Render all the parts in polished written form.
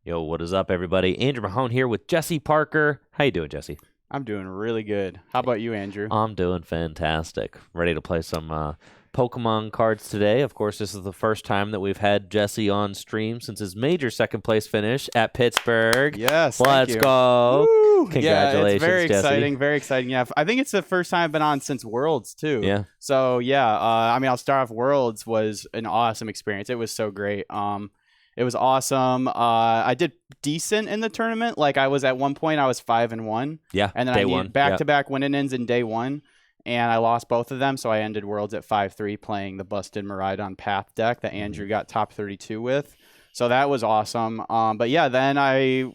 Yo, what is up, everybody? Andrew Mahone here with Jesse Parker. How you doing, Jesse? I'm doing really good. How about you, Andrew? I'm doing fantastic. Ready to play some Pokemon cards today. Of course, this is the first time that we've had Jesse on stream since his major second-place finish at Pittsburgh. Yes, Let's go. Woo! Congratulations, yeah, it's very Jesse. exciting, very exciting. Yeah, I think it's the first time I've been on since Worlds, too. Yeah. So, yeah, I mean, I'll start off. Worlds was an awesome experience. It was so great. It was awesome. I did decent in the tournament. Like, I was at one point, I was 5-1. Yeah, And then day I one. needed back-to-back win-ins in day one. And I lost both of them, so I ended Worlds at 5-3 playing the busted Miraidon Path deck that Andrew got top 32 with. So that was awesome. But yeah, then I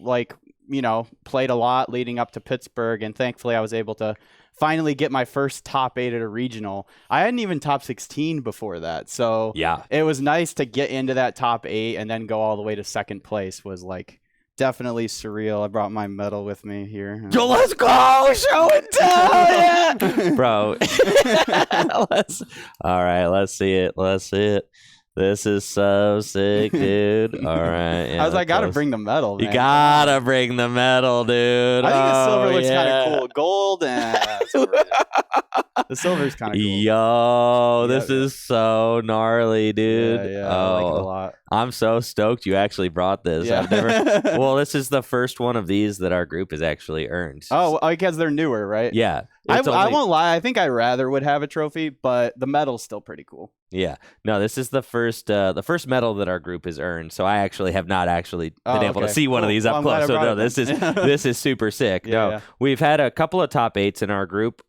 played a lot leading up to Pittsburgh, and thankfully I was able to finally get my first top 8 at a regional. I hadn't even top 16 before that, so Yeah. it was nice to get into that top 8 and then go all the way to second place. Was like definitely surreal. I brought my medal with me here. Yo, let's go! Show and tell, yeah! Bro. All right, let's see it. Let's see it. This is so sick, dude. All right. Yeah, I was like, I gotta bring the medal, man. You gotta bring the medal, dude. I think the silver looks kind of cool. Gold and the silver's kind of cool. Yo, this is so gnarly, dude. Yeah, I like it a lot. I'm so stoked you actually brought this. Yeah. I've never. Well, this is the first one of these that our group has actually earned. Oh, because they're newer, right? Yeah. I won't lie. I think I rather would have a trophy, but the medal's still pretty cool. Yeah. No, this is the first medal that our group has earned. So I actually have not actually been able to see one of these up close. So no, this is super sick. Yeah. We've had a couple of top 8s in our group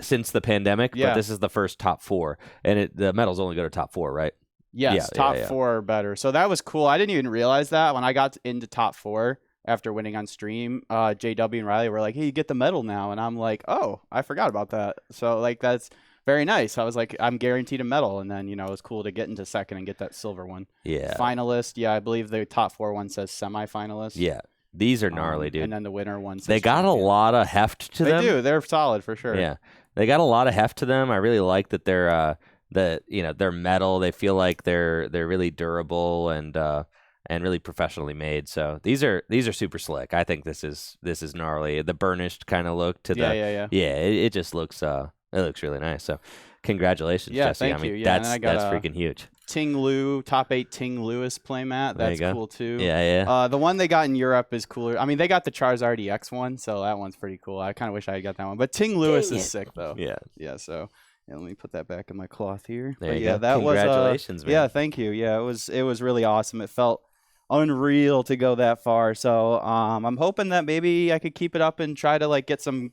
since the pandemic, but this is the first top 4, and the medals only go to top 4, right? Yes, top 4 or better. So that was cool. I didn't even realize that when I got into top 4 after winning on stream. JW and Riley were like, "Hey, you get the medal now," and I'm like, "Oh, I forgot about that." So like that's very nice. I was like, I'm guaranteed a medal, and then it was cool to get into second and get that silver one. Yeah. Finalist, yeah, I believe the top 4 one says semifinalist. Yeah. These are gnarly, dude. And then the winner one says they got champion. A lot of heft to them. They do. They're solid for sure. Yeah. They got a lot of heft to them. I really like that they're they're metal. They feel like they're really durable and really professionally made. So these are super slick. I think this is gnarly. The burnished kind of look to yeah. It just looks it looks really nice. So congratulations, Jesse. Thank you. Yeah, that's freaking huge. Ting Lu, top 8 Ting Lewis playmat. That's cool too. Yeah. The one they got in Europe is cooler. I mean, they got the Charizard EX one, so that one's pretty cool. I kind of wish I had got that one. But Ting Lewis is sick though. Yeah. So let me put that back in my cloth here. There you go. That congratulations, was man. Yeah, thank you. Yeah, it was really awesome. It felt unreal to go that far. So I'm hoping that maybe I could keep it up and try to like get some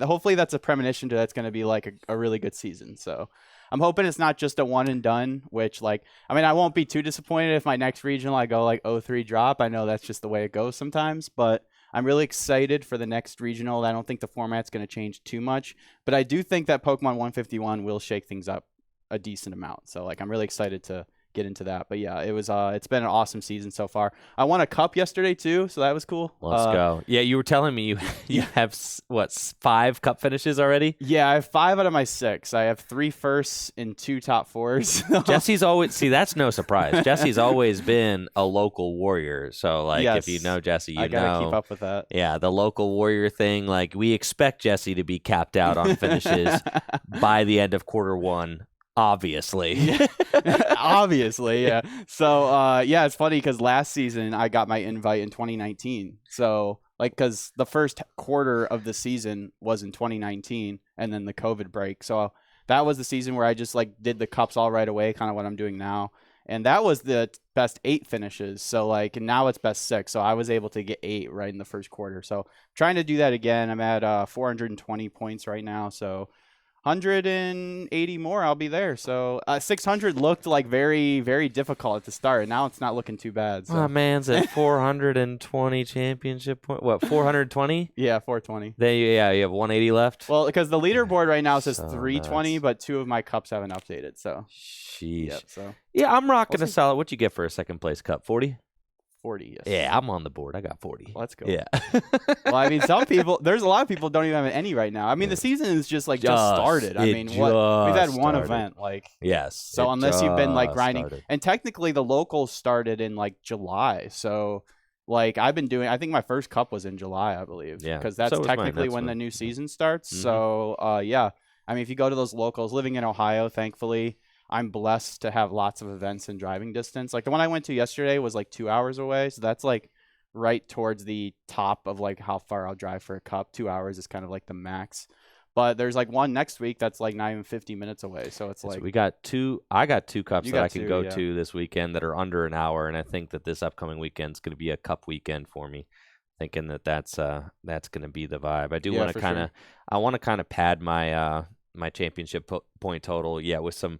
hopefully that's a premonition to that's going to be like a really good season. So I'm hoping it's not just a one and done, which I won't be too disappointed if my next regional I go like 0-3 drop. I know that's just the way it goes sometimes, but I'm really excited for the next regional. I don't think the format's going to change too much, but I do think that Pokemon 151 will shake things up a decent amount. So I'm really excited to get into that. But yeah, it's been an awesome season so far. I won a cup yesterday too, so that was cool. Let's go. Yeah, you were telling me you have 5 cup finishes already? Yeah, I have 5 out of my 6. I have 3 firsts and 2 top 4s. Jesse's always that's no surprise. Jesse's always been a local warrior. So if you know Jesse, I gotta keep up with that. Yeah, the local warrior thing. We expect Jesse to be capped out on finishes by the end of quarter 1. Obviously. Obviously, yeah. So, it's funny because last season I got my invite in 2019. So, because the first quarter of the season was in 2019 and then the COVID break. So, that was the season where I just did the cups all right away, kind of what I'm doing now. And that was the best 8 finishes. So, and now it's best 6. So, I was able to get 8 right in the first quarter. So, trying to do that again. I'm at 420 points right now. So, 180 more, I'll be there. So 600 looked very, very difficult at the start. Now it's not looking too bad. So. My man's at 420 championship point. What, 420? Yeah, 420. You have 180 left. Well, because the leaderboard right now says 320, but 2 of my cups haven't updated. So. Sheesh. Yep, so. Yeah, I'm rocking a solid. What'd you get for a second place cup? 40? 40. Yes. Yeah, I'm on the board. I got 40. Let's go. Yeah. Well, I mean, some people. There's a lot of people don't even have any right now. I mean, the season is just started. I mean, we've had one event Yes. So unless you've been grinding, started. and technically the locals started in July. So I've been doing. I think my first cup was in July, I believe. Yeah. Because that's technically when the new season starts. So yeah. I mean, if you go to those locals, living in Ohio, thankfully, I'm blessed to have lots of events in driving distance. Like the one I went to yesterday was 2 hours away. So that's right towards the top of how far I'll drive for a cup. 2 hours is kind of the max. But there's one next week that's not even 50 minutes away. So it's we got two. I got 2 cups that I can go to this weekend that are under an hour, and I think that this upcoming weekend is going to be a cup weekend for me. Thinking that's going to be the vibe. I do want to kind of pad my my championship point total, with some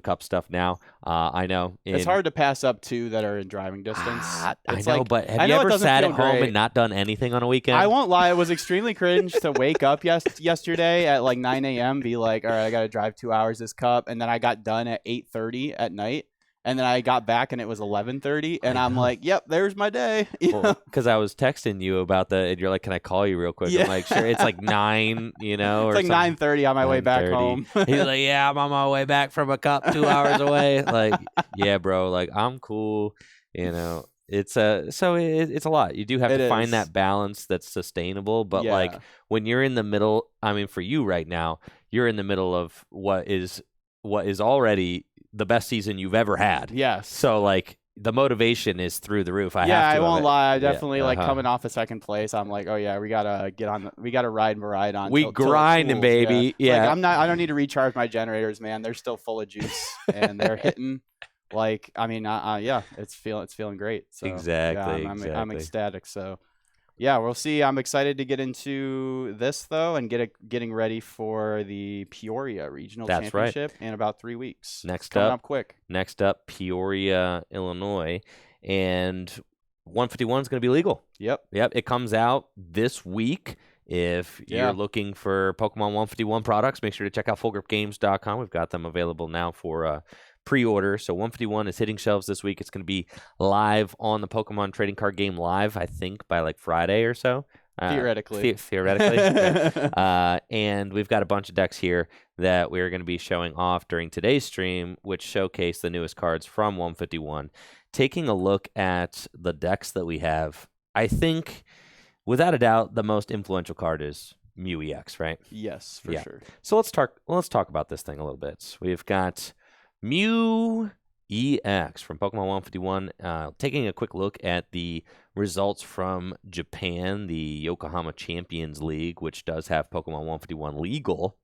cup stuff now. I know it's hard to pass up 2 that are in driving distance. I know, but have you ever sat at home and not done anything on a weekend? I won't lie, it was extremely cringe to wake up yesterday at 9 a.m. be like, all right, I got to drive 2 hours this cup, and then I got done at 8:30 at night. And then I got back and it was 11:30, and I'm like, "Yep, there's my day." Because I was texting you about and you're like, "Can I call you real quick?" Yeah. I'm like, "Sure." It's 9, or it's 9:30 on my way back home. He's like, "Yeah, I'm on my way back from a cup 2 hours away." Yeah, bro. I'm cool. It's so it's a lot. You do have to find that balance that's sustainable, but when you're in the middle, I mean, for you right now, you're in the middle of what is already the best season you've ever had. Yes. So the motivation is through the roof. I won't lie. I definitely coming off of second place. I'm like, oh yeah, we gotta ride Miraidon. We grinding, baby. Yeah. I don't need to recharge my generators, man. They're still full of juice and they're hitting. It's feeling great. So, exactly. Yeah, I'm ecstatic. So. Yeah, we'll see. I'm excited to get into this, though, and getting ready for the Peoria Regional Championship in about 3 weeks. Coming up quick. Next up, Peoria, Illinois, and 151 is going to be legal. Yep. It comes out this week. If you're looking for Pokemon 151 products, make sure to check out fullgripgames.com. We've got them available now for pre-order. So 151 is hitting shelves this week. It's going to be live on the Pokemon trading card game live, I think, by Friday or so. Theoretically. And we've got a bunch of decks here that we're going to be showing off during today's stream, which showcase the newest cards from 151. Taking a look at the decks that we have, I think, without a doubt, the most influential card is Mew EX, right? Yes, for sure. So let's talk about this thing a little bit. We've got Mew EX from Pokemon 151. Taking a quick look at the results from Japan, the Yokohama Champions League, which does have Pokemon 151 legal.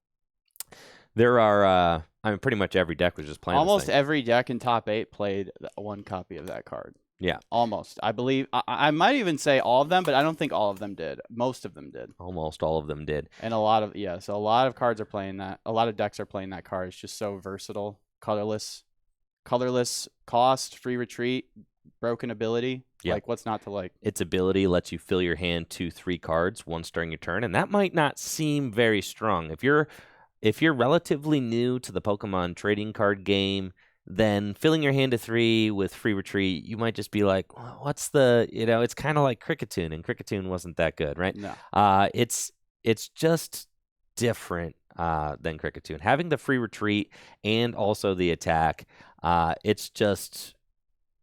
There are, pretty much every deck was just playing. Almost every deck in top 8 played one copy of that card. Yeah. Almost. I believe, I might even say all of them, but I don't think all of them did. Most of them did. Almost all of them did. And so a lot of cards are playing that. A lot of decks are playing that card. It's just so versatile. Colorless cost, free retreat, broken ability. What's not to like? Its ability lets you fill your hand 2-3 cards once during your turn, and that might not seem very strong. If you're relatively new to the Pokemon trading card game, then filling your hand to 3 with free retreat, you might just be like, well, what's the, it's kind of like Cricketune, and Cricketune wasn't that good, right? No. It's just different than Cricketune. Having the free retreat and also the attack, it's just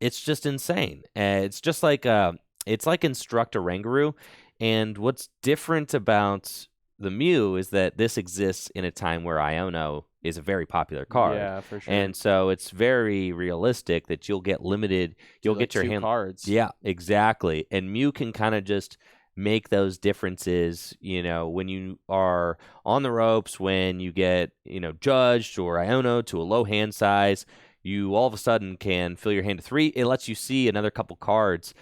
insane. It's just like Instruct a Rangaroo, and what's different about the Mew is that this exists in a time where Iono is a very popular card. Yeah, for sure. And so it's very realistic that you'll get limited. You'll get your hand cards. Yeah, exactly. And Mew can kind of just make those differences, when you are on the ropes, when you get, judged or Iono to a low hand size, you all of a sudden can fill your hand to 3. It lets you see another couple cards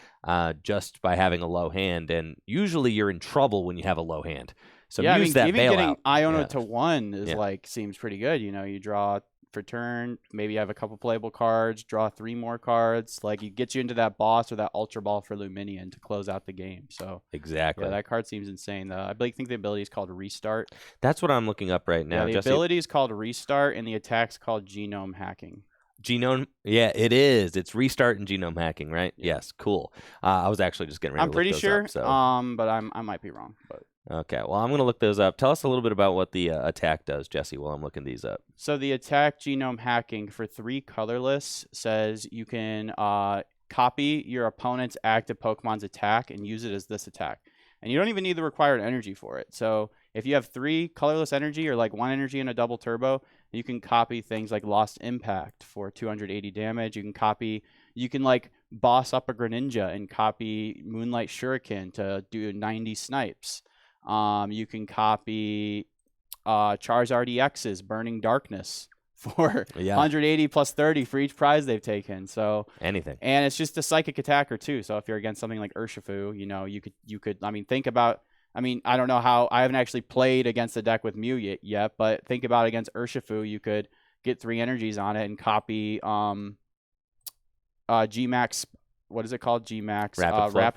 just by having a low hand, and usually you're in trouble when you have a low hand. So use that even bailout. Getting Iono to 1 is seems pretty good. You draw for turn, maybe you have a couple playable cards, draw 3 more cards. It gets you into that boss or that Ultra Ball for Luminion to close out the game. So exactly, that card seems insane. I think the ability is called Restart. That's what I'm looking up right now. Yeah, the ability is called Restart, and the attack's called Genome Hacking. Genome, yeah, it is. It's restart and genome hacking, right? Yeah. Yes, cool. I was actually just getting ready I'm to look pretty those sure, up, so. but I might be wrong. But Okay, well, I'm going to look those up. Tell us a little bit about what the attack does, Jesse, while I'm looking these up. so the attack genome hacking for 3 colorless says you can copy your opponent's active Pokemon's attack and use it as this attack. And you don't even need the required energy for it. So if you have 3 colorless energy or like 1 energy and a double turbo, you can copy things like Lost Impact for 280 damage. You can like boss up a Greninja and copy Moonlight Shuriken to do 90 snipes. You can copy Charizard EX's Burning Darkness for 180 plus 30 for each prize they've taken. So anything. And it's just a psychic attacker too. So if you're against something like Urshifu, you could I mean think about I don't know how I haven't actually played against a deck with Mew yet, but think about against Urshifu, you could get 3 energies on it and copy Gmax, what is it called? Gmax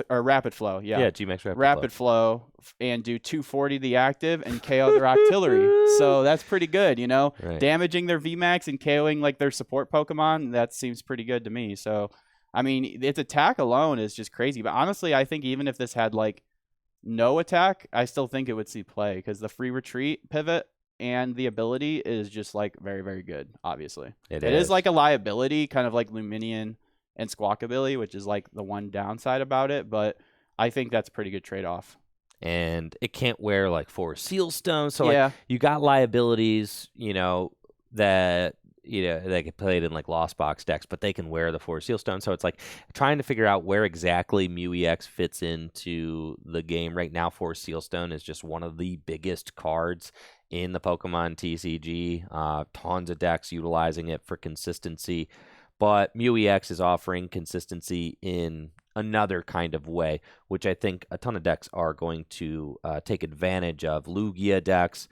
Rapid Flow. Yeah. Yeah, Gmax Rapid Flow and do 240 the active and KO their Octillery. So that's pretty good, Right. Damaging their VMAX and KOing like their support Pokemon, that seems pretty good to me. So its attack alone is just crazy. But honestly, I think even if this had like no attack, I still think it would see play because the free retreat pivot and the ability is just like very, very good, obviously. It is like a liability, kind of like Luminion and Squawkabilly, which is like the one downside about it, but I think that's a pretty good trade-off. And it can't wear like 4 seal stones, so like you got liabilities, that they get played in like Lost Box decks, but they can wear the 4 seal stones. So it's like trying to figure out where exactly Mew EX fits into the game. Right now, 4 seal stone is just one of the biggest cards in the Pokemon TCG. Tons of decks utilizing it for consistency. But Mew EX is offering consistency in another kind of way, which I think a ton of decks are going to take advantage of. Lugia decks,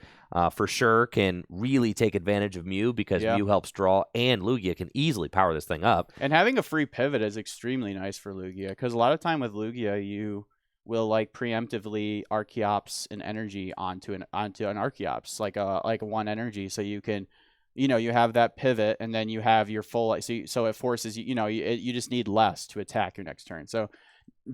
for sure, can really take advantage of Mew because Mew helps draw, and Lugia can easily power this thing up. And having a free pivot is extremely nice for Lugia because a lot of time with Lugia, you will like preemptively Archeops an energy onto an Archeops, like a 1 energy, so you can. You have that pivot, and then you have your full. So it forces you. You just need less to attack your next turn. So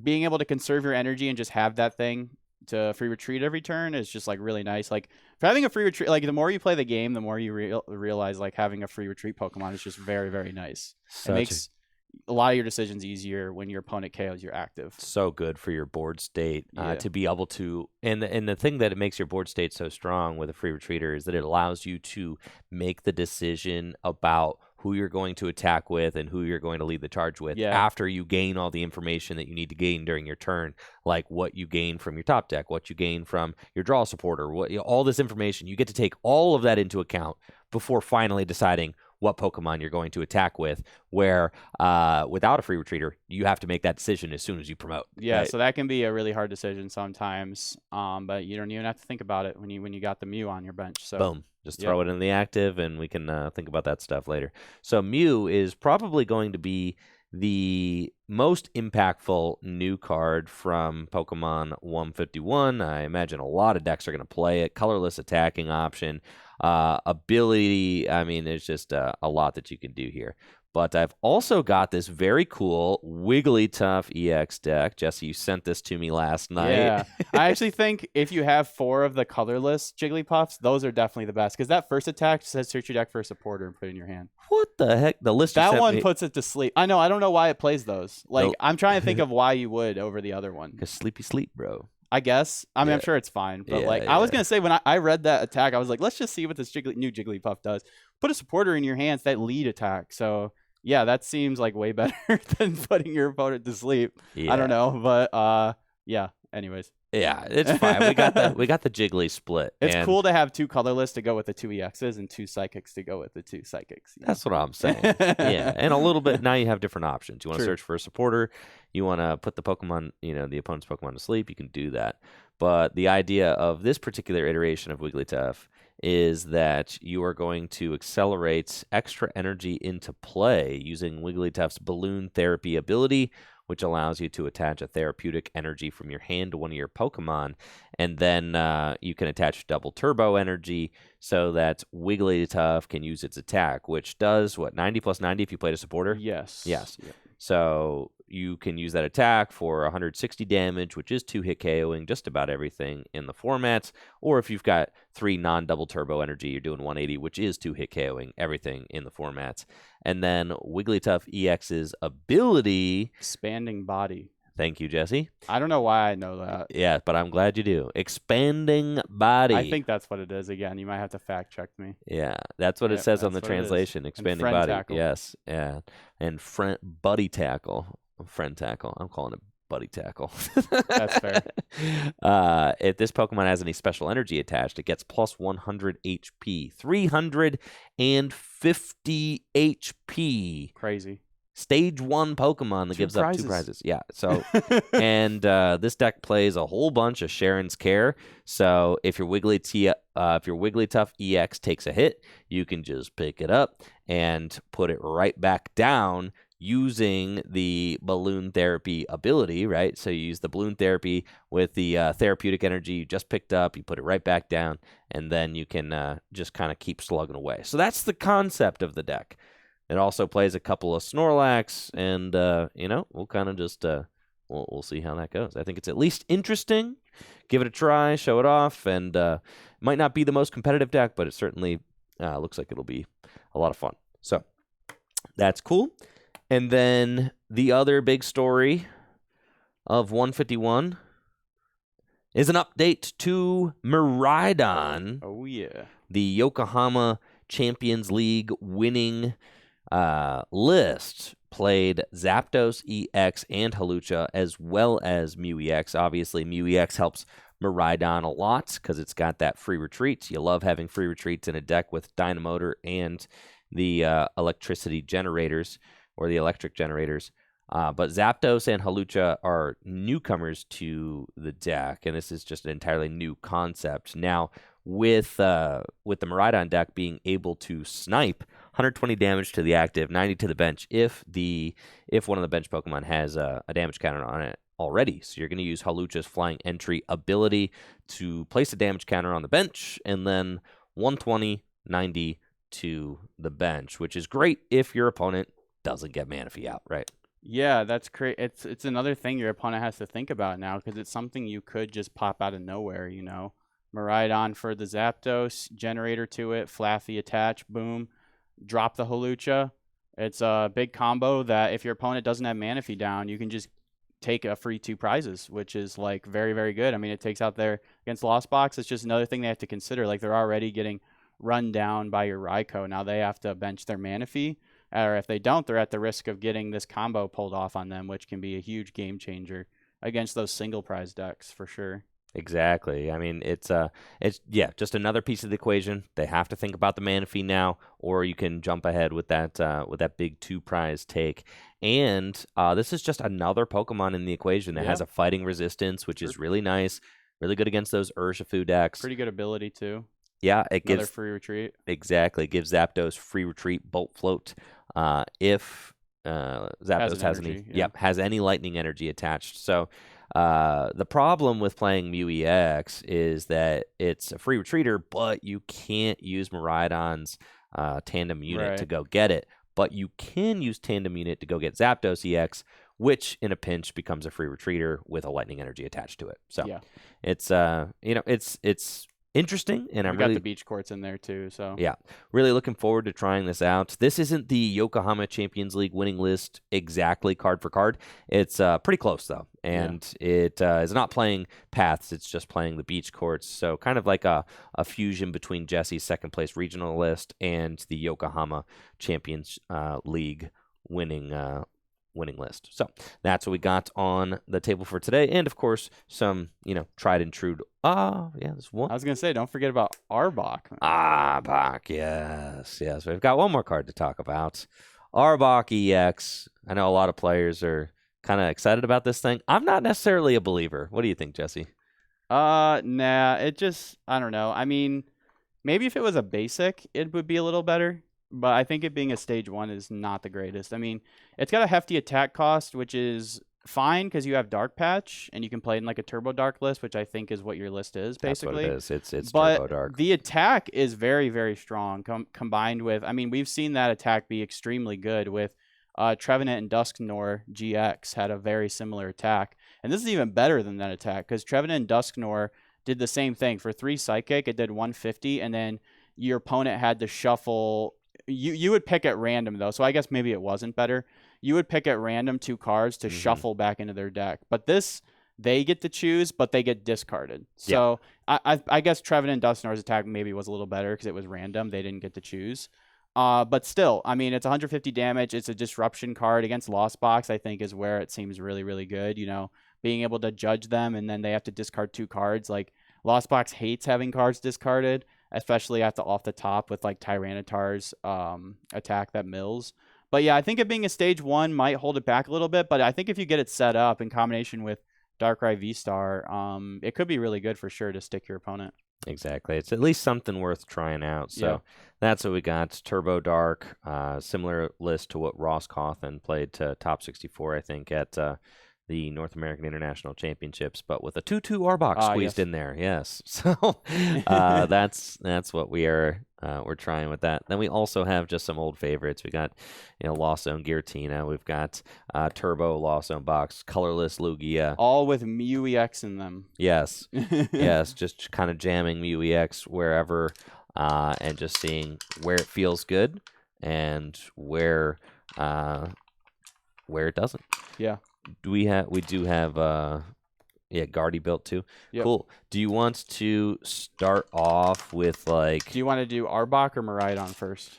being able to conserve your energy and just have that thing to free retreat every turn is just like really nice. Like for having a free retreat, like the more you play the game, the more you realize like having a free retreat Pokemon is just very, very nice. It makes a lot of your decisions easier when your opponent KOs your active. So good for your board state to be able to, and the thing that it makes your board state so strong with a free retreater is that it allows you to make the decision about who you're going to attack with and who you're going to lead the charge with after you gain all the information that you need to gain during your turn, like what you gain from your top deck, what you gain from your draw supporter, all this information. You get to take all of that into account before finally deciding what Pokemon you're going to attack with, where without a free retreater, you have to make that decision as soon as you promote. Yeah, right? So that can be a really hard decision sometimes, but you don't even have to think about it when you got the Mew on your bench. So boom, just throw it in the active, and we can think about that stuff later. So Mew is probably going to be the most impactful new card from Pokemon 151. I imagine a lot of decks are going to play it. Colorless attacking option. Ability, there's just a lot that you can do here. But I've also got this very cool Wigglytuff EX deck. Jesse, you sent this to me last night. Yeah, I actually think if you have 4 of the colorless Jigglypuffs, those are definitely the best. Because that first attack says search your deck for a supporter and put it in your hand. What the heck? The list that one puts it to sleep. I know. I don't know why it plays those. Like, I'm trying to think of why you would over the other one. Because sleepy sleep, bro. I guess. I'm sure it's fine. But I was going to say, when I read that attack, I was like, let's just see what this new Jigglypuff does. Put a supporter in your hands, that lead attack. So, yeah, that seems like way better than putting your opponent to sleep. Yeah. I don't know. But, yeah, anyways. Yeah, it's fine. We got the Jiggly split. It's cool to have 2 colorless to go with the 2 EXs and 2 psychics to go with the 2 psychics. That's what I'm saying. Yeah, and a little bit, now you have different options. You want to search for a supporter. You want to put the Pokemon, the opponent's Pokemon to sleep. You can do that. But the idea of this particular iteration of Wigglytuff is that you are going to accelerate extra energy into play using Wigglytuff's Balloon Therapy ability, which allows you to attach a therapeutic energy from your hand to one of your Pokemon. And then you can attach double turbo energy so that Wigglytuff can use its attack, which does, what, 90 plus 90 if you played a supporter? Yes. Yes. Yep. So you can use that attack for 160 damage, which is 2-hit KOing just about everything in the formats. Or if you've got 3 non-double turbo energy, you're doing 180, which is 2-hit KOing everything in the formats. And then Wigglytuff EX's ability... Expanding body. Thank you, Jesse. I don't know why I know that. Yeah, but I'm glad you do. Expanding body. I think that's what it is. Again, you might have to fact check me. Yeah, that's what it says on the translation. Expanding body. Tackle. Yes, yeah. And buddy tackle. Friend tackle. I'm calling it buddy tackle. That's fair. If this Pokemon has any special energy attached, it gets plus 100 HP. 350 HP. Crazy. Stage 1 Pokemon that gives up 2 prizes. Yeah. So, and this deck plays a whole bunch of Sharon's Care. So if your Wigglytuff EX takes a hit, you can just pick it up and put it right back down using the Balloon Therapy ability, right? So you use the Balloon Therapy with the therapeutic energy you just picked up, you put it right back down, and then you can just kind of keep slugging away. So that's the concept of the deck. It also plays a couple of Snorlax, and, we'll kind of just, we'll see how that goes. I think it's at least interesting. Give it a try, show it off, and might not be the most competitive deck, but it certainly looks like it'll be a lot of fun. So, that's cool. And then the other big story of 151 is an update to Miraidon. Oh, yeah. The Yokohama Champions League winning list played Zapdos EX and Hawlucha, as well as Mew EX. Obviously, Mew EX helps Miraidon a lot because it's got that free retreat. You love having free retreats in a deck with Dynamotor and the electricity generators, or the electric generators. But Zapdos and Hawlucha are newcomers to the deck, and this is just an entirely new concept. Now, with the Miraidon deck being able to snipe 120 damage to the active, 90 to the bench if one of the bench Pokemon has a damage counter on it already. So you're going to use Hawlucha's Flying Entry ability to place a damage counter on the bench, and then 120, 90 to the bench, which is great if your opponent doesn't get Manaphy out, right? Yeah, that's great. It's another thing your opponent has to think about now, because it's something you could just pop out of nowhere, Miraidon for the Zapdos, generator to it, Flaffy attach, boom, drop the Hawlucha. It's a big combo that if your opponent doesn't have Manaphy down, you can just take a free 2 prizes, which is like very, very good. I mean, it takes out there against Lost Box. It's just another thing they have to consider. Like, they're already getting run down by your Raikou. Now they have to bench their Manaphy, or if they don't, they're at the risk of getting this combo pulled off on them, which can be a huge game changer against those single prize decks for sure. Exactly. I mean, it's just another piece of the equation. They have to think about the Manaphy now, or you can jump ahead with that big 2 prize take. And this is just another Pokemon in the equation that has a fighting resistance, which is really nice, really good against those Urshifu decks. Pretty good ability too. Yeah, it Another gives free retreat. Exactly, it gives Zapdos free retreat, Bolt Float. If Zapdos has any lightning energy attached. So the problem with playing Mew EX is that it's a free retreater, but you can't use Miraidon's tandem unit to go get it. But you can use tandem unit to go get Zapdos EX, which in a pinch becomes a free retreater with a lightning energy attached to it. So it's it's interesting, and we got the beach courts in there too, so yeah, really looking forward to trying this out. This isn't the Yokohama Champions League winning list exactly card for card. It's pretty close though, and it is not playing paths, it's just playing the beach courts, so kind of like a fusion between Jesse's second place regional list and the Yokohama Champions League winning list. So that's what we got on the table for today, and of course some tried and true. There's one. I was gonna say, don't forget about Arbok. Arbok, yes. We've got one more card to talk about. Arbok EX. I know a lot of players are kind of excited about this thing. I'm not necessarily a believer. What do you think, Jesse? Nah. It just, I don't know. I mean, maybe if it was a basic, it would be a little better. But I think it being a stage 1 is not the greatest. I mean, it's got a hefty attack cost, which is fine because you have Dark Patch and you can play in like a Turbo Dark list, which I think is what your list is basically. That's what it is. It's but Turbo Dark. The attack is very, very strong combined with, I mean, we've seen that attack be extremely good with Trevenant and Dusknoir GX had a very similar attack. And this is even better than that attack because Trevenant and Dusknoir did the same thing. For 3 Psychic, it did 150, and then your opponent had to shuffle. You would pick at random, though, so I guess maybe it wasn't better. You would pick at random 2 cards to shuffle back into their deck. But this, they get to choose, but they get discarded. So I guess Trevenant and Dusknoir's attack maybe was a little better because it was random. They didn't get to choose. But still, I mean, it's 150 damage. It's a disruption card against Lost Box, I think, is where it seems really, really good. You know, being able to judge them, and then they have to discard 2 cards. Like, Lost Box hates having cards discarded, especially off the top with, like, Tyranitar's attack that mills. But, yeah, I think it being a stage 1 might hold it back a little bit. But I think if you get it set up in combination with Darkrai V-Star, it could be really good for sure to stick your opponent. Exactly. It's at least something worth trying out. So that's what we got. Turbo Dark, similar list to what Ross Cawthon played to top 64, I think, at the North American International Championships, but with a 2/2 Arbok squeezed in there. Yes. So that's what we're trying with that. Then we also have just some old favorites. We got, Lost Zone Giratina. We've got Turbo Lost Zone Box, Colorless Lugia. All with Mew EX in them. Yes. Yes, just kind of jamming Mew EX wherever and just seeing where it feels good and where it doesn't. Yeah. We do have Guardy built too. Yep. Cool. Do you want to start off with do you want to do Arbok or Miraidon first?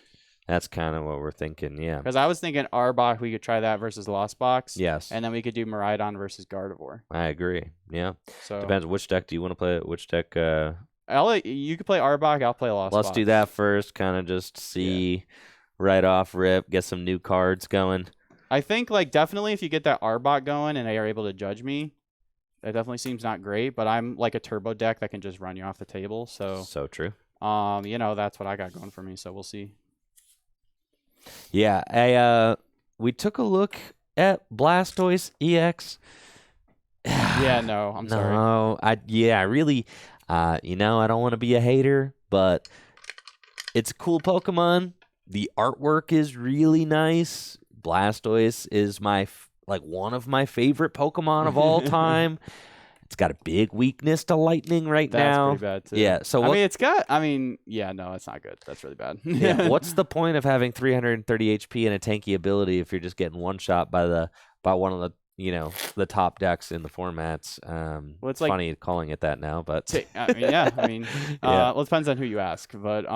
That's kind of what we're thinking, yeah. Because I was thinking Arbok, we could try that versus Lost Box. Yes. And then we could do Miraidon versus Gardevoir. I agree. Yeah. So depends which deck do you want to play. Which deck? You could play Arbok. I'll play Lost Box. Let's do that first. Kind of just see right off rip, get some new cards going. I think definitely if you get that Arbok going and they are able to judge me, that definitely seems not great. But I'm like a turbo deck that can just run you off the table. So true. That's what I got going for me. So we'll see. Yeah, we took a look at Blastoise EX. I'm sorry. No, I really, I don't want to be a hater, but it's a cool Pokemon. The artwork is really nice. Blastoise is one of my favorite Pokemon of all time. It's got a big weakness to lightning now. That's pretty bad too. Yeah, so no, it's not good. That's really bad. Yeah, what's the point of having 330 HP and a tanky ability if you're just getting one shot by one of the the top decks in the formats? Well, it's funny calling it that now, but well, it depends on who you ask, but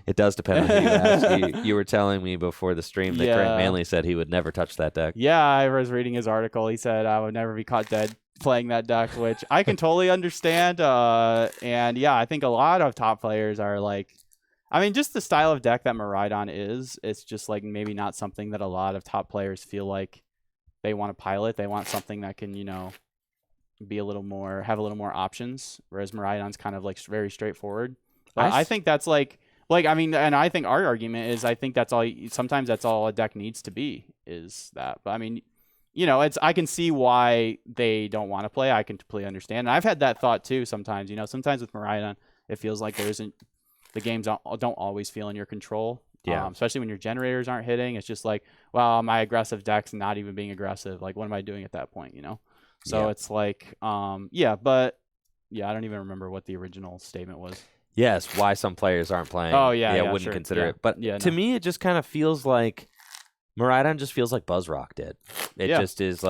it does depend on who you ask. You were telling me before the stream that Grant Manley said he would never touch that deck. Yeah, I was reading his article. He said I would never be caught dead playing that deck, which I can totally understand. And yeah, I think a lot of top players are just the style of deck that Miraidon is. It's just maybe not something that a lot of top players feel like they want to pilot. They want something that can, be have a little more options. Whereas Miraidon's kind of very straightforward. But I think that's and I think our argument is I think that's all. Sometimes that's all a deck needs to be is that. But I mean, I can see why they don't want to play. I can completely understand. And I've had that thought too. Sometimes, sometimes with Miraidon, it feels like the games don't always feel in your control. Yeah. Especially when your generators aren't hitting. It's just my aggressive deck's not even being aggressive. What am I doing at that point, So it's I don't even remember what the original statement was. Yes, why some players aren't playing. Oh, yeah, wouldn't sure. consider it. But to me, it just kind of feels like Miraidon just feels like Buzzrock did. It just is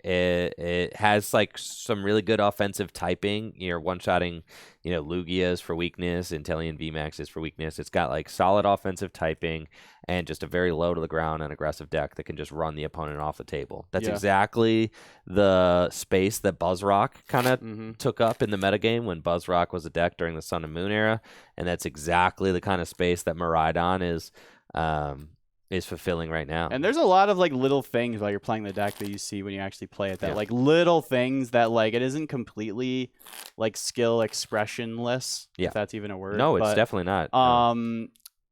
it has some really good offensive typing. You're one-shotting, Lugias for weakness, Inteleon VMAXs for weakness. It's got solid offensive typing and just a very low to the ground and aggressive deck that can just run the opponent off the table. That's exactly the space that Buzzrock kind of took up in the metagame when Buzzrock was a deck during the Sun and Moon era, and that's exactly the kind of space that Miraidon is fulfilling right now. And there's a lot of little things while you're playing the deck that you see when you actually play it that little things that it isn't completely skill expressionless, if that's even a word. No, it's definitely not.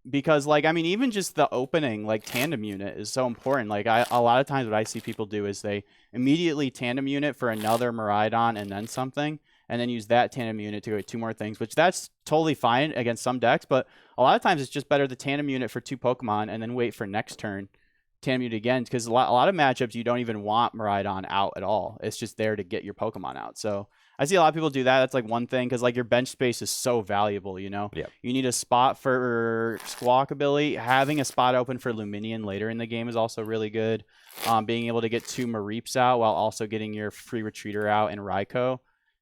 because like I mean even just the opening like tandem unit is so important. Like a lot of times what I see people do is they immediately tandem unit for another Miraidon and then something, and then use that tandem unit to go 2 more things, which that's totally fine against some decks, but a lot of times it's just better to tandem unit for 2 Pokemon and then wait for next turn tandem unit again, because a lot of matchups you don't even want Miraidon out at all. It's just there to get your Pokemon out. So I see a lot of people do that. That's like one thing, because like your bench space is so valuable, you know? Yeah. You need a spot for Squawk ability. Having a spot open for Luminion later in the game is also really good. Being able to get 2 Mareeps out while also getting your free Retreater out and Raikou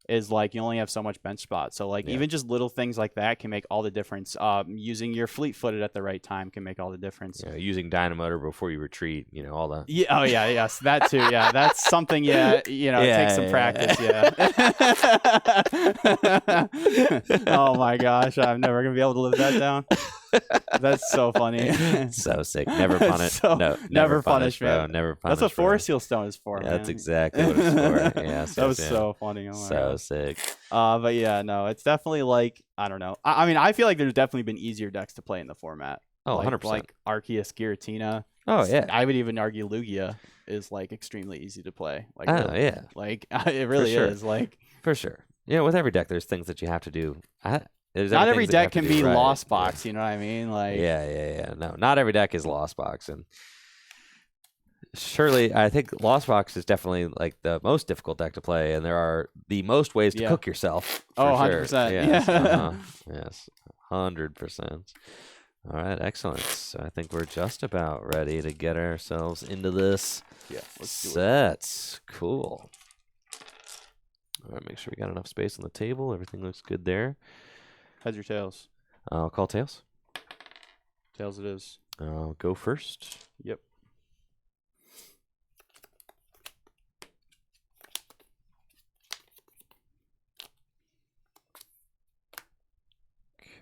is like you only have so much bench spots. So like even just little things like that can make all the difference. Using your fleet-footed at the right time can make all the difference. Yeah, using Dynamotor before you retreat, you know, all the Yeah. Oh yeah. Yes, that too. Yeah, that's something. Yeah, you know, it takes some practice. Yeah. Oh my gosh, I'm never gonna be able to live that down. That's so funny. So sick. Never punish. So, no, never punish, bro. man. Never punish. That's what bro. Forest Seal Stone is for. Yeah, man. that's exactly what it's for. Yeah, that was so funny. Oh my so God. sick. But yeah, no, it's definitely like I don't know. I mean, I feel like there's definitely been easier decks to play in the format. Oh, like, 100%. Like Arceus, Giratina. Oh yeah. I would even argue Lugia is like extremely easy to play. Like, Oh really, yeah. like it really sure. is. Like For sure. Yeah, with every deck, there's things that you have to do. not every deck can be Lost Box. You know what I mean? Like Yeah. No, not every deck is Lost Box, and surely I think Lost Box is definitely like the most difficult deck to play, and there are the most ways to cook yourself. For 100%. Yes, Yeah. Yes, 100%. All right, excellent. So I think we're just about ready to get ourselves into this let's do it. set. Cool. All right, make sure we got enough space on the table. Everything looks good there. Heads or tails? I'll call tails. Tails it is. I'll go first. Yep.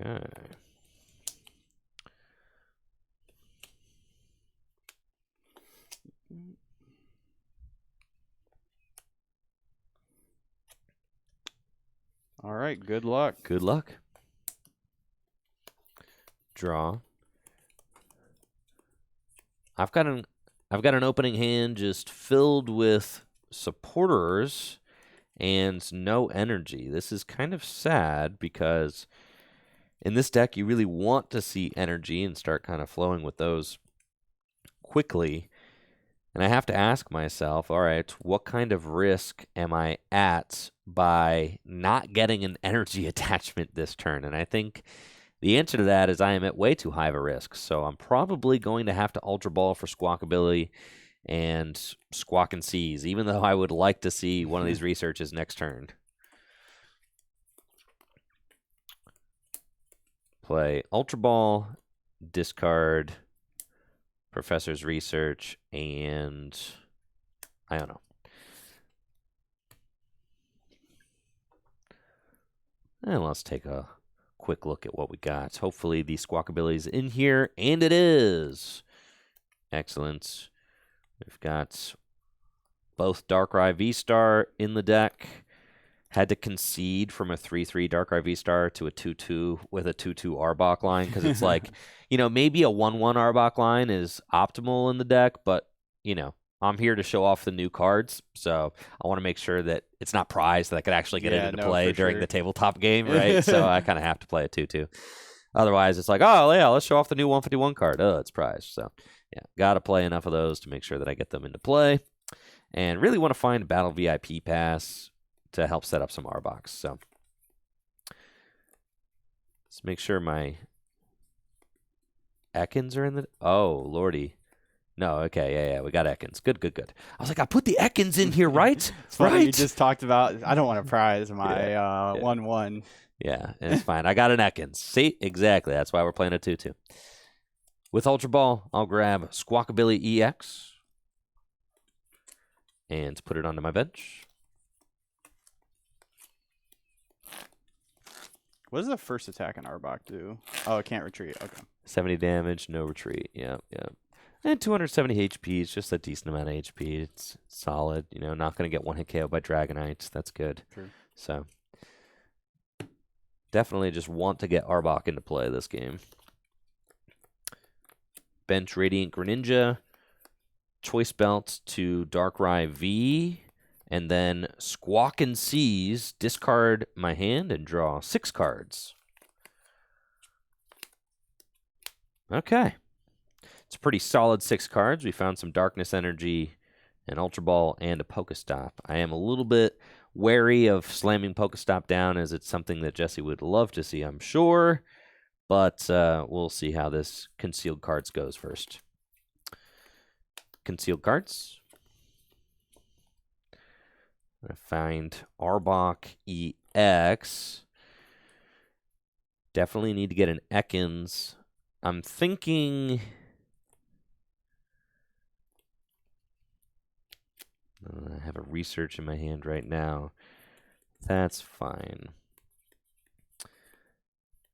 Okay. All right. Good luck. Good luck. Draw. I've got an opening hand just filled with supporters and no energy. This is kind of sad because in this deck you really want to see energy and start kind of flowing with those quickly. And I have to ask myself, all right, what kind of risk am I at by not getting an energy attachment this turn? And I think the answer to that is I am at way too high of a risk. So I'm probably going to have to Ultra Ball for Squawk ability and Squawk and Seize, even though I would like to see one of these researches next turn. Play Ultra Ball, discard Professor's Research, and I don't know. And let's take a quick look at what we got. Hopefully the Squawk ability is in here, and it is. Excellent. We've got both Darkrai V-Star in the deck. Had to concede from a 3-3 Darkrai V-Star to a 2-2 with a 2-2 Arbok line, because it's like, you know, maybe a 1-1 Arbok line is optimal in the deck, but, you know, I'm here to show off the new cards, so I want to make sure that it's not prized, that I could actually get it into play during the tabletop game, right? So I kind of have to play a 2-2. Otherwise, it's like, oh, yeah, let's show off the new 151 card. Oh, it's prized. So, yeah, got to play enough of those to make sure that I get them into play. And really want to find a Battle VIP pass to help set up some Arboks. So let's make sure my Ekans are in the... Oh, lordy. No, okay, yeah, we got Ekans. Good. I was like, I put the Ekans in here, right? It's funny, you just talked about, I don't want to prize my 1-1. Yeah, it's fine. I got an Ekans. See? Exactly. That's why we're playing a 2-2. With Ultra Ball, I'll grab Squawkabilly EX and put it onto my bench. What does the first attack on Arbok do? Oh, it can't retreat. Okay. 70 damage, no retreat. Yep. And 270 HP is just a decent amount of HP. It's solid. You know, not going to get one hit KO by Dragonites. That's good. True. So, definitely just want to get Arbok into play this game. bench Radiant Greninja, Choice Belt to Darkrai V, and then Squawk and Seize, discard my hand and draw 6 cards. Okay. It's a pretty solid 6 cards. We found some Darkness Energy, an Ultra Ball, and a Pokestop. I am a little bit wary of slamming Pokestop down, as it's something that Jesse would love to see, I'm sure. But we'll see how this Concealed Cards goes first. Concealed Cards. I'm going to find Arbok EX. Definitely need to get an Ekans. I'm thinking... I have a research in my hand right now. That's fine.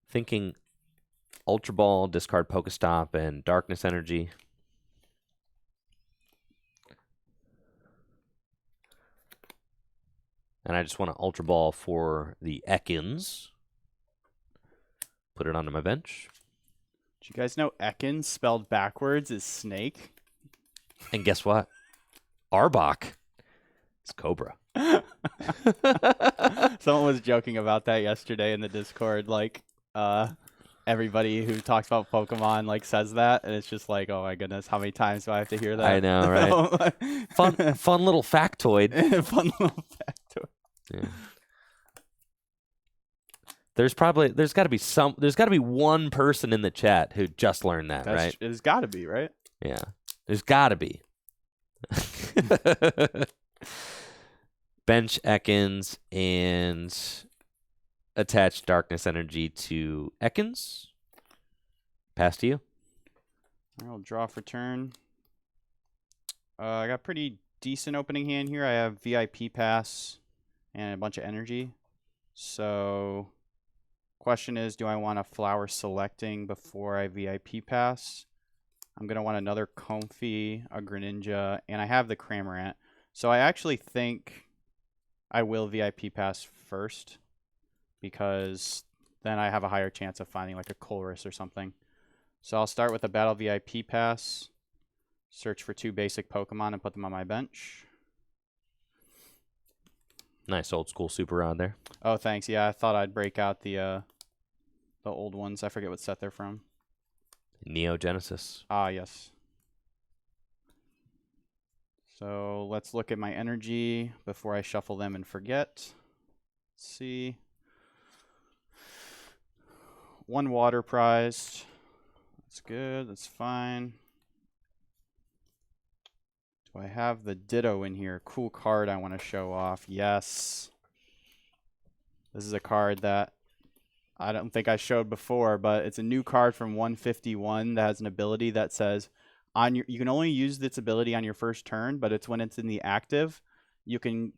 Thinking Ultra Ball, discard Pokestop, and Darkness Energy. And I just want an Ultra Ball for the Ekans. Put it onto my bench. Do you guys know Ekans spelled backwards is snake? And guess what? Arbok. It's Cobra. Someone was joking about that yesterday in the Discord. Like, everybody who talks about Pokemon like says that, and it's just like, oh my goodness, how many times do I have to hear that? I know, right? fun little factoid. Fun little factoid. Yeah. There's got to be one person in the chat who just learned that, right? It's got to be, right? Yeah. There's got to be. Bench Ekans and attach Darkness Energy to Ekans. Pass to you. I'll draw for turn. I got pretty decent opening hand here. I have VIP pass and a bunch of energy. So, question is, do I want a flower selecting before I VIP pass? I'm going to want another Comfey, a Greninja, and I have the Cramorant. So I actually think I will VIP pass first, because then I have a higher chance of finding like a Colress or something. So I'll start with a Battle VIP pass, search for 2 basic Pokemon, and put them on my bench. Nice old school Super Rod there. Oh, thanks. Yeah, I thought I'd break out the old ones. I forget what set they're from. Neo Genesis. Ah, yes. So let's look at my energy before I shuffle them and forget. Let's see. 1 water prized. That's good. That's fine. Do I have the Ditto in here? Cool card I want to show off. Yes. This is a card that I don't think I showed before, but it's a new card from 151 that has an ability that says you can only use this ability on your first turn, but it's when it's in the active. You can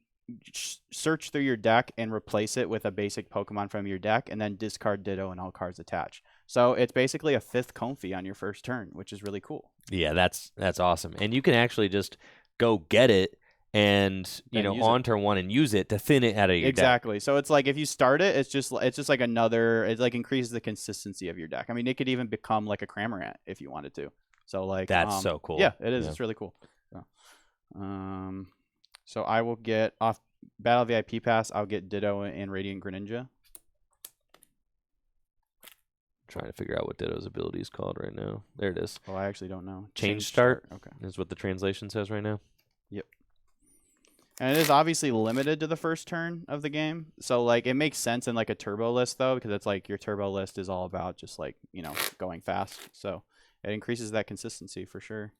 search through your deck and replace it with a basic Pokemon from your deck, and then discard Ditto and all cards attached. So it's basically a 5th Comfey on your first turn, which is really cool. Yeah, that's awesome. And you can actually just go get it and on turn 1 and use it to thin it out of your deck. Exactly. So it's like if you start it, it's just like another. It like increases the consistency of your deck. I mean, it could even become like a Cramorant if you wanted to. So like that's so cool. Yeah, it is. Yeah. It's really cool. So I will get off Battle VIP Pass. I'll get Ditto and Radiant Greninja. Trying to figure out what Ditto's ability is called right now. There it is. Oh, I actually don't know. Change start. Okay. Is what the translation says right now. Yep. And it is obviously limited to the first turn of the game. So like it makes sense in like a turbo list though, because it's like your turbo list is all about just like, going fast. So it increases that consistency for sure.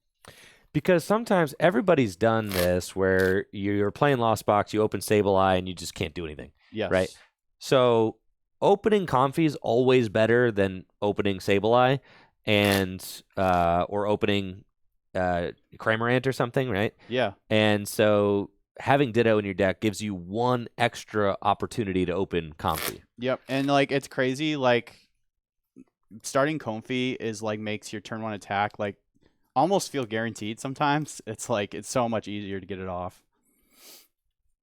Because sometimes everybody's done this where you're playing Lost Box, you open Sableye, and you just can't do anything. Yes. Right? So opening Comfey is always better than opening Sableye or opening Cramorant or something, right? Yeah. And so having Ditto in your deck gives you one extra opportunity to open Comfey. Yep. And like it's crazy, like starting Comfey is like makes your turn 1 attack like almost feel guaranteed sometimes. It's like it's so much easier to get it off.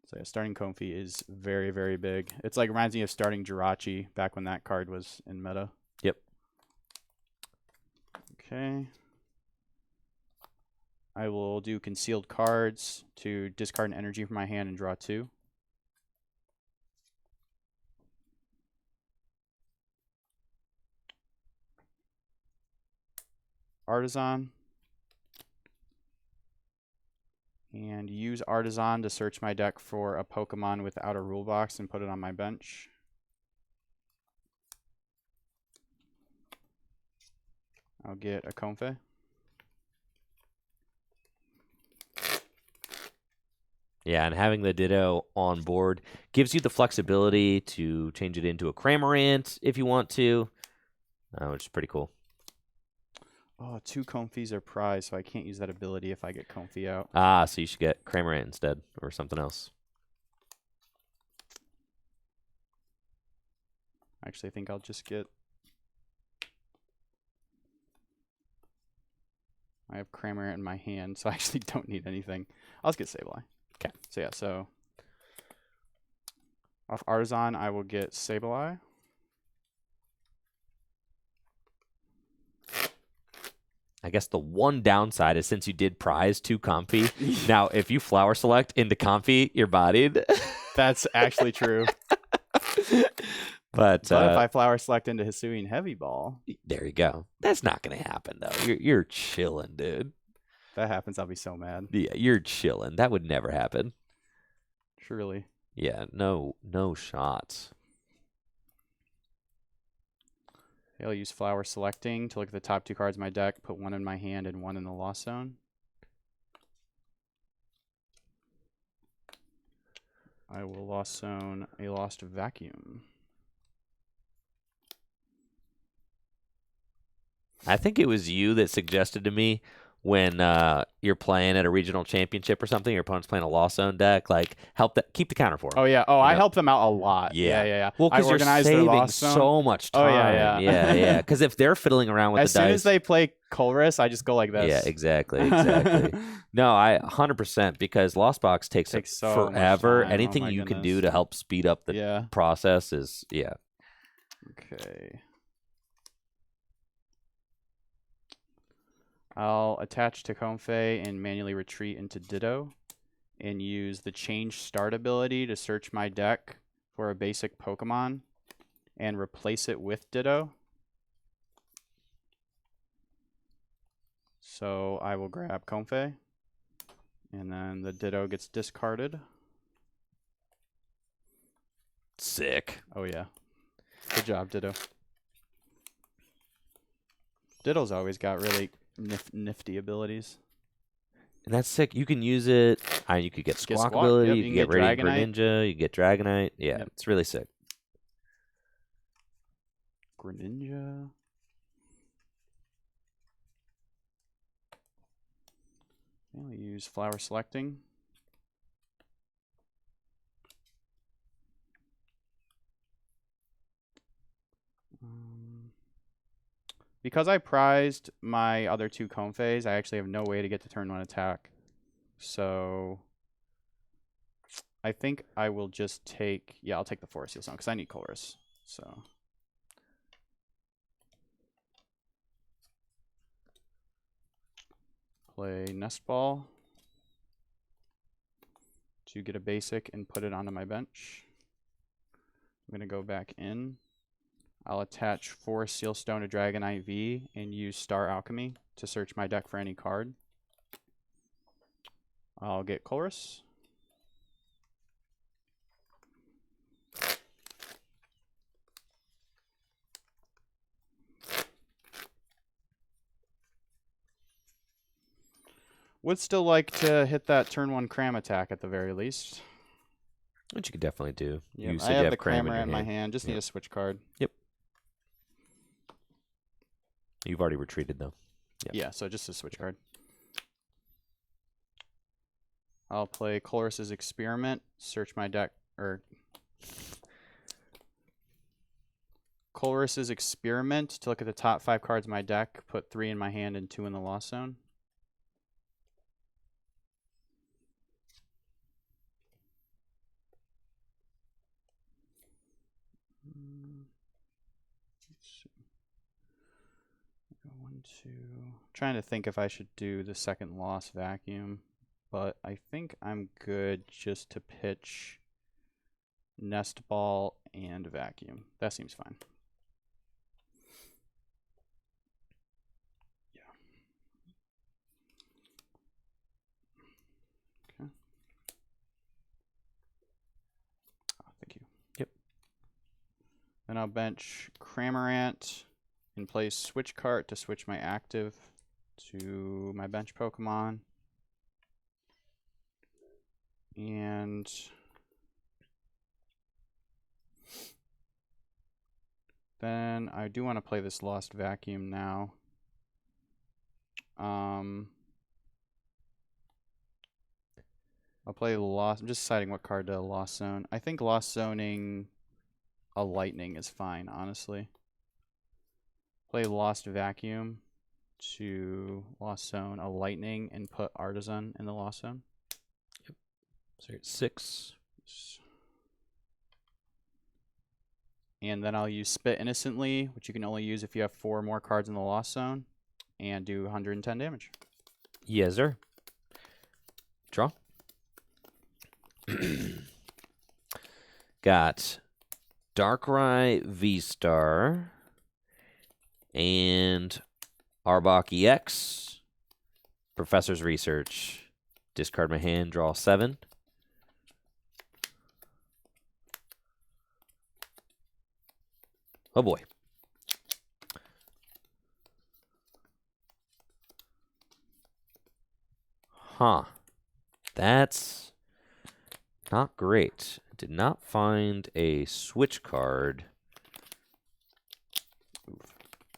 So yeah, starting Comfey is very, very big. It's like reminds me of starting Jirachi back when that card was in meta. Yep. Okay. I will do concealed cards to discard an energy from my hand and draw 2. Artisan. And use Artisan to search my deck for a Pokemon without a rule box and put it on my bench. I'll get a Comfey. Yeah, and having the Ditto on board gives you the flexibility to change it into a Cramorant if you want to, which is pretty cool. Oh, 2 Comfeys are prized, so I can't use that ability if I get Comfey out. Ah, so you should get Cramorant instead, or something else. Actually, I think I'll just get... I have Cramorant in my hand, so I actually don't need anything. I'll just get Sableye. Okay. So yeah, so... Off Artisan, I will get Sableye. I guess the one downside is since you did prize 2 Comfey, now if you Flower Select into Comfey, you're bodied. That's actually true. But if I Flower Select into Hisuian Heavy Ball... There you go. That's not going to happen, though. You're chilling, dude. If that happens, I'll be so mad. Yeah, you're chilling. That would never happen. Truly. Yeah, no shots. I'll use Flower Selecting to look at the top 2 cards of my deck, put 1 in my hand and 1 in the Lost Zone. I will Lost Zone a Lost Vacuum. I think it was you that suggested to me when you're playing at a regional championship or something, your opponent's playing a Lost Zone deck, like keep the counter for them. Oh yeah. Oh, I help them out a lot. Yeah. Yeah. Well, because you're saving so much time. Oh yeah. Yeah. Because if they're fiddling around with as the dice, soon as they play Colress, I just go like this. Yeah, exactly. No, I 100% because Lost Box takes so forever. much time. Anything Oh, you goodness. can do to help speed up the process is Okay. I'll attach to Comfey and manually retreat into Ditto and use the Change Start ability to search my deck for a basic Pokemon and replace it with Ditto. So I will grab Comfey and then the Ditto gets discarded. Sick. Oh yeah. Good job, Ditto. Ditto's always got really nifty abilities. And that's sick. You can use it. You could get Squawk Squawk, ability. yep, You can get Radiant Greninja. You can get Dragonite. Yeah, Yep. It's really sick. Greninja. I'll use Flower Selecting. Because I prized my other 2 Comfeys, I actually have no way to get to turn 1 attack. So I think I will just take... Yeah, I'll take the Forest Seal Stone because I need Colress. So... Play Nest Ball to get a basic and put it onto my bench. I'm going to go back in. I'll attach Forest Seal Stone to Dragonite V and use Star Alchemy to search my deck for any card. I'll get Colress. Would still like to hit that turn 1 Cram attack at the very least. Which you could definitely do. Yep, You I said you have have the Cram Cramorant in my hand. hand. Just need a switch card. Yep. You've already retreated though. Yep. Yeah, so just a switch card. I'll play Colress's Experiment, search my deck, or Colress's Experiment to look at the top 5 cards of my deck, put 3 in my hand and 2 in the Lost Zone. Let's see. Go 1, Trying to think if I should do the second Lost Vacuum, but I think I'm good just to pitch Nest Ball and Vacuum. That seems fine. Yeah. Okay. Oh, thank you. Yep. Then I'll bench Cramorant and play Switch Cart to switch my active to my bench Pokemon. And then I do want to play this Lost Vacuum now. I'll play Lost. I'm just deciding what card to Lost Zone. I think Lost Zoning a Lightning is fine, honestly. Play Lost Vacuum to Lost Zone a Lightning and put Artisan in the Lost Zone. Yep. So you're at 6. And then I'll use Spit Innocently, which you can only use if you have 4 more cards in the Lost Zone, and do 110 damage. Yes, sir. Draw. Got Darkrai V-Star and Arbok EX. Professor's Research. Discard my hand, draw 7. Oh boy. Huh. That's not great. Did not find a switch card.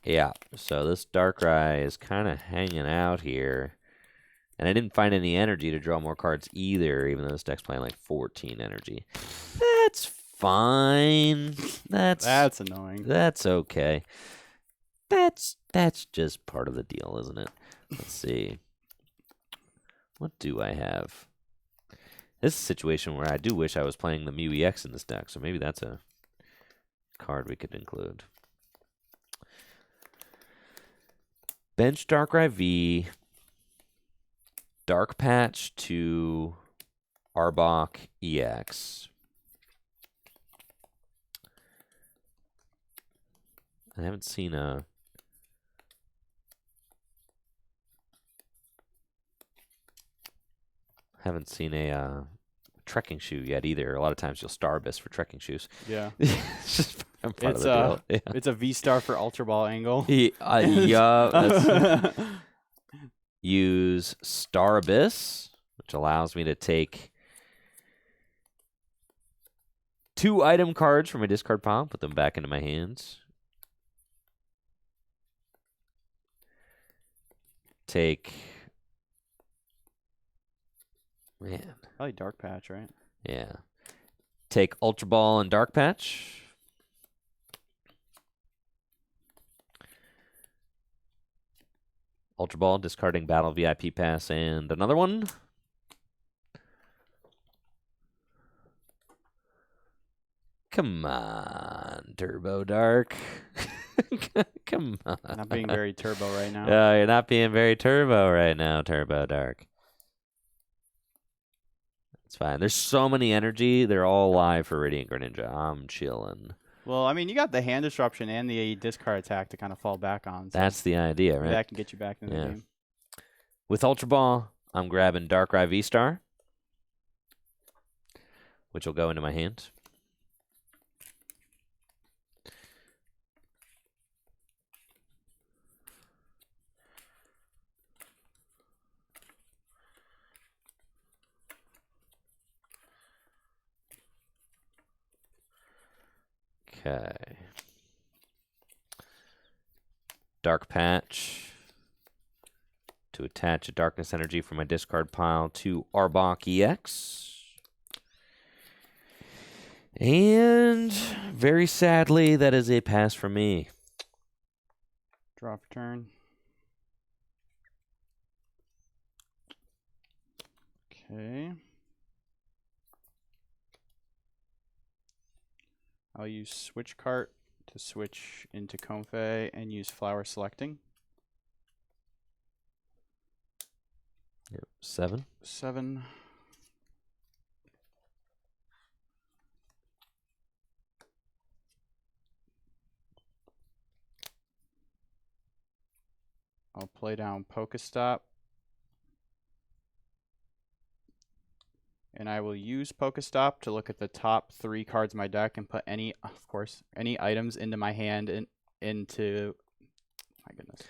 Yeah, so this Darkrai is kind of hanging out here. And I didn't find any energy to draw more cards either, even though this deck's playing like 14 energy. That's fine. That's annoying. That's okay. That's just part of the deal, isn't it? Let's see. What do I have? This is a situation where I do wish I was playing the Mew EX in this deck, so maybe that's a card we could include. Bench Darkrai V. Dark Patch to Arbok EX. I haven't seen a trekking shoe yet either. A lot of times you'll Starbus for trekking shoes. Yeah. It's just part of the deal. Yeah. It's a V-Star for Ultra Ball angle. Yeah. Use Starbus, which allows me to take 2 item cards from my discard pile, put them back into my hands. Take... Man. Probably Dark Patch, right? Yeah. Take Ultra Ball and Dark Patch. Ultra Ball, discarding Battle VIP Pass, and another one. Come on, Turbo Dark. Come on. Not being very turbo right now. You're not being very turbo right now, Turbo Dark. It's fine. There's so many energy. They're all live for Radiant Greninja. I'm chilling. Well, I mean, you got the hand disruption and the discard attack to kind of fall back on. So that's the idea, right? That can get you back in the game. With Ultra Ball, I'm grabbing Darkrai V-Star, which will go into my hand. Okay. Dark Patch to attach a Darkness Energy from my discard pile to Arbok EX. And very sadly, that is a pass for me. Draw for turn. Okay. I'll use Switch Cart to switch into Comfey and use Flower Selecting. Yep. 7. 7. I'll play down Pokestop. And I will use Pokestop to look at the top 3 cards of my deck and put any, of course, any items into my hand and into. My goodness,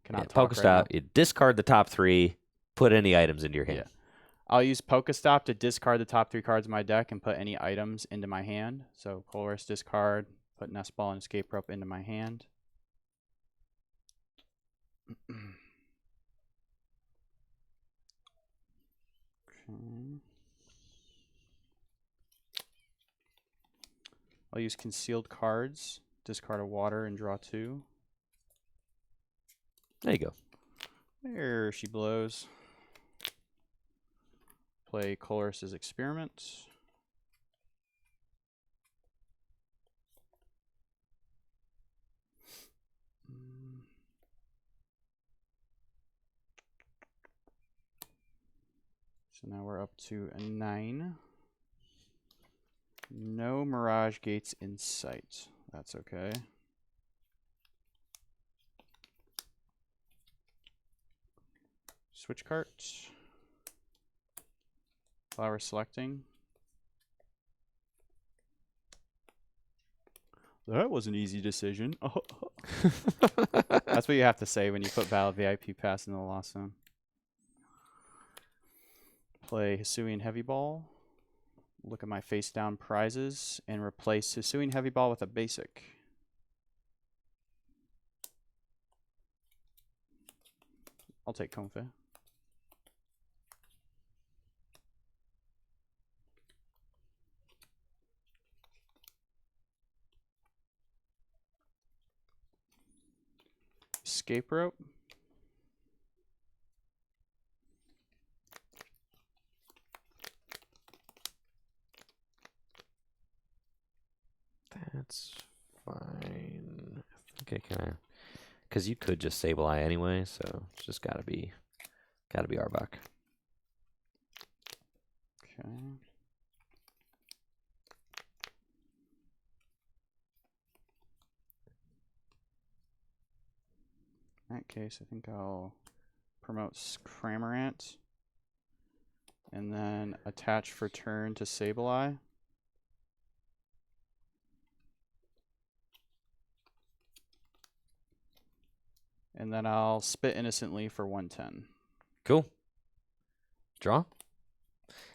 cannot talk right now. Pokestop. You discard the top 3. Put any items into your hand. Yeah, I'll use Pokestop to discard the top 3 cards of my deck and put any items into my hand. So Colress discard, put Nest Ball and Escape Rope into my hand. Okay. I'll use Concealed Cards, discard a water and draw 2. There you go. There she blows. Play Colress's Experiment. So now we're up to a 9. No Mirage Gates in sight. That's okay. Switch cart. Flower selecting. That was an easy decision. That's what you have to say when you put Battle VIP Pass in the Lost Zone. Play Hisuian Heavy Ball. Look at my face down prizes and replace Hisuian Heavy Ball with a basic. I'll take Comfey. Escape Rope. That's fine. Okay, can I? Because you could just Sableye anyway, so it's just gotta be Arbok. Okay. In that case, I think I'll promote Cramorant and then attach for turn to Sableye. And then I'll spit innocently for 110. Cool. Draw.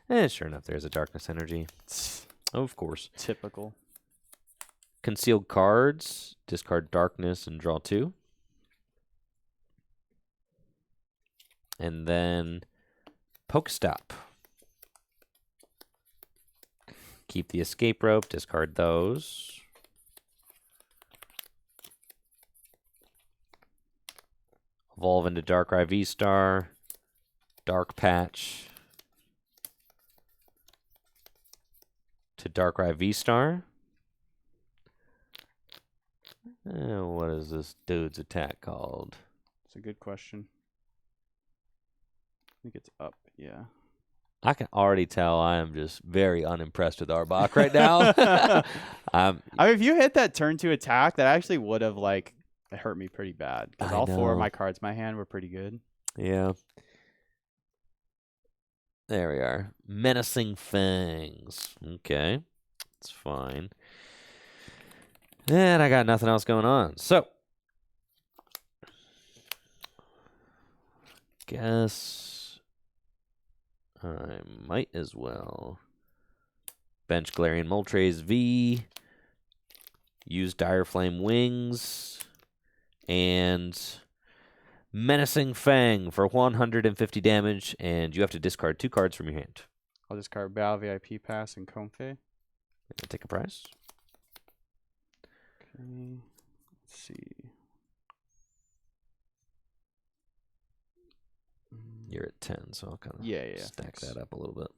And sure enough, there's a Darkness Energy. Of course. Typical. Concealed cards. Discard Darkness and draw 2. And then Pokestop. Keep the Escape Rope. Discard those. Evolve into Darkrai V-Star. Dark Patch. To Darkrai V-Star. What is this dude's attack called? It's a good question. I think it's up, yeah. I can already tell I am just very unimpressed with Arbok right now. I mean, if you hit that turn 2 attack, that actually would have, like, it hurt me pretty bad. Because all 4 of my cards in my hand were pretty good. Yeah. There we are. Menacing Fangs. Okay. That's fine. And I got nothing else going on. So. Guess I might as well bench Galarian Moltres V. Use Dire Flame Wings. And Menacing Fang for 150 damage, and you have to discard 2 cards from your hand. I'll discard Battle VIP Pass and Comfey. Take a prize. Okay. Let's see. You're at 10, so I'll kind of stack that up a little bit.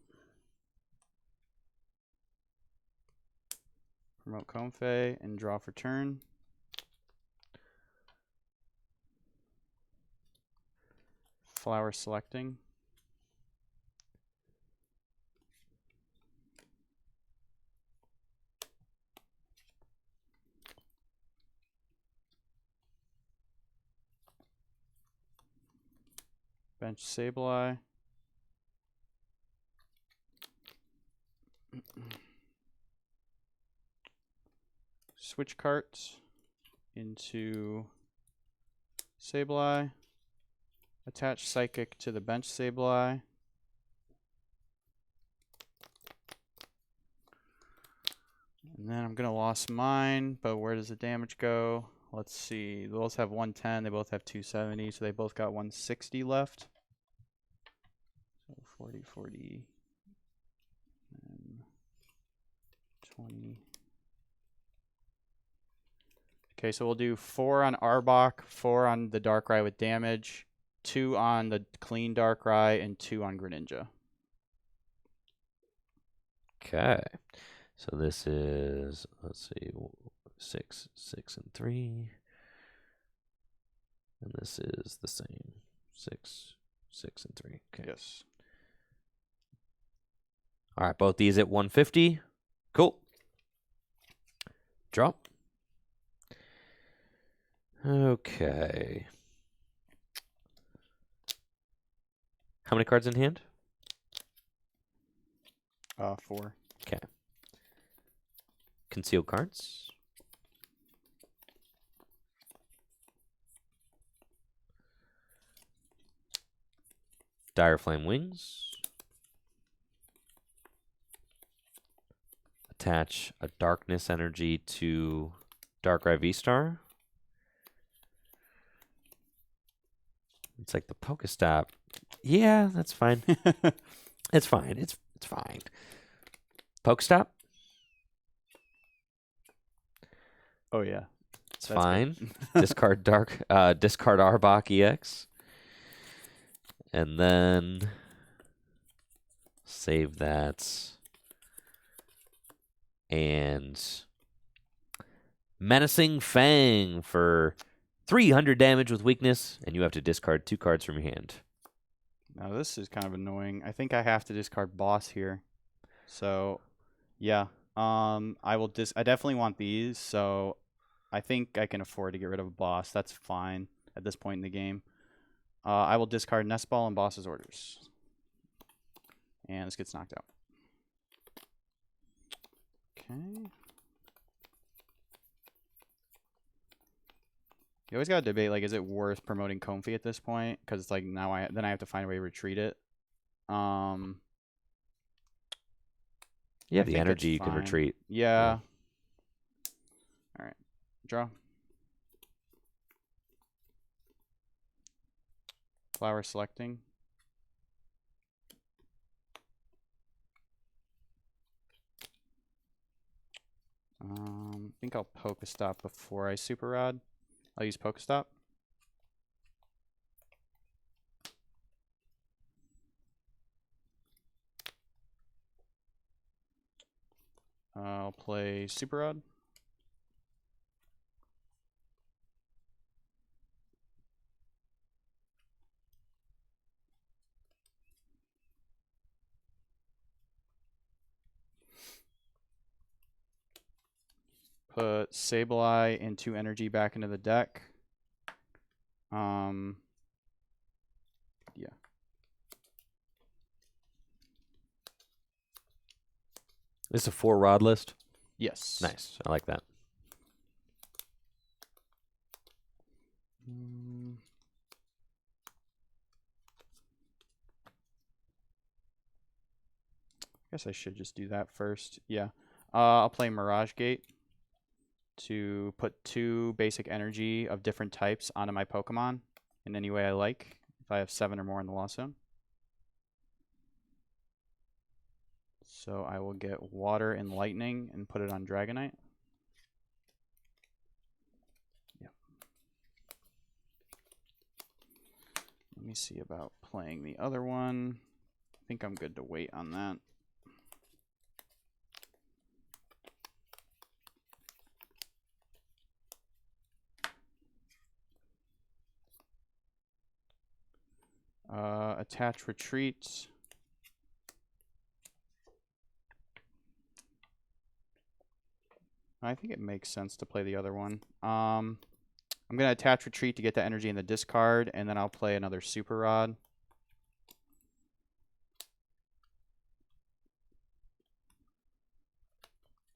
Promote Comfey and draw for turn. Flower selecting. Bench Sableye. Switch carts into Sableye. Attach Psychic to the bench Sableye. And then I'm going to lost mine, but where does the damage go? Let's see. They both have 110. They both have 270, so they both got 160 left. So 40, 40, and 20. Okay, so we'll do 4 on Arbok, 4 on the Darkrai with damage, 2 on the clean Darkrai, and 2 on Greninja. Okay. So this is, let's see, 6, 6, and 3. And this is the same. 6, 6, and 3. Okay. Yes. All right, both these at 150. Cool. Draw. Okay. How many cards in hand? 4. Okay. Concealed cards. Dire Flame Wings. Attach a Darkness Energy to Darkrai V-Star. It's like the Pokestop. Yeah, that's fine. It's fine. It's fine. Pokestop. Oh yeah, It's fine. Discard discard Arbok EX. And then save that. And Menacing Fang for 300 damage with weakness, and you have to discard 2 cards from your hand. Now this is kind of annoying. I think I have to discard Boss here. So, yeah. I definitely want these, so I think I can afford to get rid of a Boss. That's fine at this point in the game. I will discard Nest Ball and Boss's Orders. And this gets knocked out. Okay. You always gotta debate, like, is it worth promoting Comfy at this point? Because it's like now I have to find a way to retreat it. Yeah, the energy you can retreat. Yeah. All right. Draw. Flower selecting. I think I'll Pokestop before I Super Rod. I'll use Pokestop. I'll play Super Rod. Put Sableye and 2 energy back into the deck. Yeah. This is a 4 rod list? Yes. Nice. I like that. I guess I should just do that first. Yeah. I'll play Mirage Gate to put 2 basic energy of different types onto my Pokemon in any way I like, if I have 7 or more in the Lost Zone. So I will get Water and Lightning and put it on Dragonite. Yep. Let me see about playing the other one. I think I'm good to wait on that. Attach Retreat. I think it makes sense to play the other one. I'm going to attach Retreat to get the energy in the discard, and then I'll play another Super Rod.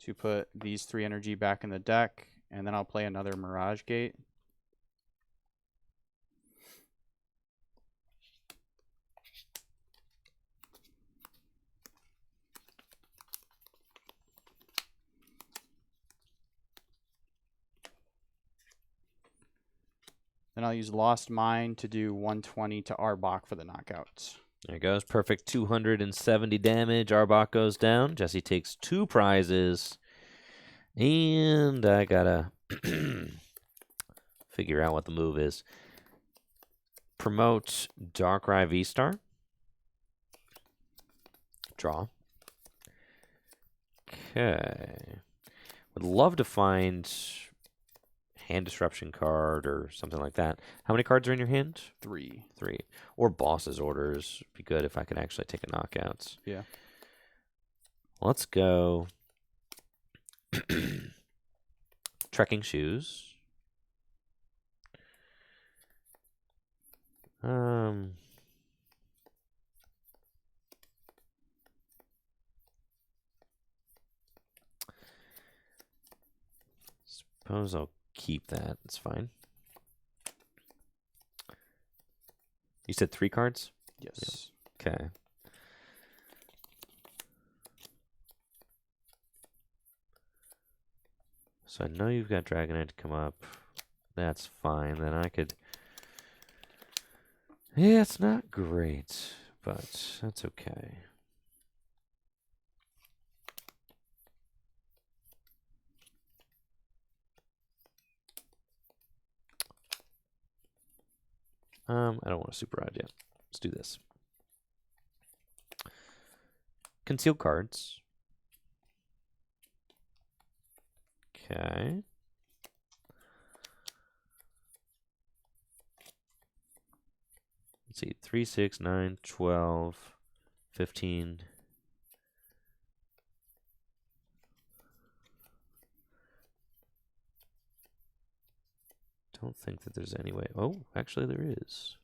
to put these 3 energy back in the deck, and then I'll play another Mirage Gate. Then I'll use Lost Mine to do 120 to Arbok for the knockouts. There it goes. Perfect 270 damage. Arbok goes down. Jesse takes 2 prizes. And I gotta figure out what the move is. Promote Darkrai V-Star. Draw. Okay. Would love to find hand disruption card or something like that. How many cards are in your hand? 3. 3. Or boss's orders. Would be good if I could actually take a knockouts. Yeah. Let's go. Trekking shoes. Suppose I'll keep that. It's fine. You said 3 cards? Yes. Yeah. Okay. So I know you've got Dragonite to come up. That's fine. Then I could... Yeah, it's not great, but that's okay. I don't want a super rod yet. Let's do this. Concealed cards. Okay. Let's see. 3, 6, 9, 12, 15. Don't think that there's any way. Oh, actually there is.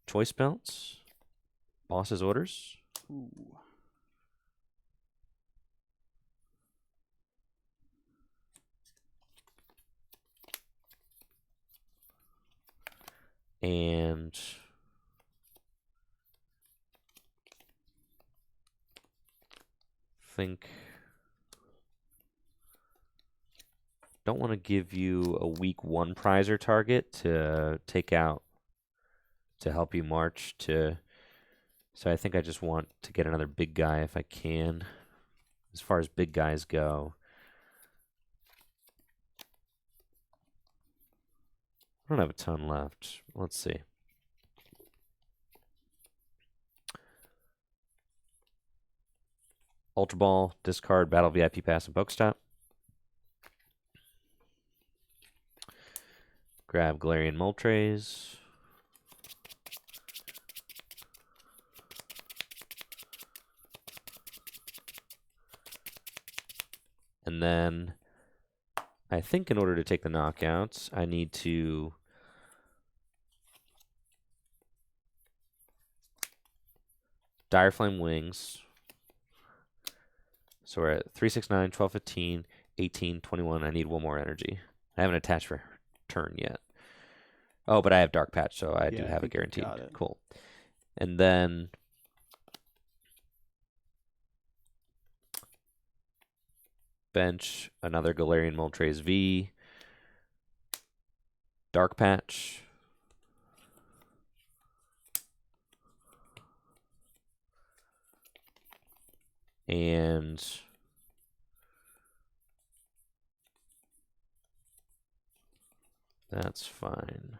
Choice belts. Boss's orders. Ooh. And think don't want to give you a week 1 prizer target to take out to help you march to. So I think I just want to get another big guy if I can. As far as big guys go, I don't have a ton left. Let's see. Ultra Ball, discard, Battle VIP Pass, and Pokestop. Grab Galarian Moltres. And then I think in order to take the knockouts, I need to Dire Flame Wings. So we're at 3, 6, 9, 12, 15, 18, 21. I need 1 more energy. I haven't attached for turn yet. Oh, but I have Dark Patch, so I do have it guaranteed. Cool. And then bench another Galarian Moltres V. Dark Patch. And that's fine.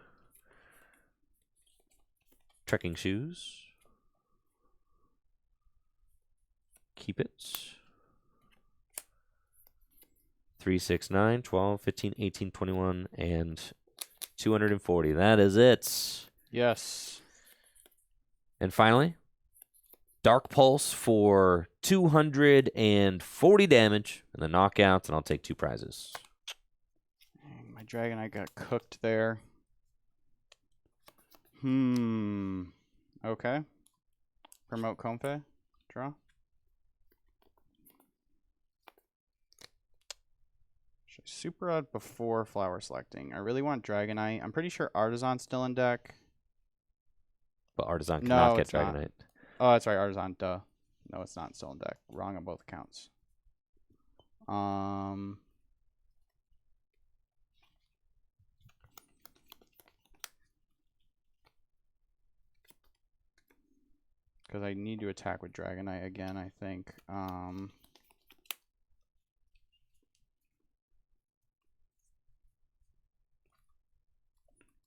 Trekking shoes. Keep it. 3, 6, 9, 12, 15, 18, 21, and 240. That is it. Yes. And finally, Dark Pulse for 240 damage and the knockouts, and I'll take 2 prizes. Dang, my Dragonite got cooked there. Okay. Promote Comfey. Draw. Should I super rod before flower selecting? I really want Dragonite. I'm pretty sure Artisan's still in deck. But Artisan No, cannot get it's not. Dragonite. Oh, that's right, Artisan. Duh. No, it's not still in deck. Wrong on both accounts. Because I need to attack with Dragonite again, I think.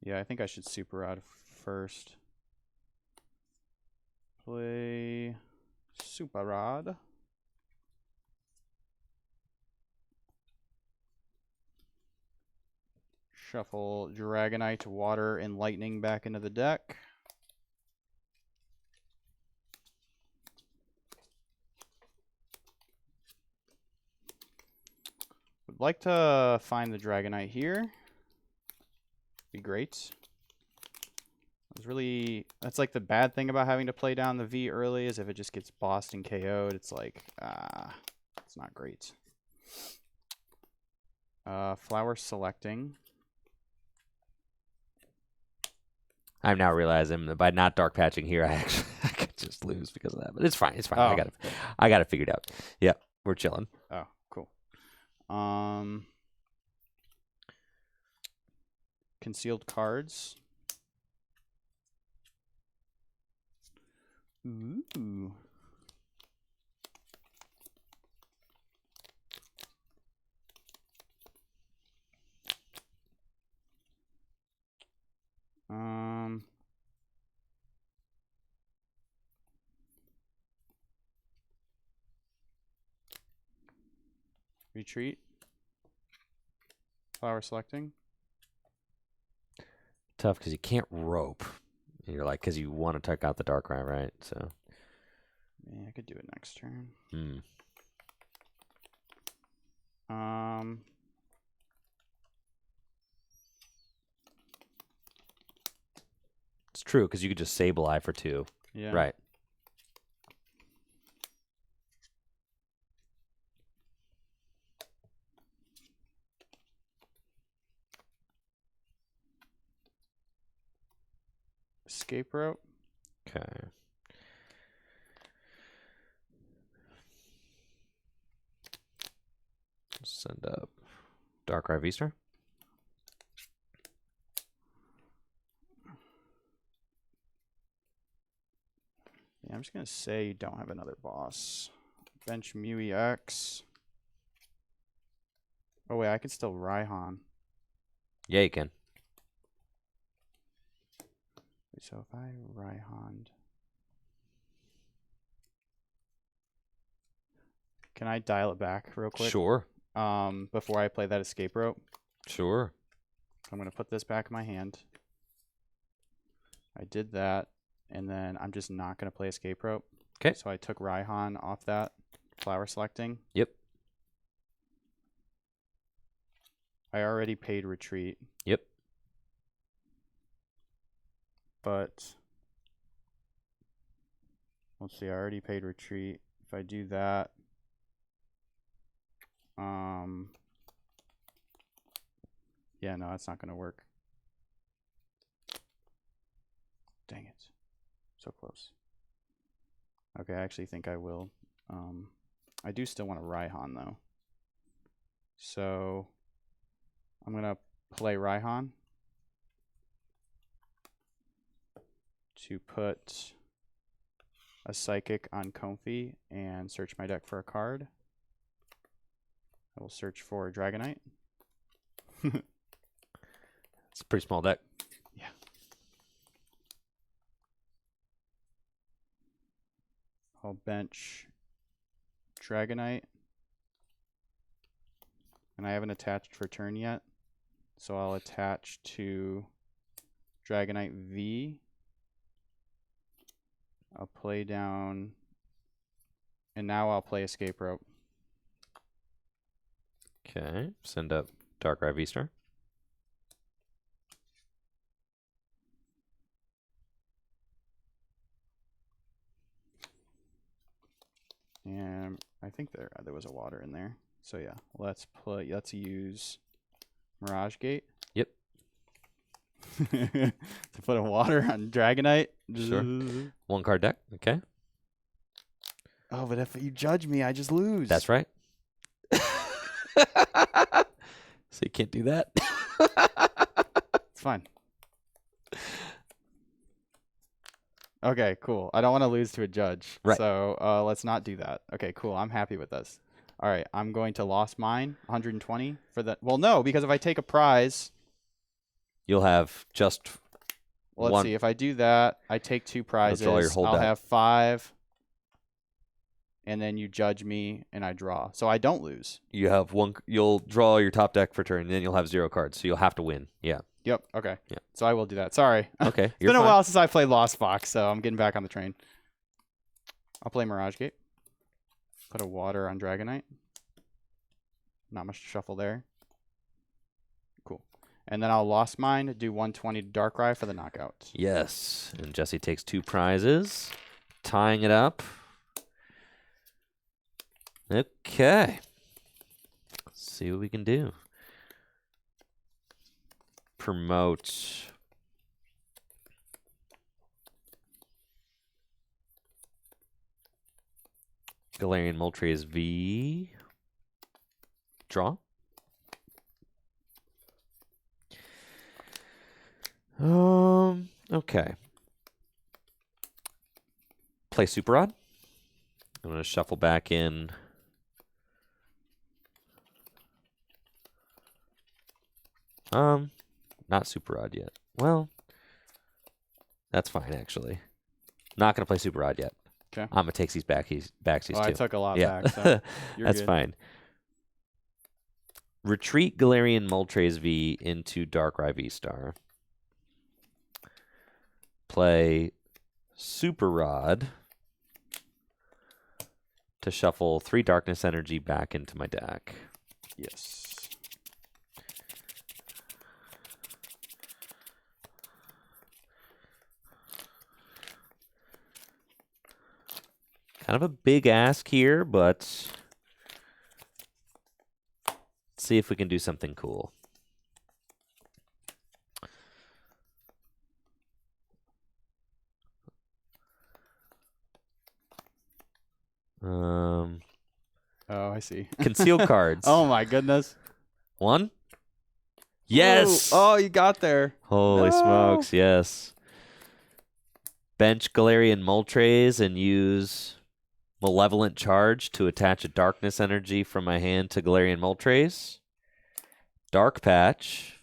Yeah, I think I should super rod first. Play super rod. Shuffle Dragonite, Water, and Lightning back into the deck. Would like to find the Dragonite here. Be great. That's like the bad thing about having to play down the V early, is if it just gets bossed and KO'd, it's like, it's not great. Flower selecting. I'm now realizing that by not dark patching here, I could just lose because of that. But it's fine. It's fine. Oh. I got it figured out. Yep, we're chilling. Oh, cool. Concealed cards. Ooh. Retreat. Flower selecting. Tough because you can't rope. You're like, because you want to take out the Darkrai, right? So. Yeah, I could do it next turn. It's true because you could just Sableye for 2. Yeah. Right. Escape route. Okay. Send up Darkrai V-Star. Yeah, I'm just going to say you don't have another boss. Bench Mew EX. Oh, wait, I could still Raihan. Yeah, you can. Wait, so if I Raihan... Can I dial it back real quick? Sure. Before I play that escape rope? Sure. I'm going to put this back in my hand. I did that, and then I'm just not going to play escape rope. Okay. So I took Raihan off that. Flower selecting. Yep. I already paid retreat. Yep. But let's see, I already paid retreat. If I do that, yeah, no, that's not going to work. Dang it. So close. Okay, I actually think I will. I do still want to Raihan, though. So I'm going to play Raihan to put a Psychic on Comfy and search my deck for a card. I will search for Dragonite. It's a pretty small deck. Yeah. I'll bench Dragonite. And I haven't attached for turn yet. So I'll attach to Dragonite V. I'll play down. And now I'll play Escape Rope. Okay. Send up Darkrai V-Star. And I think there was a water in there. So yeah, let's use Mirage Gate. Yep. To put a water on Dragonite. Sure. 1 card deck. Okay. Oh, but if you judge me, I just lose. That's right. So you can't do that. It's fine. Okay, cool. I don't want to lose to a judge. Right. So let's not do that. Okay, cool. I'm happy with this. All right, I'm going to lost mine, 120 for that. Well, no, because if I take a prize, you'll have just well, let's one. see. If I do that, I take 2 prizes. Draw your whole I'll deck. have 5, and then you judge me, and I draw. So I don't lose. You have 1. You'll draw your top deck for turn, and then you'll have 0 cards. So you'll have to win. Yeah. Yep. Okay. Yeah. So I will do that. Sorry. Okay. It's been a while since I played Lost Fox, so I'm getting back on the train. I'll play Mirage Gate. Put a water on Dragonite. Not much to shuffle there. Cool. And then I'll Lost Mine, do 120 to Darkrai for the knockout. Yes. And Jesse takes 2 prizes, tying it up. Okay. Let's see what we can do. Promote. Galarian Moltres V. Draw. Okay. Play Super Rod. I'm going to shuffle back in. Not Super Rod yet. Well, that's fine, actually. Not going to play Super Rod yet. Okay. I'm going to take these backsies too. I took a lot Yeah. back, so you're That's good. fine. Retreat Galarian Moltres V into Darkrai V-Star. Play Super Rod to shuffle 3 Darkness Energy back into my deck. Yes. Kind of a big ask here, but let's see if we can do something cool. Oh, I see. Conceal cards. Oh my goodness. 1. Yes. Ooh. Oh, you got there. Holy No. smokes, yes. Bench Galarian Moltres and use Malevolent Charge to attach a Darkness Energy from my hand to Galarian Moltres. Dark Patch.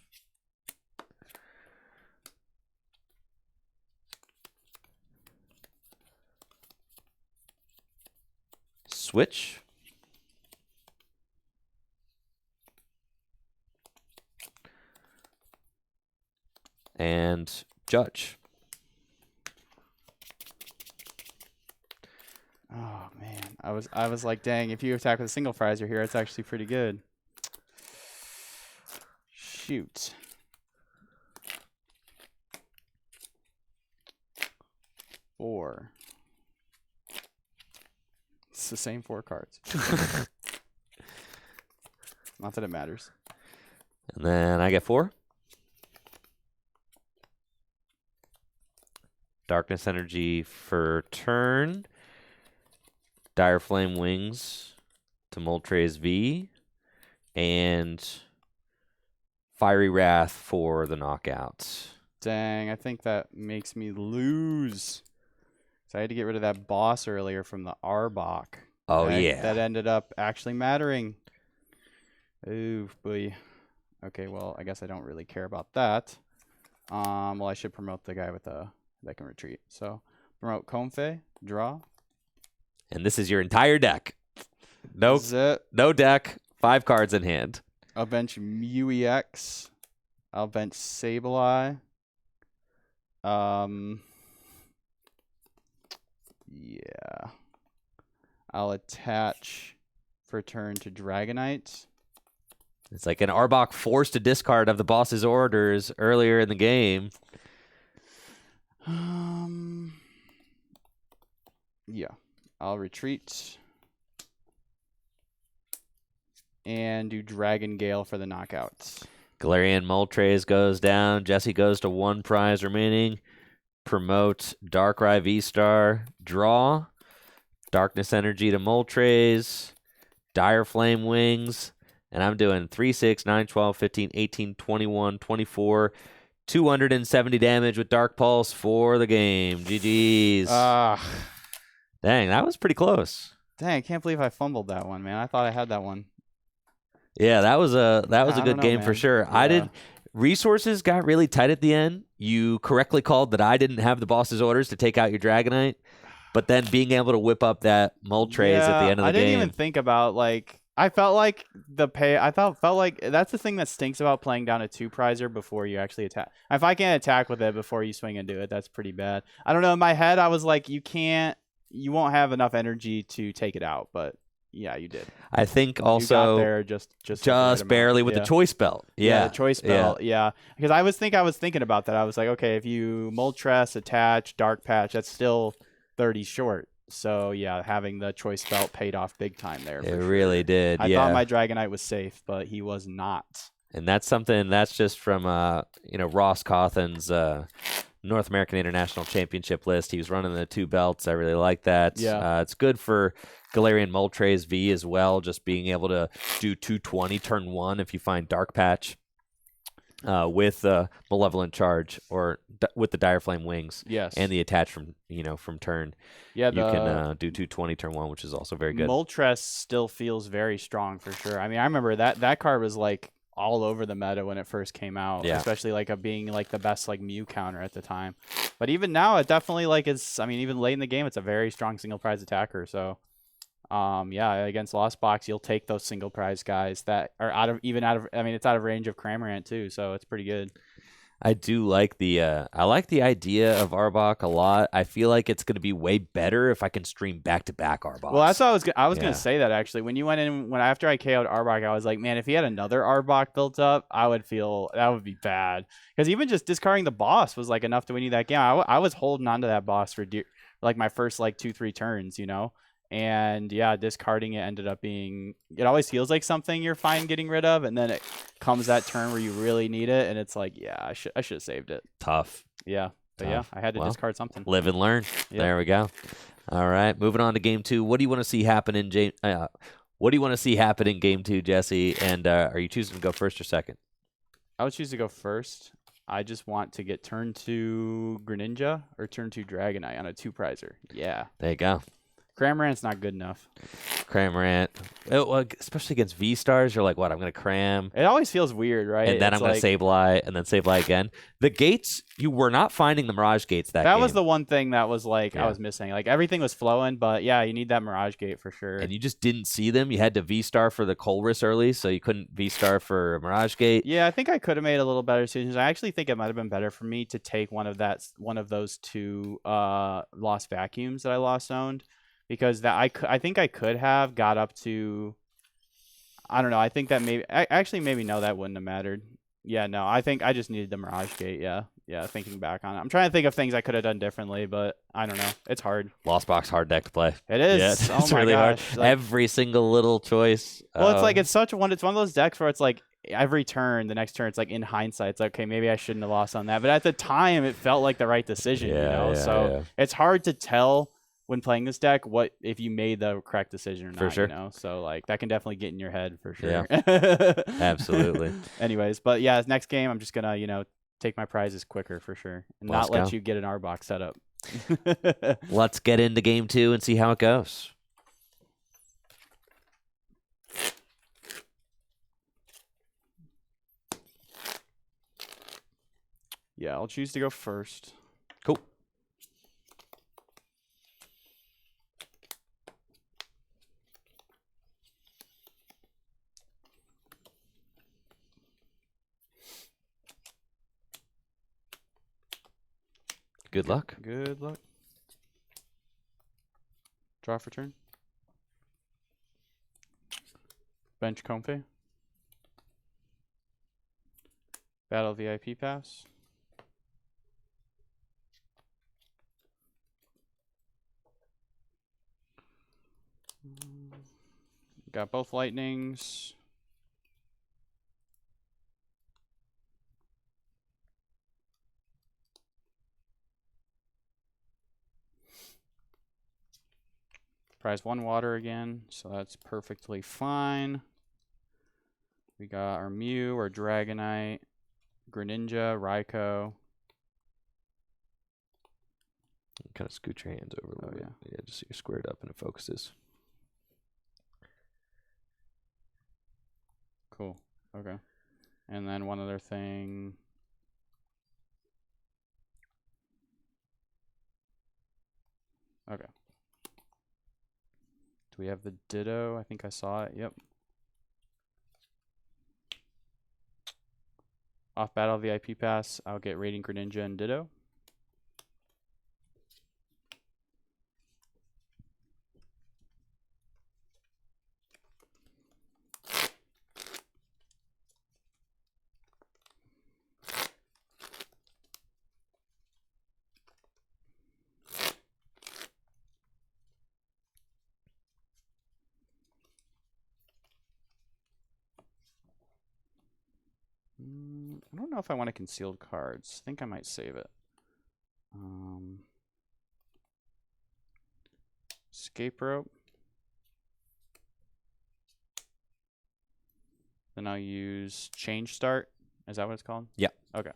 Switch. And Judge. Oh man, I was like, dang, if you attack with a single Fraser here, it's actually pretty good. Shoot. Four. It's the same 4 cards. Not that it matters. And then I get 4. Darkness Energy for turn. Dire Flame Wings to Moltres V. And Fiery Wrath for the knockout. Dang, I think that makes me lose. So I had to get rid of that boss earlier from the Arbok. Oh, yeah. That ended up actually mattering. Ooh, boy. Okay, well, I guess I don't really care about that. Well, I should promote the guy with the that can retreat. So promote Comfey, draw. And this is your entire deck. No, This is it. no deck. 5 cards in hand. I'll bench MUEX. I'll bench Sableye. Yeah. I'll attach for turn to Dragonite. It's like an Arbok forced to discard of the boss's orders earlier in the game. Yeah. I'll retreat. and do Dragon Gale for the knockouts. Galarian Moltres goes down. Jesse goes to 1 prize remaining. Promote Darkrai V-Star. Draw. Darkness Energy to Moltres. Dire Flame Wings. And I'm doing 3, 6, 9, 12, 15, 18, 21, 24. 270 damage with Dark Pulse for the game. GG's. Dang, that was pretty close. Dang, I can't believe I fumbled that one, man. I thought I had that one. Yeah, that was a good game for sure. Yeah. Resources got really tight at the end. You correctly called that I didn't have the boss's orders to take out your Dragonite, but then being able to whip up that Moltres at the end of the game. I didn't even think about like I felt like felt like that's the thing that stinks about playing down a 2-prizer before you actually attack. If I can't attack with it before you swing into it, that's pretty bad. I don't know. In my head, I was like, you won't have enough energy to take it out, but yeah, you did. I think You also got there just barely with the choice belt. Yeah, the choice belt. Yeah, because I was thinking about that. I was like, okay, if you Moltres, attach, Dark Patch, that's still 30 short. So yeah, having the choice belt paid off big time there. It really did. I thought my Dragonite was safe, but he was not. And that's something that's just from Ross Cawthon's North American International Championship list. He was running the 2 belts. I really like that. Yeah. It's good for Galarian Moltres V as well, just being able to do 220 turn 1 if you find Dark Patch with Malevolent Charge or with the Dire Flame Wings. Yes. And the attach from turn. Yeah, you can do 220 turn 1, which is also very good. Moltres still feels very strong for sure. I mean, I remember that card was like all over the meta when it first came out, especially like being like the best like Mew counter at the time. But even now, it definitely like is. I mean, even late in the game, it's a very strong single prize attacker. So, against Lost Box, you'll take those single prize guys that are out of. I mean, it's out of range of Cramorant too, so it's pretty good. I do like the idea of Arbok a lot. I feel like it's going to be way better if I can stream back-to-back Arbok. Well, that's what I was going to say that actually. When you went in, after I KO'd Arbok, I was like, man, if he had another Arbok built up, I would feel that would be bad. Because even just discarding the boss was like enough to win you that game. I was holding on to that boss for like my first like 2-3 turns, And yeah, discarding it ended up being. It always feels like something you're fine getting rid of, and then it comes that turn where you really need it, and it's like, yeah, I should have saved it. Tough. Yeah, but yeah, I had to discard something. Live and learn. Yep. There we go. All right, moving on to game 2. What do you want to see happen in game 2, Jesse? And are you choosing to go first or second? I would choose to go first. I just want to get turn 2 Greninja or turn 2 Dragonite on a 2-prizer. Yeah. There you go. Cramorant's not good enough. Cramorant, especially against V-Stars, you're like, what, I'm going to cram? It always feels weird, right? And then I'm going to Sableye, and then Sableye again. The gates, you were not finding the Mirage gates that game. Was the one thing that was like, I was missing. Like, everything was flowing, but yeah, you need that Mirage gate for sure. And you just didn't see them. You had to V-Star for the Colress early, so you couldn't V-Star for a Mirage gate. Yeah, I think I could have made a little better decisions. I actually think it might have been better for me to take one of those 2 lost vacuums that I lost owned. Because I think I could have got up to, I don't know. I think that maybe no, that wouldn't have mattered. Yeah, no, I think I just needed the Mirage Gate. Yeah. Thinking back on it, I'm trying to think of things I could have done differently, but I don't know. It's hard. Lost Box hard deck to play. It is. Yeah, it's really hard. Like, every single little choice. Well, it's one of those decks where it's like every turn, the next turn, it's like in hindsight, it's like, okay, maybe I shouldn't have lost on that, but at the time, it felt like the right decision. It's hard to tell when playing this deck what if you made the correct decision or not. For sure. So like that can definitely get in your head for sure. Yeah. Absolutely. Anyways, but yeah, next game I'm just gonna take my prizes quicker for sure and not let you get an Arbok set up. Let's get into game 2 and see how it goes. Yeah, I'll choose to go first. Cool. Good luck. Good luck. Draw for turn. Bench Comfy. Battle VIP pass. Got both lightnings. Prize 1 water again, so that's perfectly fine. We got our Mew, our Dragonite, Greninja, Raikou. Kind of scoot your hands over a little bit. Yeah, just so you're squared up and it focuses. Cool. Okay. And then one other thing. Okay. Do we have the Ditto? I think I saw it. Yep. Off battle VIP pass, I'll get Radiant Greninja and Ditto. I don't know if I want to concealed cards. I think I might save it. Escape rope. Then I'll use change start. Is that what it's called? Yeah. Okay.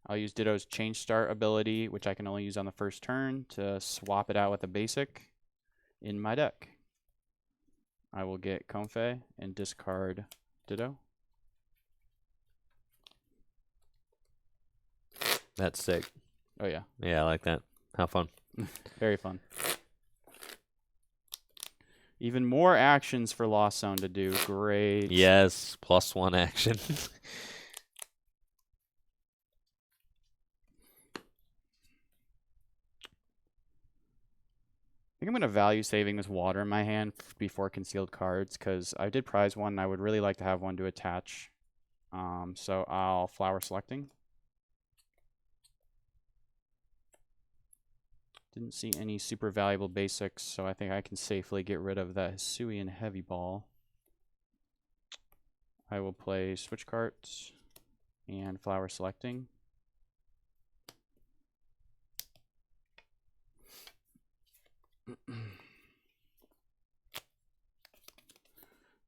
I'll use Ditto's change start ability, which I can only use on the first turn, to swap it out with a basic in my deck. I will get Comfey and discard Ditto. That's sick. Oh, yeah. Yeah, I like that. How fun. Very fun. Even more actions for Lost Zone to do. Great. Yes, +1 action. I think I'm going to value saving this water in my hand before concealed cards, because I did prize one and I would really like to have one to attach. So I'll flower selecting. Didn't see any super valuable basics, so I think I can safely get rid of that Hisuian Heavy Ball. I will play Switch Carts and flower selecting.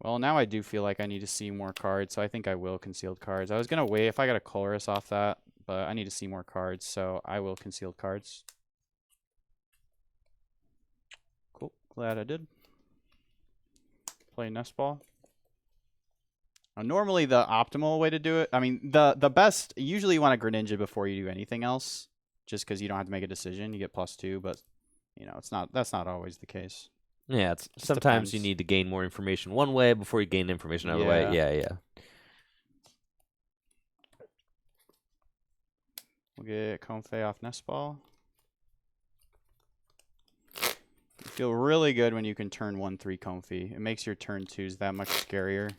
Well, now I do feel like I need to see more cards, so I think I will concealed cards. I was going to wait if I got a Colress off that, but I need to see more cards, so I will concealed cards. Cool. Glad I did. Play Nest Ball. Now, normally the optimal way to do it, I mean, the best, usually you want a Greninja before you do anything else, just because you don't have to make a decision. You get +2, but, you know, that's not always the case. Yeah, sometimes you need to gain more information one way before you gain information another way. Yeah. We'll get Comfey off Nest Ball. You feel really good when you can turn 1/3 Comfey. It makes your turn 2s that much scarier.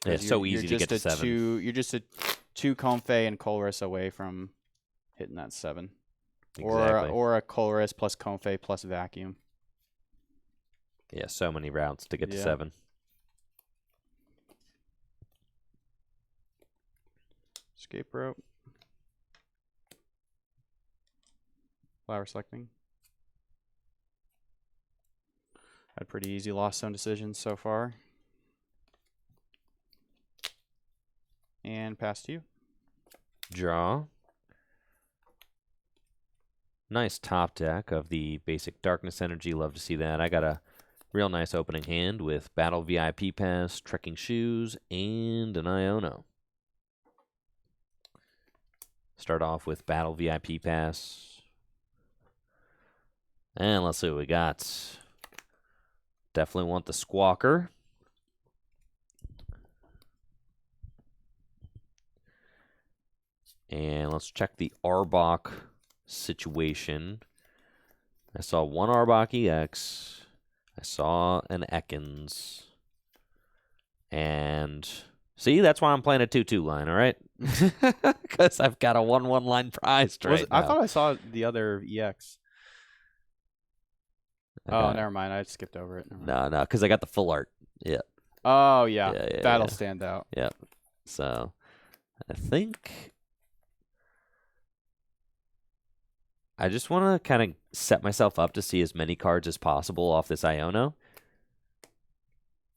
Yeah, it's so easy to get to 7. You're just a 2 Comfey and Colress away from hitting that 7. Exactly. Or a Colress plus Comfey plus Vacuum. Yeah, so many routes to get to 7. Escape rope. Flower selecting. Had pretty easy Lost Zone decisions so far. And pass to you. Draw. Nice top deck of the basic Darkness Energy. Love to see that. I got a real nice opening hand with Battle VIP Pass, Trekking Shoes, and an Iono. Start off with Battle VIP Pass. And let's see what we got. Definitely want the Squawker. And let's check the Arbok situation. I saw one Arbok EX. I saw an Ekans. And see, that's why I'm playing a 2/2 line, all right? Because I've got a 1/1 line prized right now. I thought I saw the other EX. Oh, never mind. I skipped over it. No, because I got the full art. Yeah. Oh, yeah. That'll stand out. Yep. So, I think I just want to kind of set myself up to see as many cards as possible off this Iono.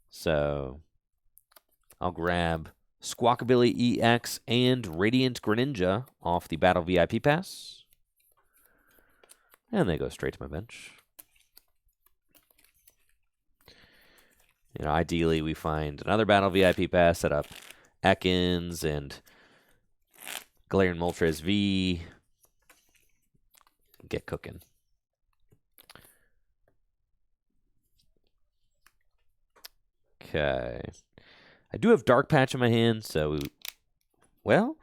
So I'll grab Squawkabilly EX and Radiant Greninja off the Battle VIP Pass. And they go straight to my bench. You know, ideally we find another Battle VIP Pass, set up Ekans and Galarian Moltres V. Get cooking. Okay. I do have Dark Patch in my hand, so... Well...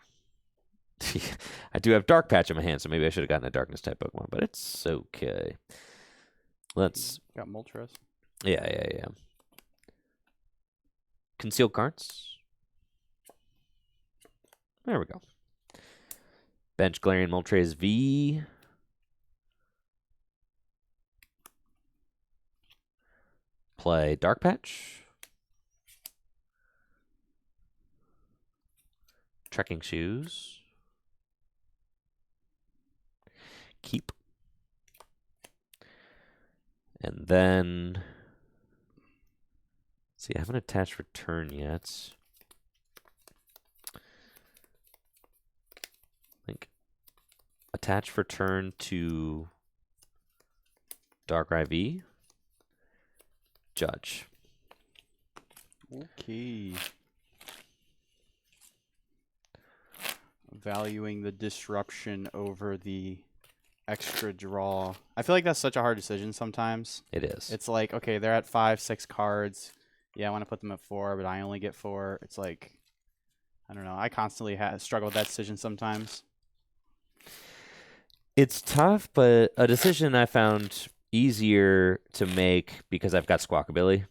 I do have Dark Patch in my hand, so maybe I should have gotten a Darkness-type Pokemon, but it's okay. Let's... Got Moltres. Yeah. Concealed cards. There we go. Bench Galarian Moltres V. Play Dark Patch. Trekking Shoes. Keep. And then... See, I haven't attached Return yet. I think attach Return to Dark IV. Judge. Okay. Valuing the disruption over the extra draw. I feel like that's such a hard decision sometimes. It is. It's like, okay, they're at 5, 6 cards. Yeah, I want to put them at 4, but I only get 4. It's like, I don't know. I constantly struggle with that decision sometimes. It's tough, but a decision I found easier to make because I've got Squawkabilly.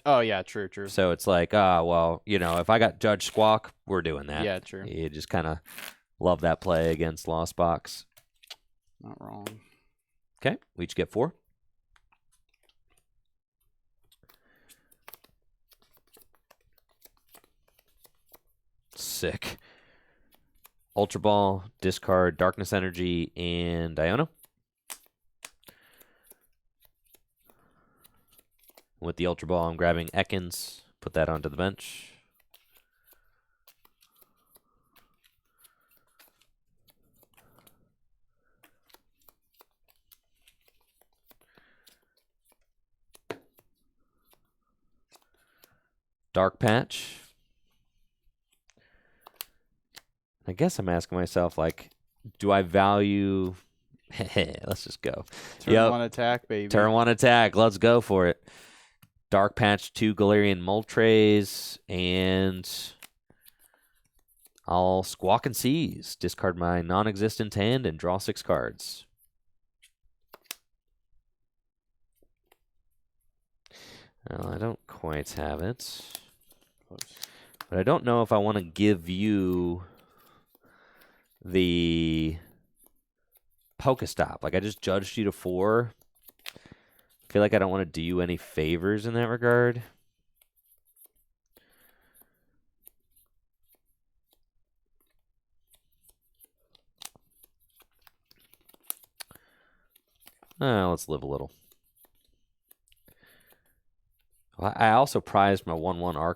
Oh yeah, true. So it's like, well, you know, if I got Judge Squawk, we're doing that. Yeah, true. You just kind of love that play against Lost Box. Not wrong. Okay, we each get 4. Sick. Ultra Ball, discard Darkness Energy, and Iono. With the Ultra Ball, I'm grabbing Ekans. Put that onto the bench. Dark Patch. I guess I'm asking myself, like, do I value... Let's just go. Turn 1 attack, baby. Turn 1 attack. Let's go for it. Dark Patch 2 Galarian Moltres, and I'll Squawk and Seize. Discard my non-existent hand and draw 6 cards. Well, I don't quite have it. Close. But I don't know if I want to give you the Pokestop. Like, I just judged you to 4. I feel like I don't want to do you any favors in that regard. Let's live a little. I also prized my 1/1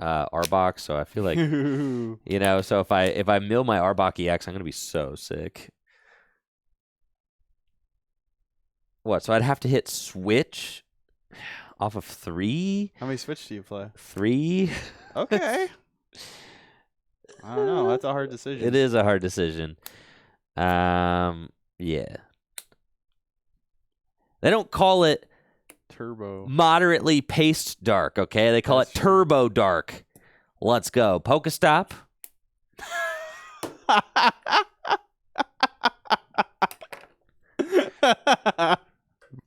Arbok, so I feel like you know. So if I mill my Arbok EX, I'm gonna be so sick. What? So I'd have to hit switch off of 3. How many switch do you play? 3. Okay. I don't know. That's a hard decision. It is a hard decision. Yeah. They don't call it Turbo. moderately paced dark, okay? They call it turbo dark. Let's go. Pokestop.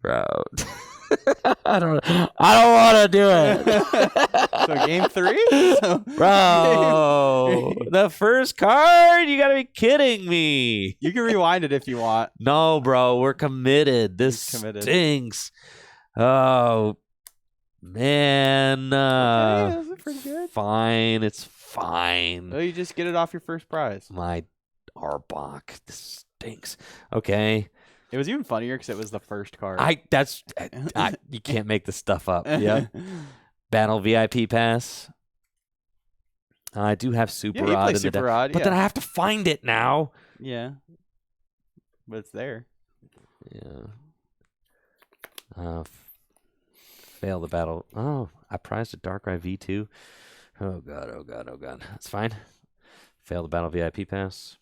Bro. I don't want to do it. So game 3? Bro. The first card? You got to be kidding me. You can rewind it if you want. No, bro. We're committed. This stinks. Oh, man. Okay, that's pretty good. Fine. It's fine. Well, you just get it off your first prize. My Arbok. This stinks. Okay. It was even funnier because it was the first card. You can't make this stuff up. Yeah. Battle VIP pass. I do have Super Yeah, you Rod play in the Super deck, Rod, but then I have to find it now. Yeah. But it's there. Yeah. Fail the battle. Oh, I prized a Darkrai V2. Oh god, oh god, oh god. That's fine. Fail the battle VIP pass.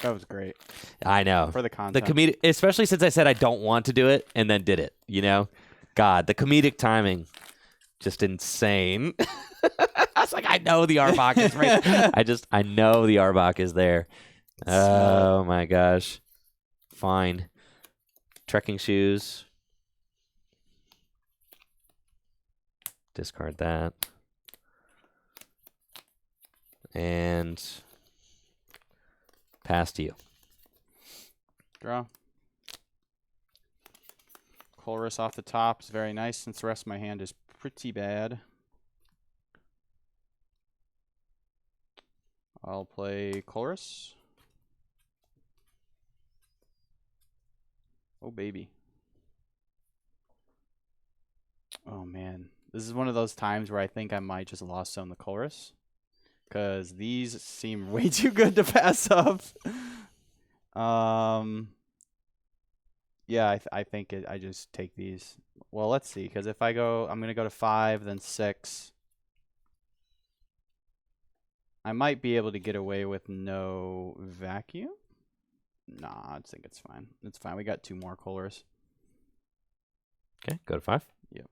That was great. I know. For the content. The comedic, especially since I said I don't want to do it and then did it, you know? God, the comedic timing. Just insane. I was like, I know the Arbok is right. I know the Arbok is there. Oh my gosh. Fine. Trekking shoes. Discard that. And pass to you. Draw. Colress off the top is very nice since the rest of my hand is pretty bad. I'll play Colress. Oh, baby. Oh, man. This is one of those times where I think I might just lost zone the Colress. Because these seem way too good to pass up. Yeah, I think I just take these. Well, let's see. Because if I go, I'm going to go to 5, then 6. I might be able to get away with no vacuum. Nah, I think it's fine. It's fine. We got 2 more Colors. Okay, go to 5. Yep.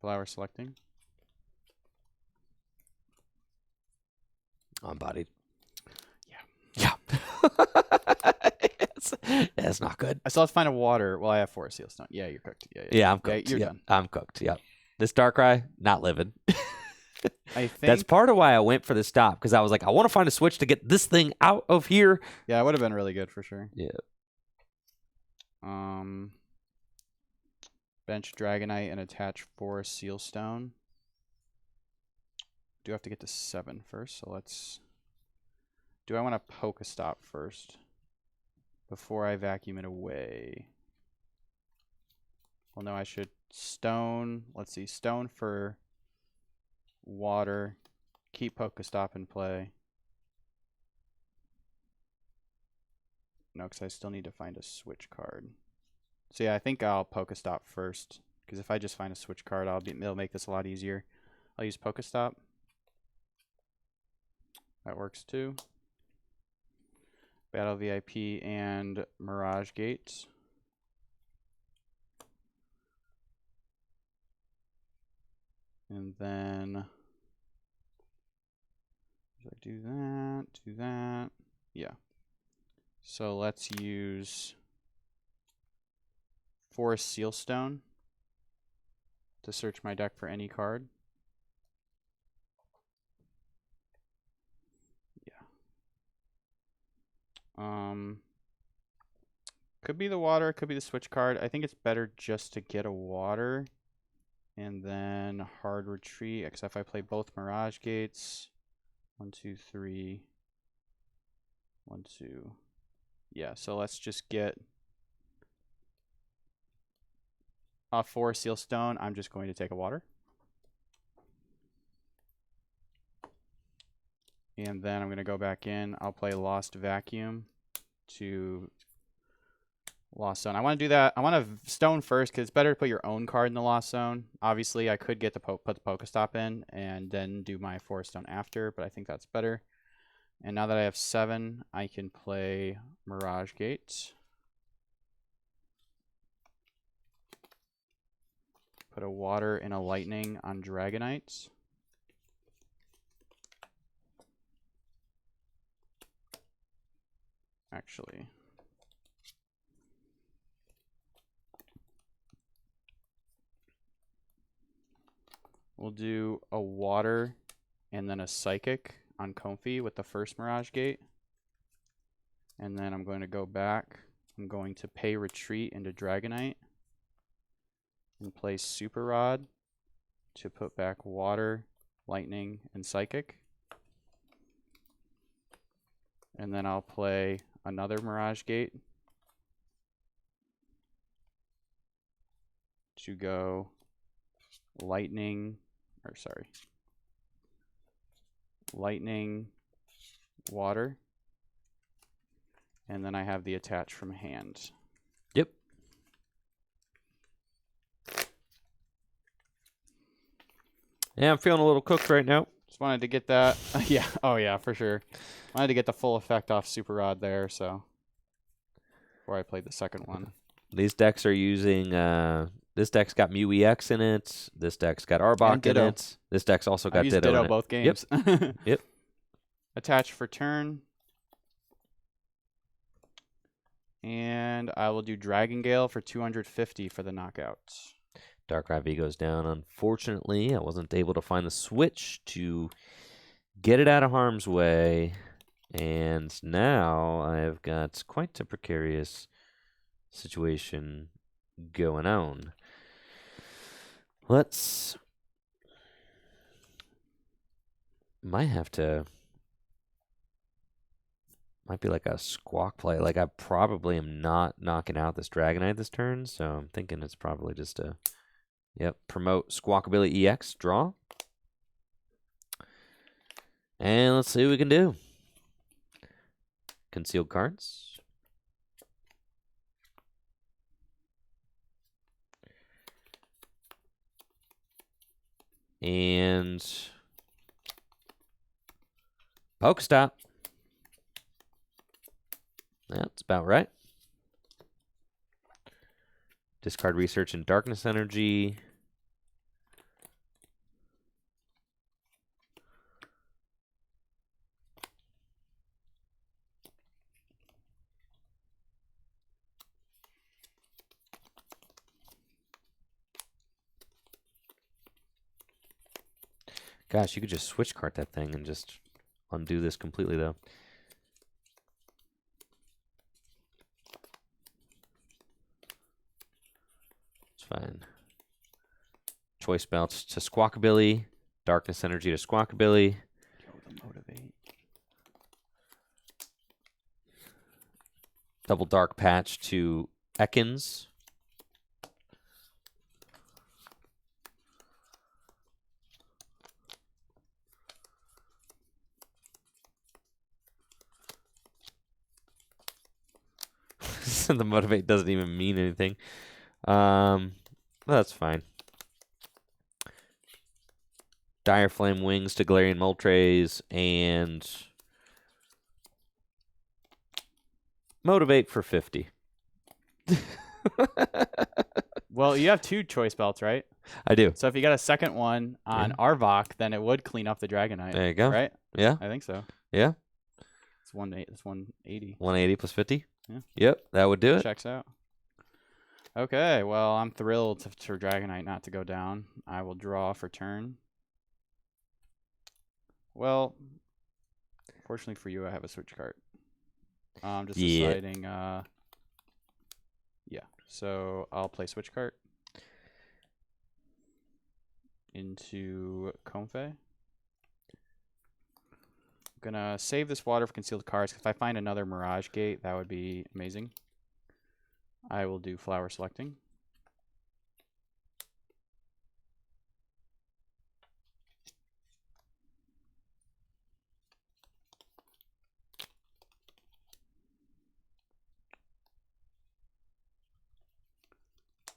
Flower selecting. Unbodied. Yeah. That's not good. I still have to find a water. Well, I have 4 Seal Stone. Yeah, you're cooked. Yeah, I'm cooked. Yeah, you're done. I'm cooked. Yep. This Darkrai, not living. I think That's part of why I went for the stop, because I was like, I want to find a switch to get this thing out of here. Yeah, it would have been really good for sure. Yeah. Bench Dragonite and attach 4 Seal Stone. Do have to get to 7 first, so let's... Do I want to Pokestop first before I vacuum it away? Well, no, I should Stone. Let's see, Stone for water. Keep Pokestop in play. No, because I still need to find a switch card. So yeah, I think I'll Pokestop first, because if I just find a switch card, it'll make this a lot easier. I'll use Pokestop. That works too. Battle VIP and Mirage Gate. And then I do that. Yeah. So let's use Forest Seal Stone to search my deck for any card. Could be the water, could be the switch card. I think it's better just to get a water and then hard retreat, except if I play both Mirage Gates. 1, 2, 3. 1, 2. Yeah, so let's just get a 4 Seal Stone. I'm just going to take a water. And then I'm going to go back in. I'll play Lost Vacuum to Lost Zone. I want to do that. I want to Stone first because it's better to put your own card in the Lost Zone. Obviously, I could get put the Pokestop in and then do my Forest Stone after, but I think that's better. And now that I have 7, I can play Mirage Gate. Put a water and a lightning on Dragonite. Actually, we'll do a water and then a psychic on Comfy with the first Mirage Gate. And then I'm going to go back. I'm going to pay Retreat into Dragonite. And play Super Rod to put back Water, Lightning, and Psychic. And then I'll play another Mirage Gate to go Lightning, Water, and then I have the attach from hand. Yep. Yeah, I'm feeling a little cooked right now. Just wanted to get that. Yeah. Oh, yeah, for sure. Wanted to get the full effect off Super Rod there, so before I played the second one. These decks are using. This deck's got Mew EX in it. This deck's got Arbok in it. This deck's also got Ditto in it. Both games. Yep. Yep. Attach for turn. And I will do Dragon Gale for 250 for the knockout. Darkrai V goes down. Unfortunately, I wasn't able to find the switch to get it out of harm's way. And now I've got quite a precarious situation going on. Might be like a squawk play. Like, I probably am not knocking out this Dragonite this turn, so I'm thinking it's probably just a, promote Squawkabilly EX, draw. And let's see what we can do. Concealed cards. And Pokestop. That's about right. Discard Research and Darkness Energy. Gosh, you could just switch card that thing and just undo this completely, though. It's fine. Choice Belts to Squawkabilly. Darkness Energy to Squawkabilly. The Motivate. Double Dark Patch to Ekans. The Motivate doesn't even mean anything. That's fine. Dire Flame Wings to Galarian Moltres and Motivate for 50. Well, you have 2 choice belts, right? I do. So if you got a second one on Arbok, then it would clean up the Dragonite. There you go. Right? Yeah. I think so. Yeah. It's 180. 180 plus 50? Yeah. Yep, that would do it. Checks out. Okay, well, I'm thrilled for Dragonite not to go down. I will draw for turn. Well, fortunately for you, I have a switch card. I'm just deciding. Yeah, so I'll play switch card into Comfey. I'm gonna save this water for concealed cards. If I find another Mirage Gate, that would be amazing. I will do flower selecting.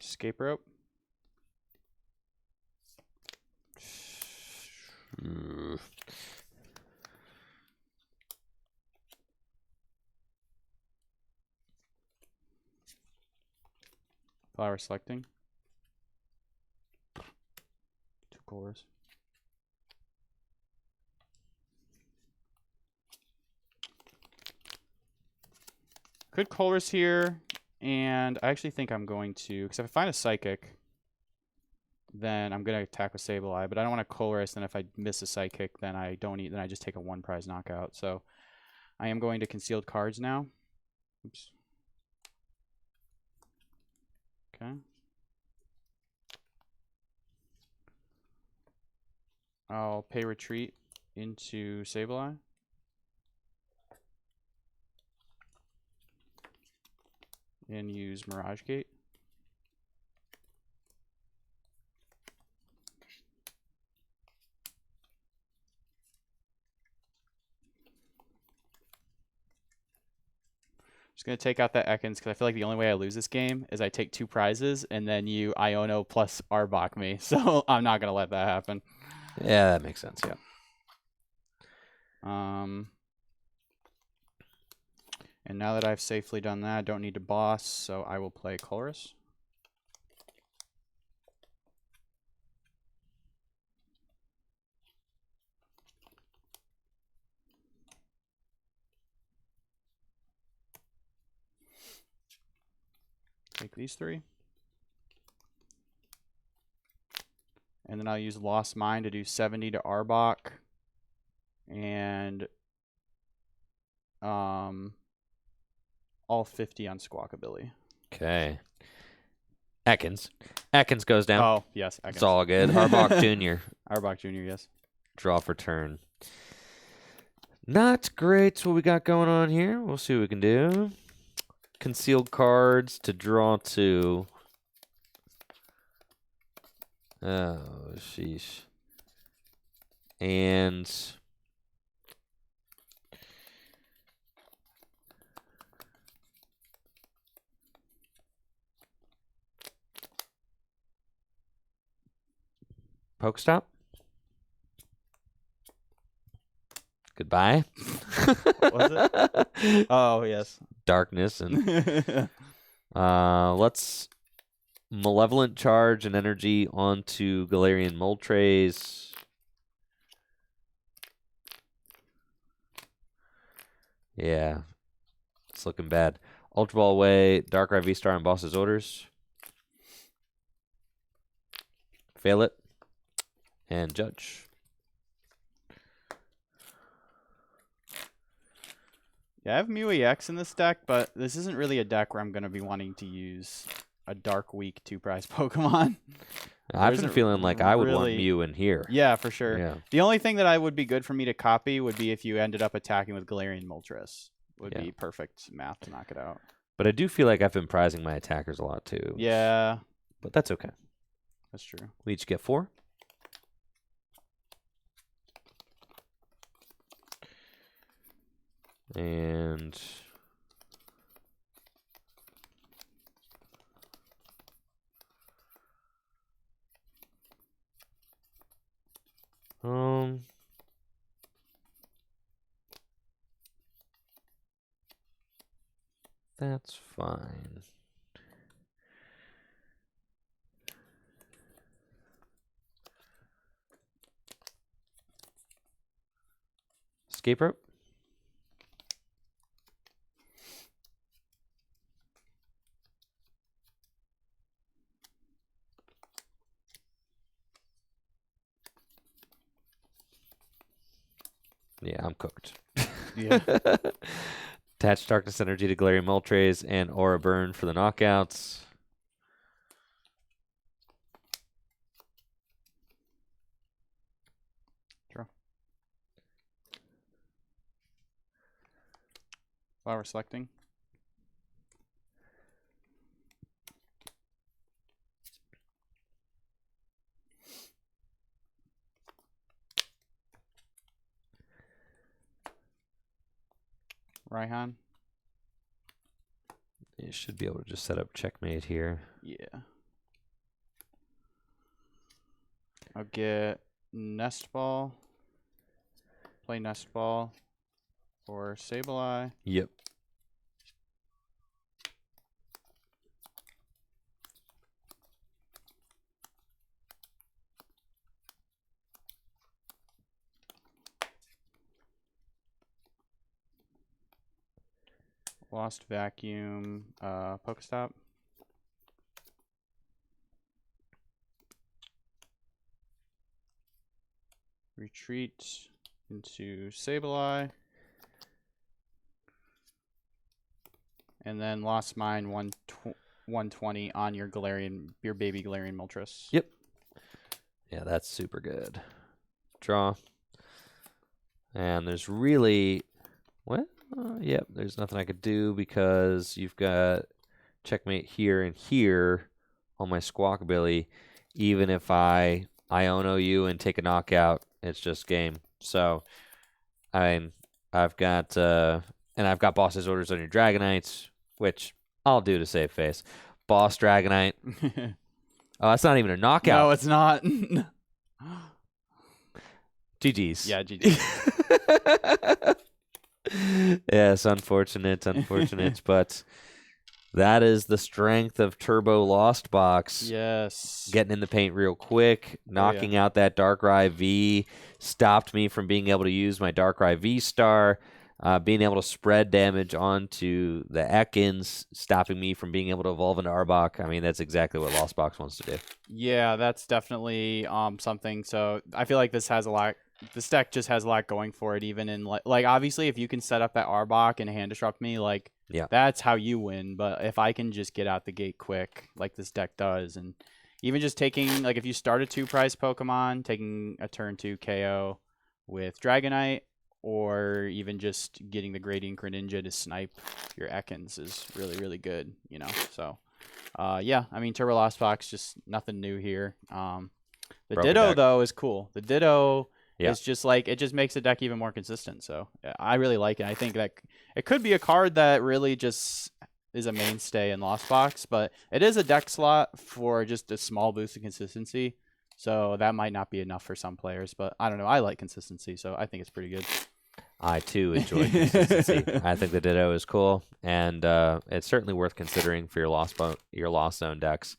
Escape rope. Flower selecting. 2 cores. Could Colress here, and I actually think I'm going to, because if I find a Psychic, then I'm gonna attack with Sableye. But I don't want to Colress. Then if I miss a Psychic, then I don't eat. Then I just take a 1-prize knockout. So I am going to concealed cards now. Oops. Okay. I'll pay retreat into Sableye. And use Mirage Gate. Just going to take out that Ekans because I feel like the only way I lose this game is I take 2 prizes and then you Iono plus Arbok me. So I'm not going to let that happen. Yeah, that makes sense. Yeah. And now that I've safely done that, I don't need to boss, so I will play Colress. Take these 3. And then I'll use Lost Mine to do 70 to Arbok. And all 50 on Squawkabilly. Okay. Ekans. Ekans goes down. Oh, yes. Ekans. It's all good. Arbok Jr. Arbok Jr., yes. Draw for turn. Not great what we got going on here. We'll see what we can do. Concealed cards to draw 2. Oh, sheesh. And Pokestop. Goodbye. What was it? Oh, yes. Darkness and let's Malevolent Charge and Energy onto Galarian Moltres. Yeah, it's looking bad. Ultra Ball away, Darkrai V-Star on Boss's orders. Fail it. And Judge. Yeah, I have Mew EX in this deck, but this isn't really a deck where I'm going to be wanting to use a Dark Weak 2-prize Pokemon. I've been feeling like I would want really- Mew in here. Yeah, for sure. Yeah. The only thing that I would be good for me to copy would be if you ended up attacking with Galarian Moltres. Would be perfect math to knock it out. But I do feel like I've been prizing my attackers a lot too. Yeah. But that's okay. That's true. We each get 4. And that's fine. Escape rope. Yeah, I'm cooked. Yeah. Attach Darkness Energy to Galarian Moltres and Aura Burn for the knockouts. Draw. Flower selecting. Raihan. You should be able to just set up checkmate here. Yeah. I'll get Nest Ball. Play Nest Ball for Sableye. Yep. Lost Vacuum, Pokestop. retreat into Sableye. And then lost mine 120 on your baby Galarian Moltres. Yep. Yeah, that's super good. Draw. And there's really... What? Yep, there's nothing I could do because you've got checkmate here and here on my Squawkabilly. Even if I Iono you and take a knockout, it's just game. So, I've got Boss's Orders on your Dragonites, which I'll do to save face. Boss Dragonite. Oh, that's not even a knockout. No, it's not. GG's. Yeah, GG's. Yes, unfortunate, but that is the strength of Turbo Lost Box. Yes. Getting in the paint real quick, knocking out that Darkrai V, stopped me from being able to use my Darkrai V-Star, being able to spread damage onto the Ekans, stopping me from being able to evolve into Arbok. I mean, that's exactly what Lost Box wants to do. Yeah, that's definitely something. So I feel like this deck just has a lot going for it, even in like obviously if you can set up that Arbok and hand disrupt me, like that's how you win. But if I can just get out the gate quick like this deck does, and even just taking, like, if you start a 2-prize Pokemon, taking a turn 2 KO with Dragonite, or even just getting the Gradient Greninja to snipe your Ekans is really, really good, you know. So yeah, I mean, Turbo Lost Box, just nothing new here. The Ditto though is cool. The Ditto it's just like, it just makes the deck even more consistent. So yeah, I really like it. I think that it could be a card that really just is a mainstay in Lost Box, but it is a deck slot for just a small boost of consistency. So that might not be enough for some players, but I don't know. I like consistency, so I think it's pretty good. I too enjoy consistency. I think the Ditto is cool, and it's certainly worth considering for your Lost Zone decks.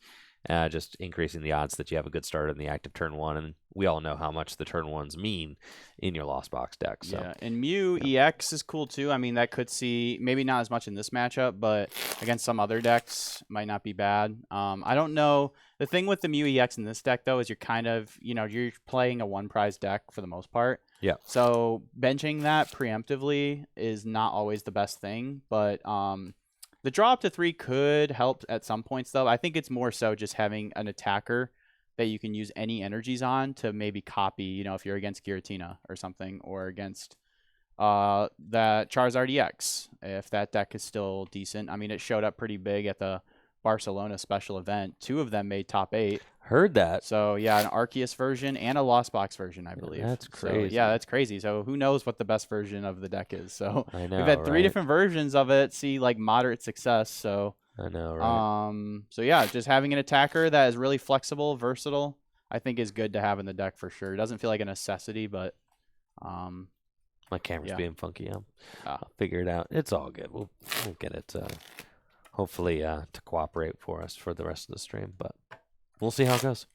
Just increasing the odds that you have a good start in the active turn 1, and we all know how much the turn 1s mean in your Lost Box deck. So. Yeah, and Mew EX is cool too. I mean, that could see, maybe not as much in this matchup, but against some other decks, might not be bad. I don't know. The thing with the Mew EX in this deck, though, is you're kind of, you're playing a 1-prize deck for the most part. Yeah. So benching that preemptively is not always the best thing, but the draw up to 3 could help at some points, though. I think it's more so just having an attacker that you can use any energies on to maybe copy, if you're against Giratina or something, or against that Charizard EX, if that deck is still decent. I mean, it showed up pretty big at the Barcelona special event. 2 of them made top 8. Heard that. So, yeah, an Arceus version and a Lost Box version, I believe. That's crazy. So, yeah, that's crazy. So who knows what the best version of the deck is. So I know, we've had 3 different versions of it, see, like, moderate success. So I know, right? So, yeah, just having an attacker that is really flexible, versatile, I think is good to have in the deck for sure. It doesn't feel like a necessity, but... my camera's being funky. I'll figure it out. It's all good. We'll get it, hopefully, to cooperate for us for the rest of the stream, but we'll see how it goes.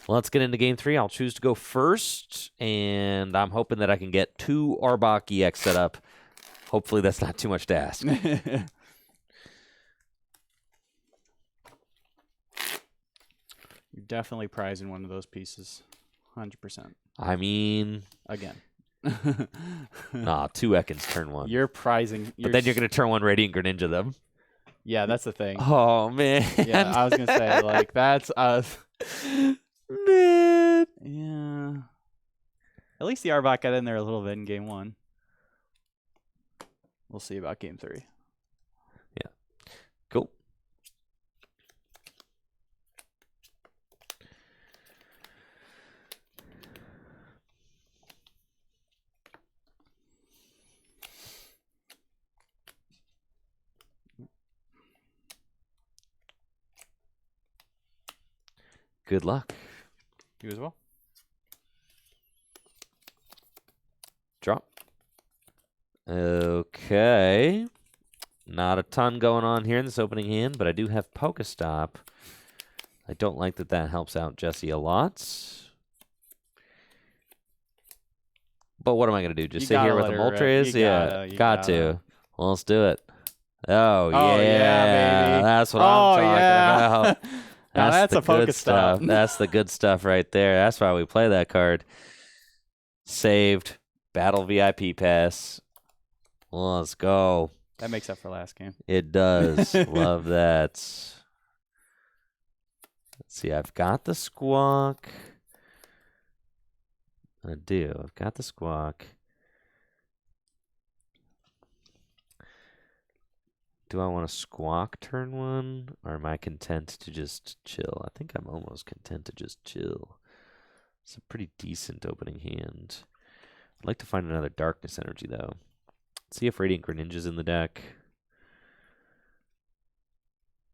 Well, let's get into Game 3. I'll choose to go first, and I'm hoping that I can get 2 Arbok EX set up. Hopefully that's not too much to ask. You're definitely prizing one of those pieces. 100%. I mean... Again. 2 Ekans turn 1. You're prizing... But then you're going to turn 1 Radiant Greninja them. Yeah, that's the thing. Oh, man. Yeah, I was going to say, like, that's us. Man. Yeah. At least the Arbok got in there a little bit in Game 1. We'll see about Game 3. Yeah. Cool. Good luck. You as well. Drop. Okay. Not a ton going on here in this opening hand, but I do have Pokestop. I don't like that helps out Jesse a lot. But what am I going to do? Just sit here with the Moltres? Yeah, got to. Well, let's do it. Oh, yeah, baby. That's what I'm talking about. That's the a good Pokestop. stuff. That's the good stuff right there. That's why we play that card. Saved. Battle VIP pass. Let's go. That makes up for last game. It does. Love that. Let's see. I've got the Squawk. I do. I've got the Squawk. Do I want to Squawk turn 1? Or am I content to just chill? I think I'm almost content to just chill. It's a pretty decent opening hand. I'd like to find another Darkness Energy, though. Let's see if Radiant Greninja's in the deck.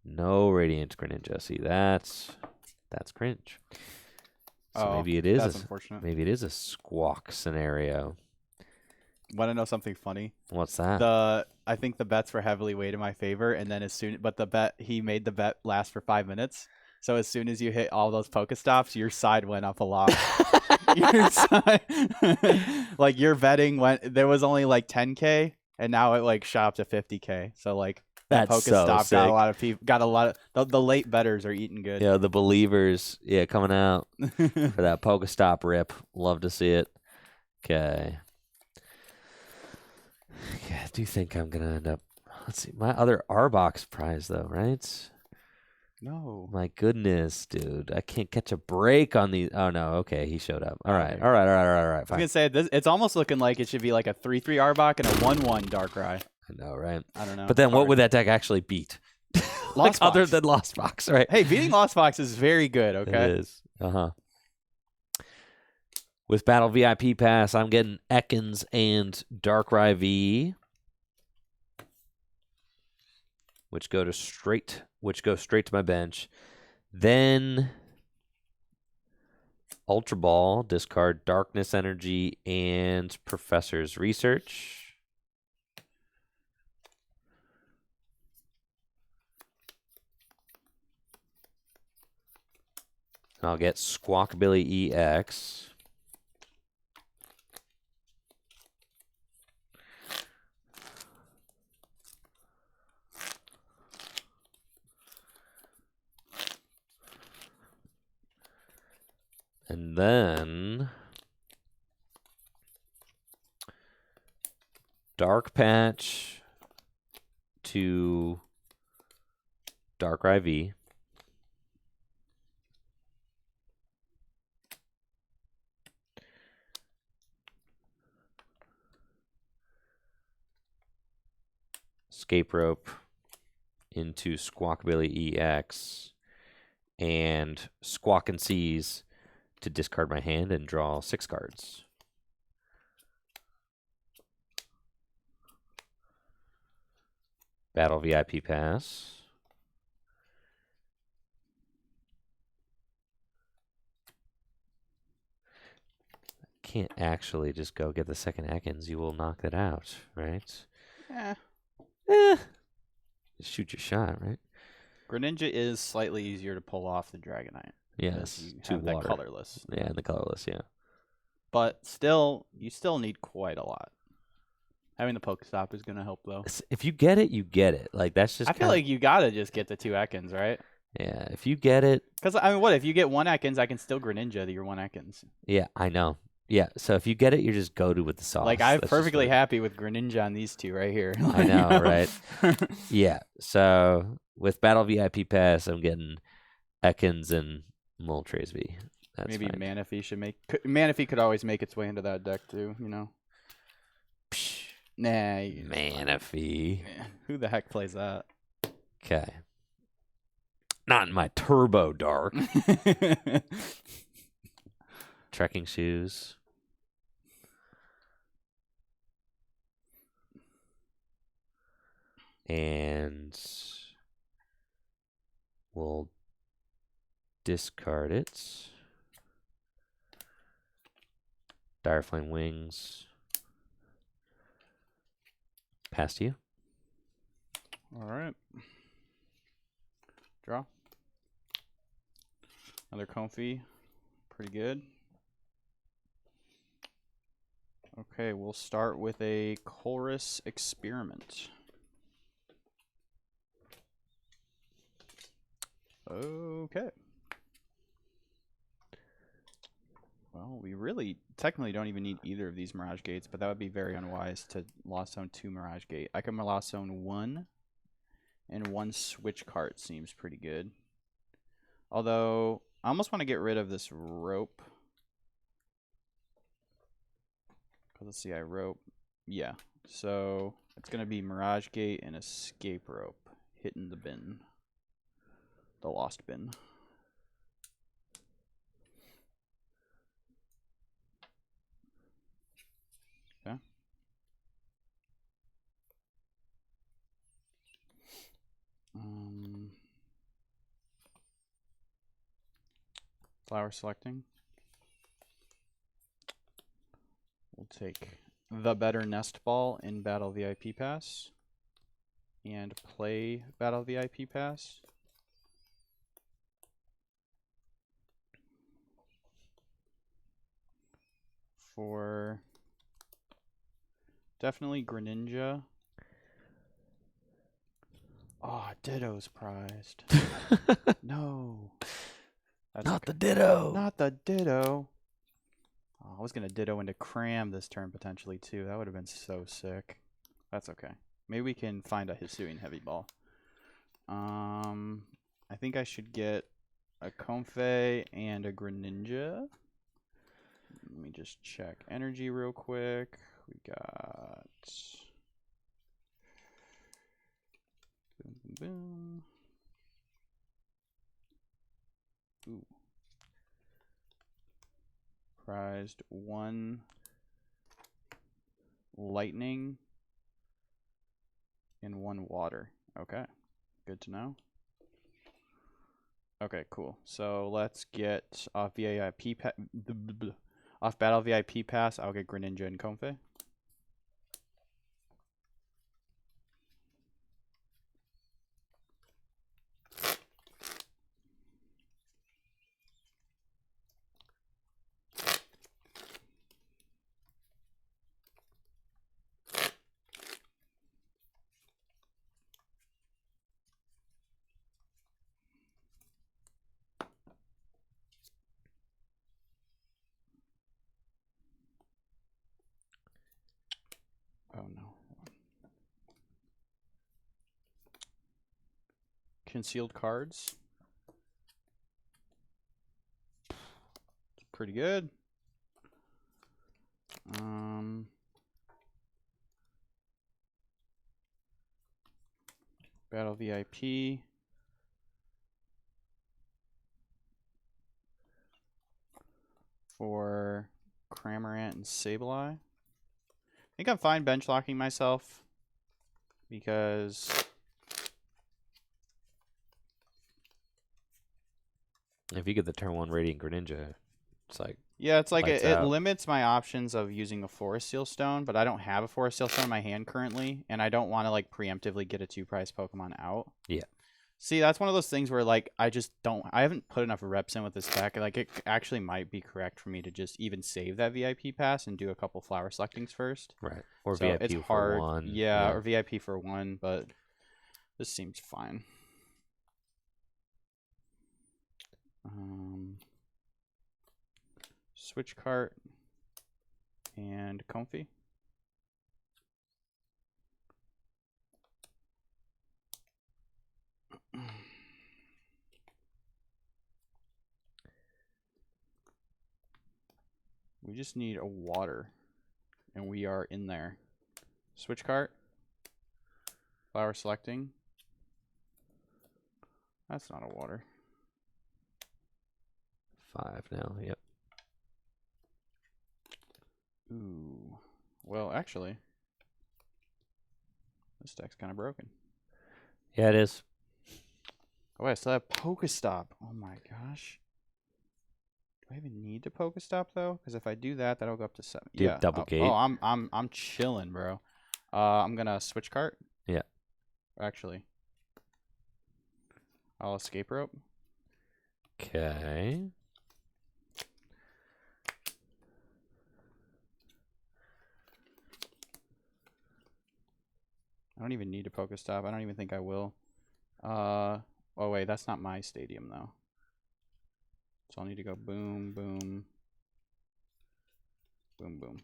No Radiant Greninja. See, that's cringe. So maybe it is that's unfortunate. Maybe it is a Squawk scenario. Want to know something funny? What's that? I think the bets were heavily weighed in my favor, and then he made the bet last for 5 minutes. So as soon as you hit all those Pokestops, your side went up a lot. Your side, like your betting there was only like 10K, and now it like shot up to 50K. So like that That's Pokestop so got a lot of people, the late betters are eating good. Yeah, the believers, coming out for that Pokestop rip. Love to see it. Okay. Yeah, I do think I'm gonna end up. Let's see, my other Arbok prize though, right? No. My goodness, dude, I can't catch a break on these. Oh no, okay, he showed up. All right. Okay. All right. I was gonna say it's almost looking like it should be like a 3/3 Arbok and a 1/1 Darkrai. I know, right? I don't know. But then, what would that deck actually beat? Like Lost other Box. than Lost Box, right? Hey, beating Lost Box is very good. Okay. It is. With Battle VIP Pass, I'm getting Ekans and Darkrai V, which go straight to my bench. Then Ultra Ball, discard Darkness Energy and Professor's Research. I'll get Squawkabilly EX. And then Dark Patch to Darkrai V. Escape Rope into Squawkabilly EX. And Squawk and Seize to discard my hand and draw 6 cards. Battle VIP Pass. Can't actually just go get the second Ekans. You will knock that out, right? Yeah. Just shoot your shot, right? Greninja is slightly easier to pull off than Dragonite. Yes, You have that colorless. Yeah, the colorless, yeah. But still, you still need quite a lot. Having the Pokestop is going to help, though. If you get it, you get it. Like, that's just I feel like you got to just get the 2 Ekans, right? Yeah, if you get it. Because, I mean, what? If you get 1 Ekans, I can still Greninja your 1 Ekans. Yeah, I know. Yeah, so if you get it, you're just goaded with the sauce. Like, I'm perfectly happy with Greninja on these 2 right here. I know, right? Yeah, so with Battle VIP Pass, I'm getting Ekans and Moltres V. That's Maybe fine. Manaphy should make... Manaphy could always make its way into that deck, too, you know? Psh, Nah. Manaphy. Who the heck plays that? Okay. Not in my Turbo Dark. Trekking shoes. And we'll discard it. Direflame Wings. Pass to you. All right. Draw. Another Comfy. Pretty good. Okay, we'll start with a Chorus Experiment. Okay. Well, we really technically don't even need either of these Mirage Gates, but that would be very unwise to Lost Zone 2 Mirage Gate. I can Lost Zone 1, and 1 Switch Cart seems pretty good. Although, I almost want to get rid of this rope. Let's see, I rope. Yeah, so it's going to be Mirage Gate and Escape Rope hitting the bin. The Lost Bin. Okay. Flower selecting. We'll take the better Nest Ball in Battle VIP Pass. And play Battle VIP Pass. For definitely Greninja. Oh, Ditto's prized. No. That's Not okay. the Ditto. Not the Ditto. Oh, I was going to Ditto into Cram this turn potentially too. That would have been so sick. That's okay. Maybe we can find a Hisuian Heavy Ball. I think I should get a Comfey and a Greninja. Let me just check energy real quick. We got boom, boom, boom. Ooh. Prized 1 lightning and 1 water. Okay, good to know. Okay, cool. So let's get off VIP off Battle VIP Pass. I'll get Greninja and Comfey. Oh no. Concealed cards. It's pretty good. Battle VIP. For Cramorant and Sableye. I think I'm fine bench locking myself because If you get the turn 1 Radiant Greninja, it's like yeah, it's like lights it out. limits my options of using a Forest Seal Stone, but I don't have a Forest Seal Stone in my hand currently, and I don't want to like preemptively get a 2-price Pokemon out. Yeah. See, that's one of those things where like I haven't put enough reps in with this deck. Like it actually might be correct for me to just even save that VIP pass and do a couple flower selectings first. Right. Or So VIP it's for hard. 1. Yeah, or VIP for 1, but this seems fine. Switch cart and Comfey. We just need a water, and we are in there. Switch cart. Flower selecting. That's not a water. 5 now, yep. Ooh. Well, actually, this deck's kind of broken. Yeah, it is. Oh, I still have Pokestop. Oh my gosh. Do I even need to Pokestop though? Because if I do that, that'll go up to 7. Do you Yeah. have double gate? Oh, I'm chilling, bro. I'm gonna switch cart. Yeah. Actually, I'll escape rope. Okay. I don't even need a Pokestop. I don't even think I will. Oh wait, that's not my stadium though. So I'll need to go boom, boom. Boom, boom.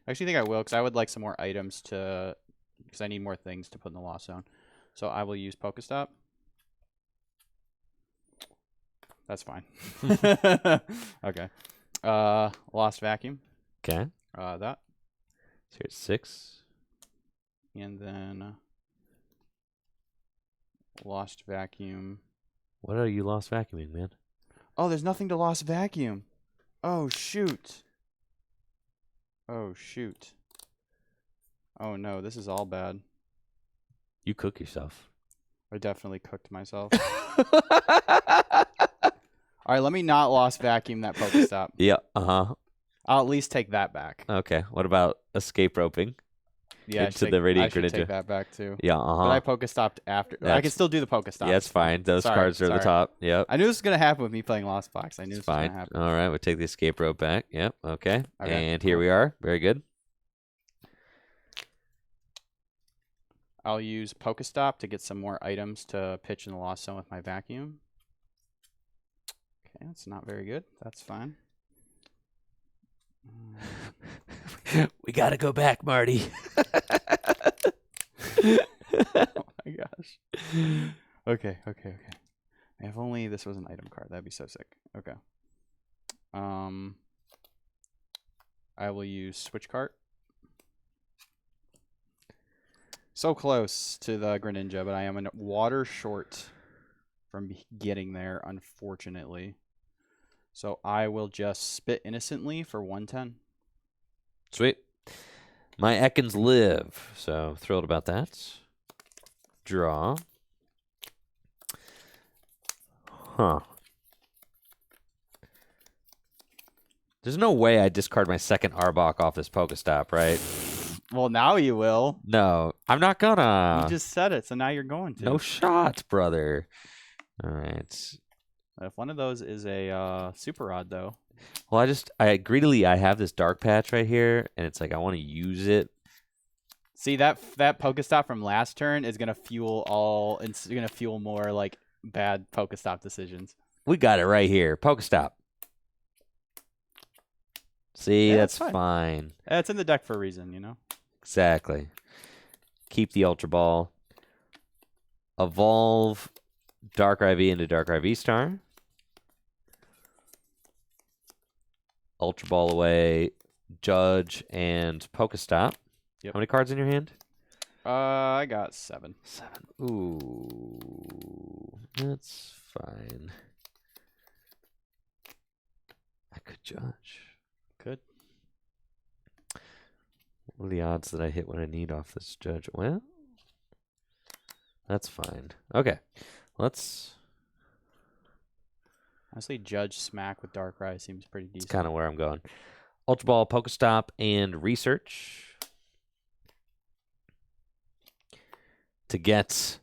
I actually think I will, because I would like some more items to... Because I need more things to put in the Lost Zone. So I will use Pokestop. That's fine. Okay. Lost Vacuum. Okay. That. So here's 6. And then Lost Vacuum. What are you lost vacuuming, man? Oh, there's nothing to Lost Vacuum. Oh, shoot. Oh, shoot. Oh, no, this is all bad. You cook yourself. I definitely cooked myself. All right, let me not Lost Vacuum that Pokestop. Yeah. Uh-huh. I'll at least take that back. Okay. What about escape roping? Yeah, Into the Radiant I should Greninja. take that back too. Yeah, But I Pokestopped after. I can still do the Pokestop. Yeah, it's fine. Those cards are at the top. Yep. I knew this was gonna happen with me playing Lost Box. I knew this was Fine. gonna happen. All right, we'll take the escape rope back. Yep. Okay. Okay, And here we are. Very good. I'll use Pokestop to get some more items to pitch in the Lost Zone with my Vacuum. Okay, that's not very good. That's fine. We got to go back, Marty. Oh my gosh. Okay. If only this was an item card, that'd be so sick. Okay. I will use Switch Cart. So close to the Greninja, but I am a water short from getting there, unfortunately. So I will just Spit Innocently for 110. Sweet. My Ekans live, so thrilled about that. Draw. Huh. There's no way I discard my second Arbok off this Pokestop, right? Well, now you will. No, I'm not gonna. You just said it, so now you're going to. No shot, brother. All right. If one of those is a Super Rod, though. Well, I have this dark patch right here, and it's like I want to use it. See, that Pokestop from last turn is gonna fuel it's gonna fuel more like bad Pokestop decisions. We got it right here. Pokestop. See, Yeah, that's that's fine. It's in the deck for a reason, you know. Exactly. Keep the Ultra Ball. Evolve Darkrai V into Darkrai V-Star. Ultra Ball away, Judge, and Pokestop. Yep. How many cards in your hand? I got 7. 7. Ooh, that's fine. I could Judge. Good. What are the odds that I hit what I need off this Judge? Well, that's fine. Okay, let's... Honestly, Judge Smack with Darkrai seems pretty decent. That's kind of where I'm going. Ultra Ball, Pokestop, and Research. To get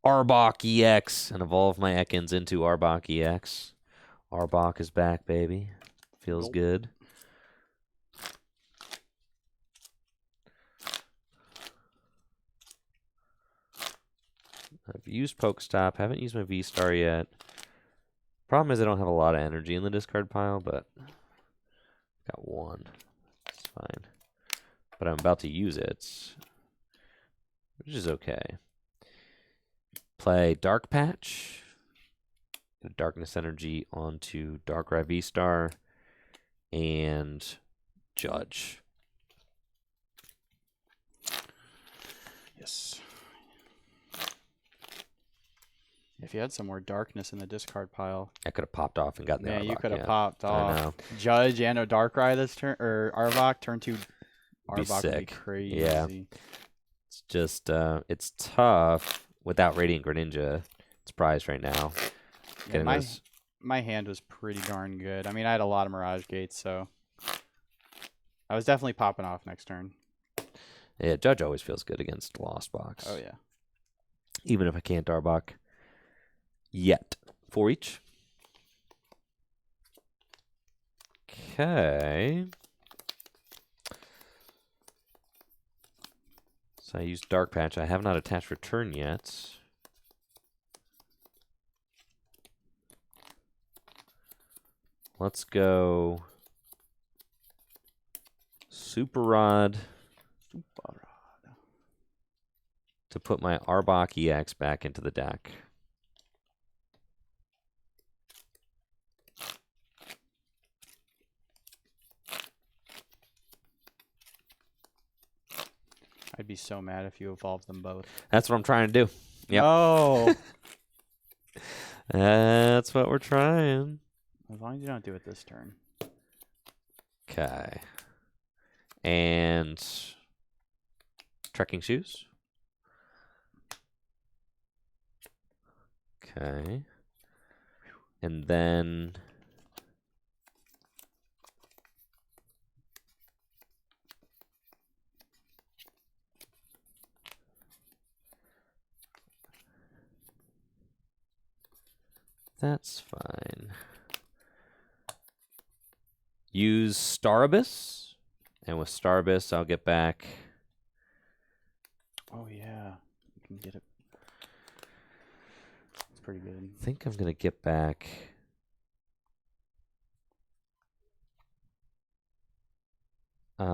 Arbok EX and evolve my Ekans into Arbok EX. Arbok is back, baby. Feels good. I've used Pokestop. Haven't used my V-Star yet. Problem is I don't have a lot of energy in the discard pile, but I've got 1. It's fine. But I'm about to use it, which is okay. Play Dark Patch. Get a Darkness Energy onto Darkrai V-Star and Judge. Yes. If you had some more darkness in the discard pile, I could have popped off and gotten the yeah, Arbok, you could have yeah. popped off. I know. Judge and a Darkrai this turn, or Arbok turn 2. Be Arbok would be sick. crazy. Yeah. It's just, it's tough without Radiant Greninja. It's prized right now. Yeah, my hand was pretty darn good. I mean, I had a lot of Mirage Gates, so I was definitely popping off next turn. Yeah, Judge always feels good against Lost Box. Oh, yeah. Even if I can't Arbok yet. 4 each. Okay. So I used Dark Patch. I have not attached Return yet. Let's go Super Rod to put my Arbok EX back into the deck. I'd be so mad if you evolved them both. That's what I'm trying to do. Yep. No. That's what we're trying. As long as you don't do it this turn. Okay. And trekking shoes. Okay. And then that's fine. Use Starabus. And with Starabus, I'll get back. Oh, yeah. You can get it. It's pretty good. I think I'm going to get back. Get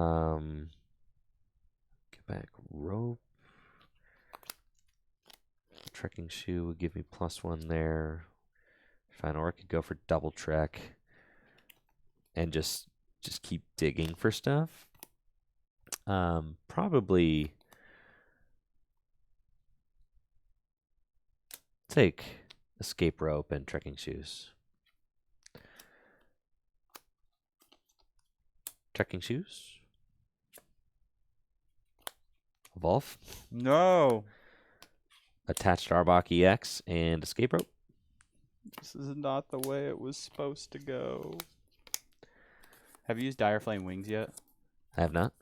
back Rope. Trekking Shoe would give me +1 there. Fine, or I could go for double trek and just keep digging for stuff. Probably take Escape Rope and Trekking Shoes. Trekking Shoes. Evolve. No. Attached Arbok EX and Escape Rope. This is not the way it was supposed to go. Have you used Dire Flame Wings yet? I have not.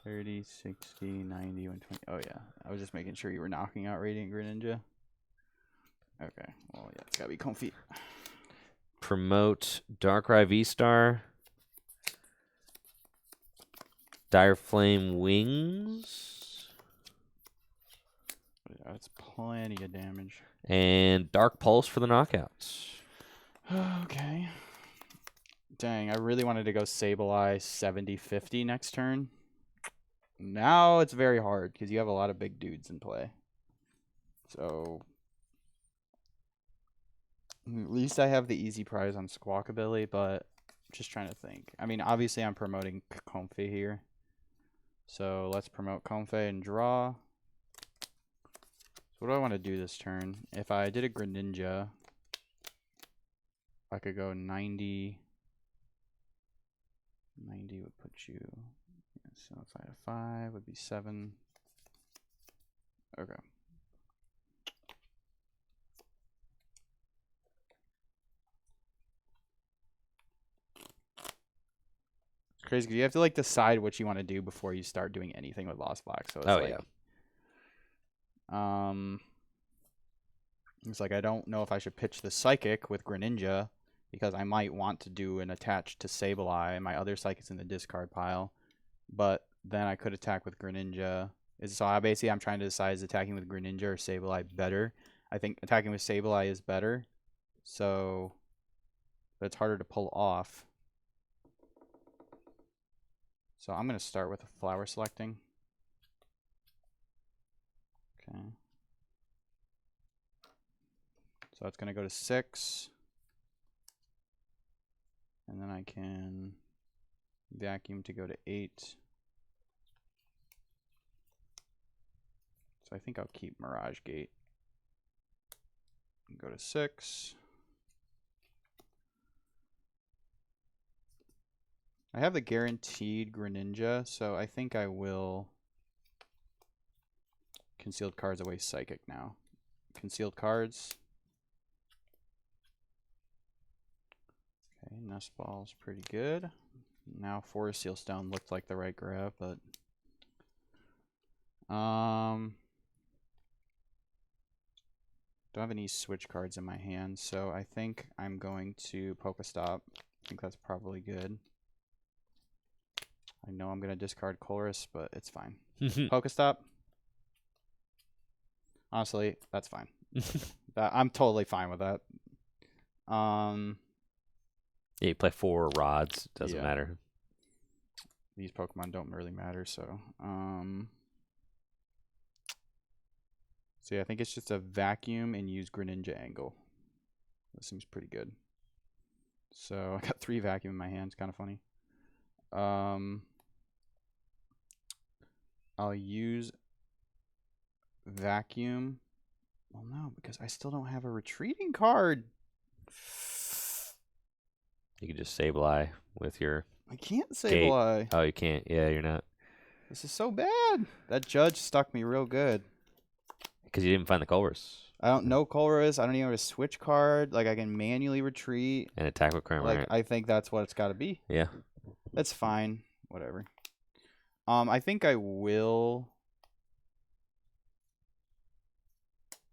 30, 60, 90, 120. Oh, yeah. I was just making sure you were knocking out Radiant Greninja. Okay. Well, yeah, it's got to be comfy. Promote Darkrai V-Star. Dire Flame Wings. Yeah, that's plenty of damage. And Dark Pulse for the knockouts. Okay. Dang, I really wanted to go Sableye 70-50 next turn. Now it's very hard because you have a lot of big dudes in play. So at least I have the easy prize on Squawkabilly, but just trying to think. I mean, obviously I'm promoting Comfey here. So let's promote Comfey and draw. So what do I want to do this turn? If I did a Greninja, I could go 90. 90 would put you. So if I had a 5, would be 7. Okay. It's crazy because you have to like decide what you want to do before you start doing anything with Lost Black. So it's it's like I don't know if I should pitch the Psychic with Greninja because I might want to do an attach to Sableye and my other Psychic's in the discard pile. But then I could attack with Greninja. So I'm trying to decide is attacking with Greninja or Sableye better. I think attacking with Sableye is better. So, but it's harder to pull off. So I'm going to start with a flower selecting. Okay. So it's going to go to 6. And then I can vacuum to go to 8. So I think I'll keep Mirage Gate. And go to 6. I have the guaranteed Greninja, so I think I will Concealed Cards away Psychic now. Concealed Cards. Okay, Nest Ball's pretty good. Now Forest Seal Stone looked like the right grab, but don't have any switch cards in my hand, so I think I'm going to Pokestop. I think that's probably good. I know I'm going to discard Chorus, but it's fine. Pokestop. Honestly, that's fine. I'm totally fine with that. Yeah, you play 4 rods. Doesn't matter. these Pokemon don't really matter. So, so yeah, I think it's just a vacuum and use Greninja Angle. That seems pretty good. So I got 3 vacuum in my hands. Kind of funny. I'll use vacuum. Well, no, because I still don't have a retreating card. You can just Sableye with your. I can't Sableye. Oh, you can't. Yeah, you're not. This is so bad. That judge stuck me real good. Because you didn't find the Colress. I don't know Colress. I don't even have a switch card. Like, I can manually retreat. And attack with Cramorant. Like, I think that's what it's got to be. Yeah. That's fine. Whatever. I think I will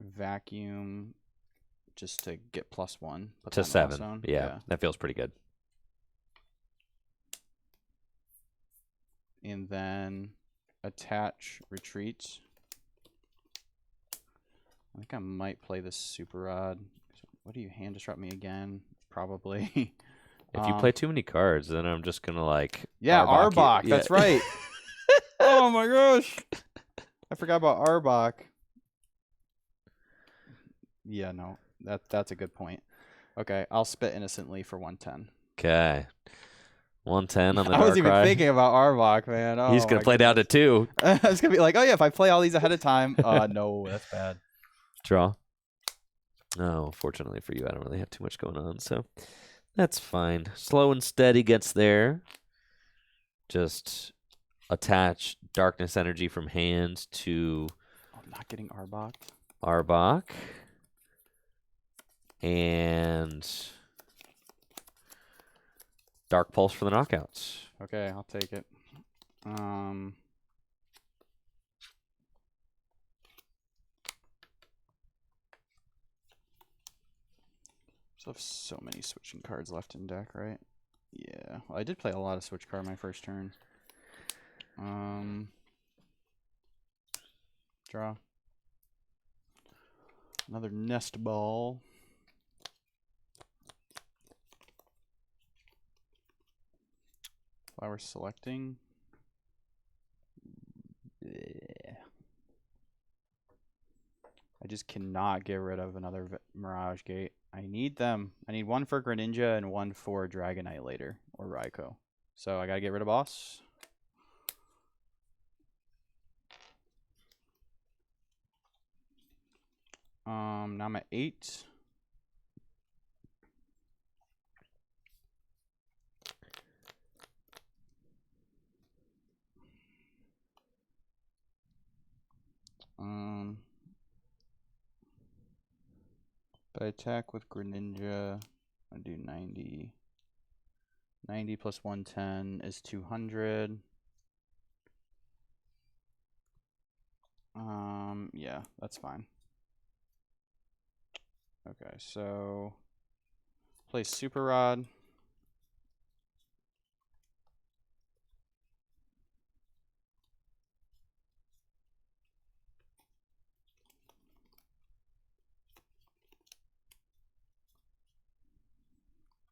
vacuum just to get +1. To 7. Yeah, that feels pretty good. And then attach retreat. I think I might play this Super Rod. What do you hand disrupt me again? Probably. If you play too many cards, then I'm just gonna like. Yeah, Arbok. That's right. Oh my gosh, I forgot about Arbok. Yeah, no, that's a good point. Okay, I'll spit innocently for 110. Okay. 110 on the I wasn't even thinking about Arbok, man. Oh, he's gonna play down to 2. I was gonna be like, oh yeah, if I play all these ahead of time. No, that's bad. Draw. Oh, fortunately for you, I don't really have too much going on, so that's fine. Slow and steady gets there. Just attach darkness energy from hand to. I'm not getting Arbok. Arbok. And Dark Pulse for the knockouts. Okay, I'll take it. Still have so many switching cards left in deck, right? Yeah. Well, I did play a lot of switch card my first turn. Draw. Another nest ball. Flower selecting. Yeah. I just cannot get rid of another Mirage Gate. I need them. I need 1 for Greninja and 1 for Dragonite later, or Raikou. So I gotta get rid of boss. Now I'm at 8. If I attack with Greninja, I do 90. 90 plus 110 is 200. Yeah, that's fine. Okay, so play Super Rod.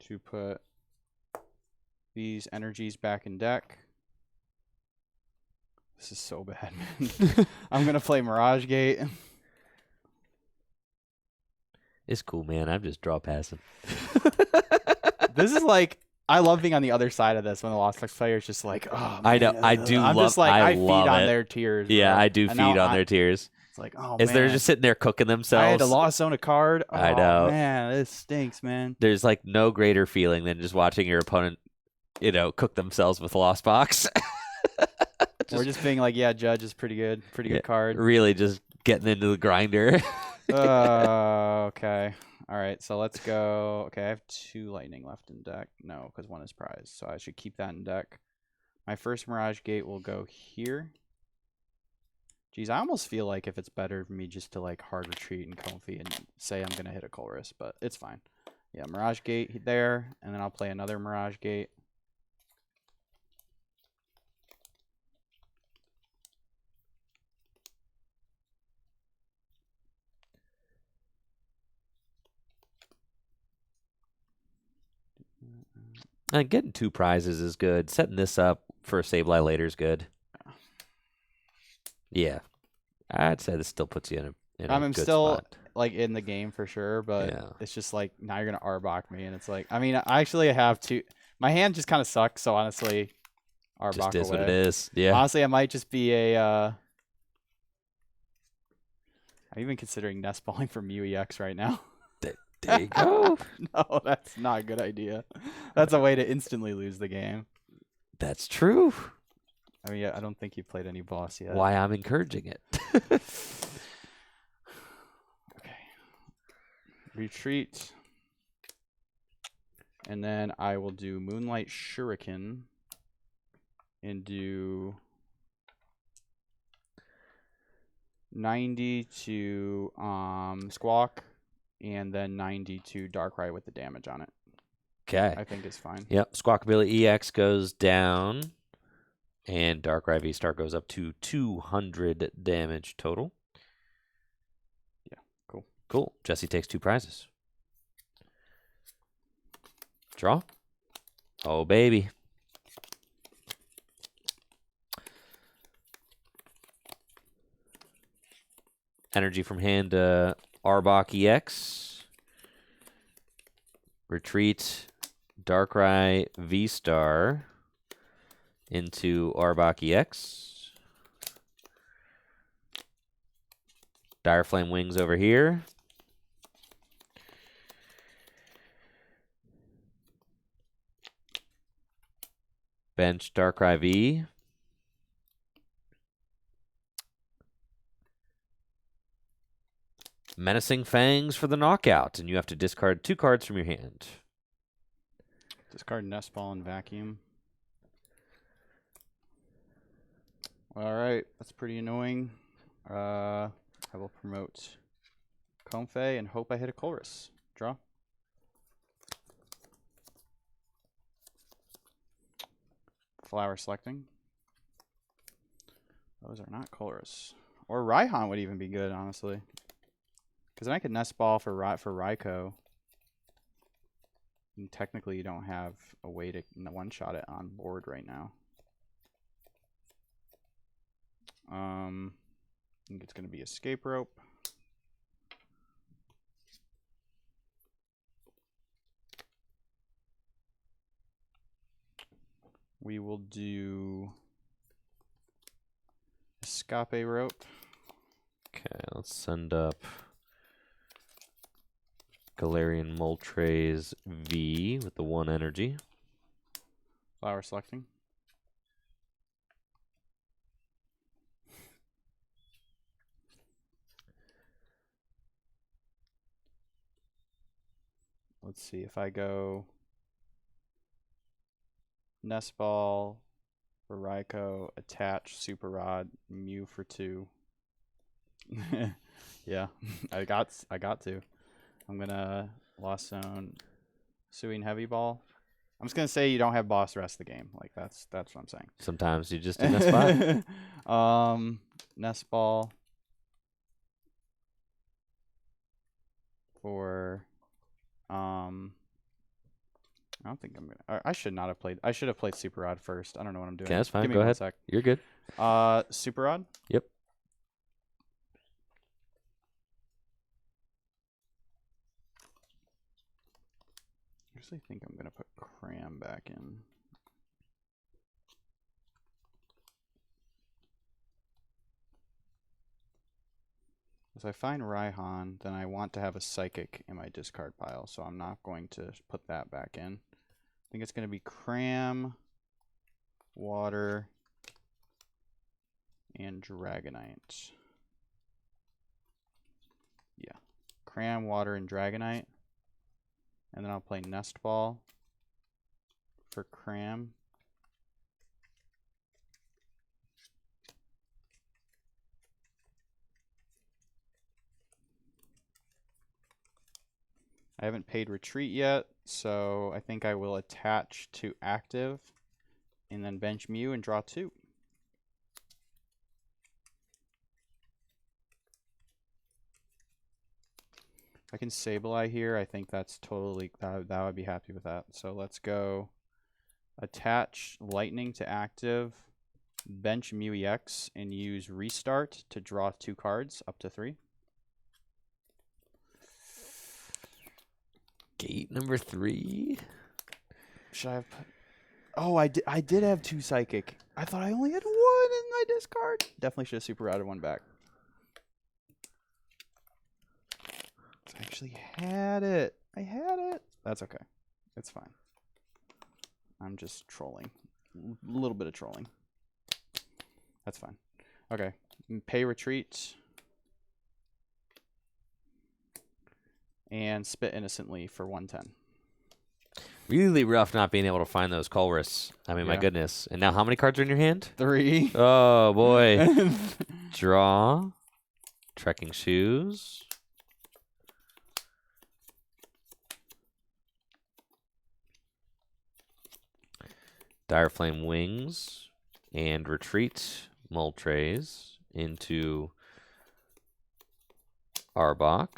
To put these energies back in deck. This is so bad, man. I'm going to play Mirage Gate. It's cool, man. I'm just draw passing. This is like, I love being on the other side of this when the Lost Flex player is just like, oh, man, I know. I do I'm love just like, I feed on it. their tears. Yeah, bro. I do And feed now on their tears. It's like, oh, Is man. they're just sitting there cooking themselves. I had to Lost Zone a card. Oh, I know. Man, this stinks, man. There's like no greater feeling than just watching your opponent, cook themselves with Lost Box. We're just being like, yeah, Judge is pretty good. Pretty good card. Really just getting into the grinder. Okay. All right, so let's go. Okay, I have 2 lightning left in deck. No, because 1 is prize, so I should keep that in deck. My first Mirage Gate will go here. Geez, I almost feel like if it's better for me just to like hard retreat and comfy and say I'm gonna hit a Colress, but it's fine. Yeah, Mirage Gate there, and then I'll play another Mirage Gate. And getting 2 prizes is good. Setting this up for a Sableye later is good. Yeah, I'd say this still puts you in a I'm good still spot. like in the game for sure, but Yeah. it's just like now you're gonna Arbok me, and it's like I mean I actually have two. My hand just kind of sucks, so honestly, Arbok Just is away. what it is. Yeah. Honestly, I might just be a. I'm even considering nest balling for Mew EX right now. There you go. No, that's not a good idea. That's a way to instantly lose the game. That's true. I mean, yeah, I don't think you played any boss yet. Why I'm encouraging it. Okay. Retreat. And then I will do Moonlight Shuriken and do 90 to Squawk and then 90 to Darkrai with the damage on it. Okay. I think it's fine. Yep. Squawkabilly EX goes down, and Darkrai V-Star goes up to 200 damage total. Yeah, cool. Cool. Jesse takes 2 prizes. Draw. Oh, baby. Energy from hand to Arbok EX. Retreat Darkrai V-Star into Arbok EX. Dire Flame Wings over here. Bench Darkrai V. Menacing Fangs for the knockout, and you have to discard 2 cards from your hand. Discard Nest Ball and Vacuum. All right, that's pretty annoying. I will promote Comfey and hope I hit a Chorus. Draw. Flower selecting. Those are not Chorus. Or Raihan would even be good, honestly. Because then I could Nest Ball for Raikou. And technically, you don't have a way to one-shot it on board right now. I think it's going to be Escape Rope. We will do Escape Rope. Okay, let's send up Galarian Moltres V with the 1 energy. Flower selecting. Let's see if I go Nest Ball for Raikou, attach Super Rod, Mew for 2. Yeah, I got to. I'm gonna Lost Zone, Suing Heavy Ball. I'm just gonna say you don't have boss the rest of the game. Like that's what I'm saying. Sometimes you just in that spot. Nest Ball for I don't think I'm gonna. I should not have played. I should have played Super Rod first. I don't know what I'm doing. Okay, that's fine. Give me Go one ahead. sec. You're good. Super Rod. Yep. I actually think I'm gonna put Cram back in. If I find Raihan, then I want to have a Psychic in my discard pile, so I'm not going to put that back in. I think it's going to be Cram, Water, and Dragonite. Yeah. Cram, Water, and Dragonite. And then I'll play Nest Ball for Cram. I haven't paid Retreat yet, so I think I will attach to Active and then bench Mew and draw 2. If I can Sableye here, I think that's totally, that I would be happy with that. So let's go Attach Lightning to active. Bench Mew EX and use Restart to draw 2 cards, up to 3. Gate number 3. Should I have... Oh, I did have 2 Psychic. I thought I only had 1 in my discard. Definitely should have super routed 1 back. I actually had it. I had it. That's okay. It's fine. I'm just trolling. A little bit of trolling. That's fine. Okay. Pay retreat. And spit innocently for 110. Really rough not being able to find those Colress. I mean, my goodness. And now how many cards are in your hand? 3. Oh, boy. Draw. Trekking Shoes. Dire Flame Wings. And retreat Moltres into Arbok.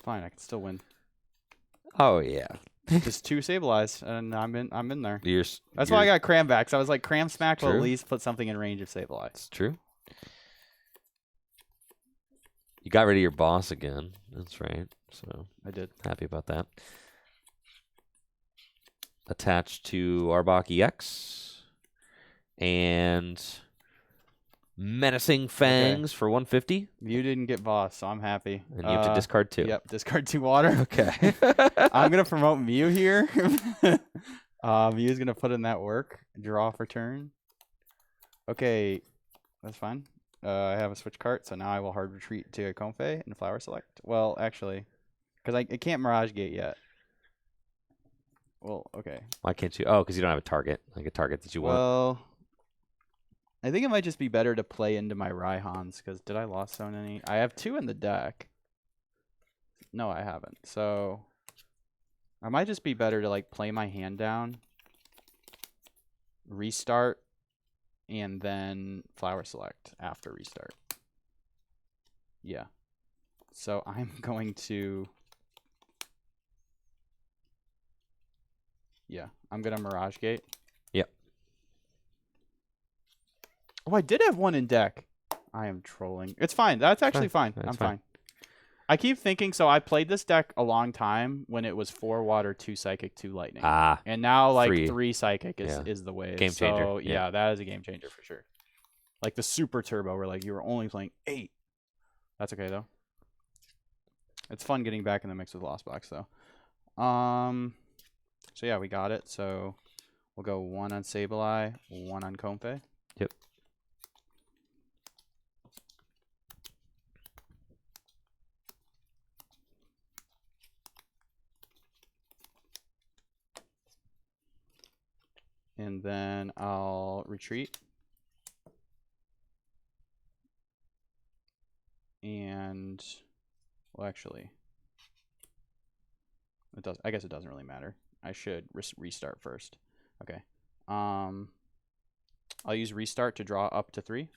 Fine, I can still win. Oh yeah. Just 2 Sableyes, and I'm in there. That's why why I got Cram back. So I was like, Cram Smack will True. at least put something in range of Sableye. It's true. You got rid of your boss again. That's right. So I did. Happy about that. Attached to Arbok EX. And Menacing Fangs for 150. You didn't get boss, so I'm happy. And you have to discard 2. Yep, discard 2 water. Okay. I'm going to promote Mew here. Mew's going to put in that work. Draw for turn. Okay, that's fine. I have a switch cart, so now I will hard retreat to a Comfey and Flower Select. Well, actually, because I can't Mirage Gate yet. Well, okay. Why can't you? Oh, because you don't have a target. Like a target that you want. Well, I think it might just be better to play into my Raihans, because did I Lost Zone any? I have 2 in the deck. No, I haven't. So I might just be better to like play my hand down, restart, and then Flower Select after restart. Yeah. So I'm going to... Yeah, I'm going to Mirage Gate. Yep. Oh, I did have 1 in deck. I am trolling. It's fine. That's actually fine. I'm fine. I keep thinking, so I played this deck a long time when it was 4 water, 2 psychic, 2 lightning. Ah. And now like 3 psychic is the way. Game changer. So yeah, that is a game changer for sure. Like the super turbo where like you were only playing 8. That's okay though. It's fun getting back in the mix with Lost Box though. So yeah, we got it. So we'll go 1 on Sableye, 1 on Comfey. Yep. And then I'll retreat. And, well, actually, it does. I guess it doesn't really matter. I should restart first. Okay. I'll use restart to draw up to 3.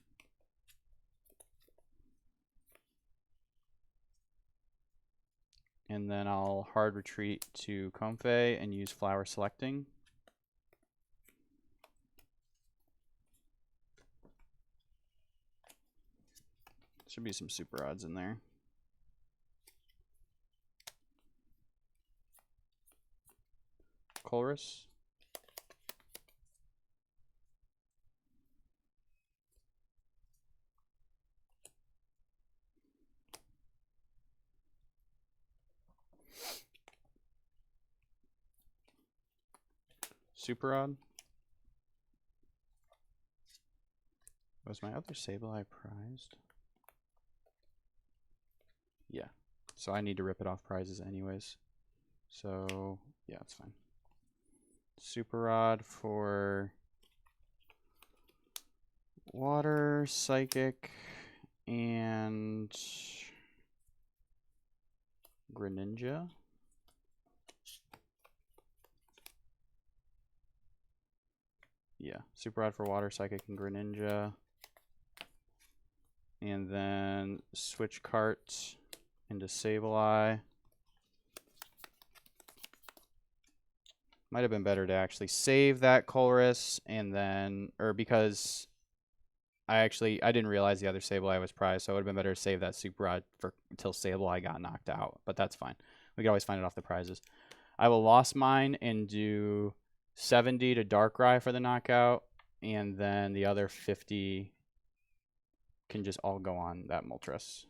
And then I'll hard retreat to Comfey and use Flower Selecting. Should be some super odds in there. Colress. Super odd. Was my other Sableye prized? Yeah. So I need to rip it off prizes anyways. So yeah, it's fine. Super Rod for water, psychic, and Greninja. Yeah, Super Rod for Water Psychic and Greninja. And then switch cart into Sableye. Might have been better to actually save that Colress and then, or because I didn't realize the other Sableye was prized, so it would have been better to save that Super Rod for until Sableye got knocked out. But that's fine. We can always find it off the prizes. I will lost mine and do 70 to Darkrai for the knockout, and then the other 50 can just all go on that Moltres.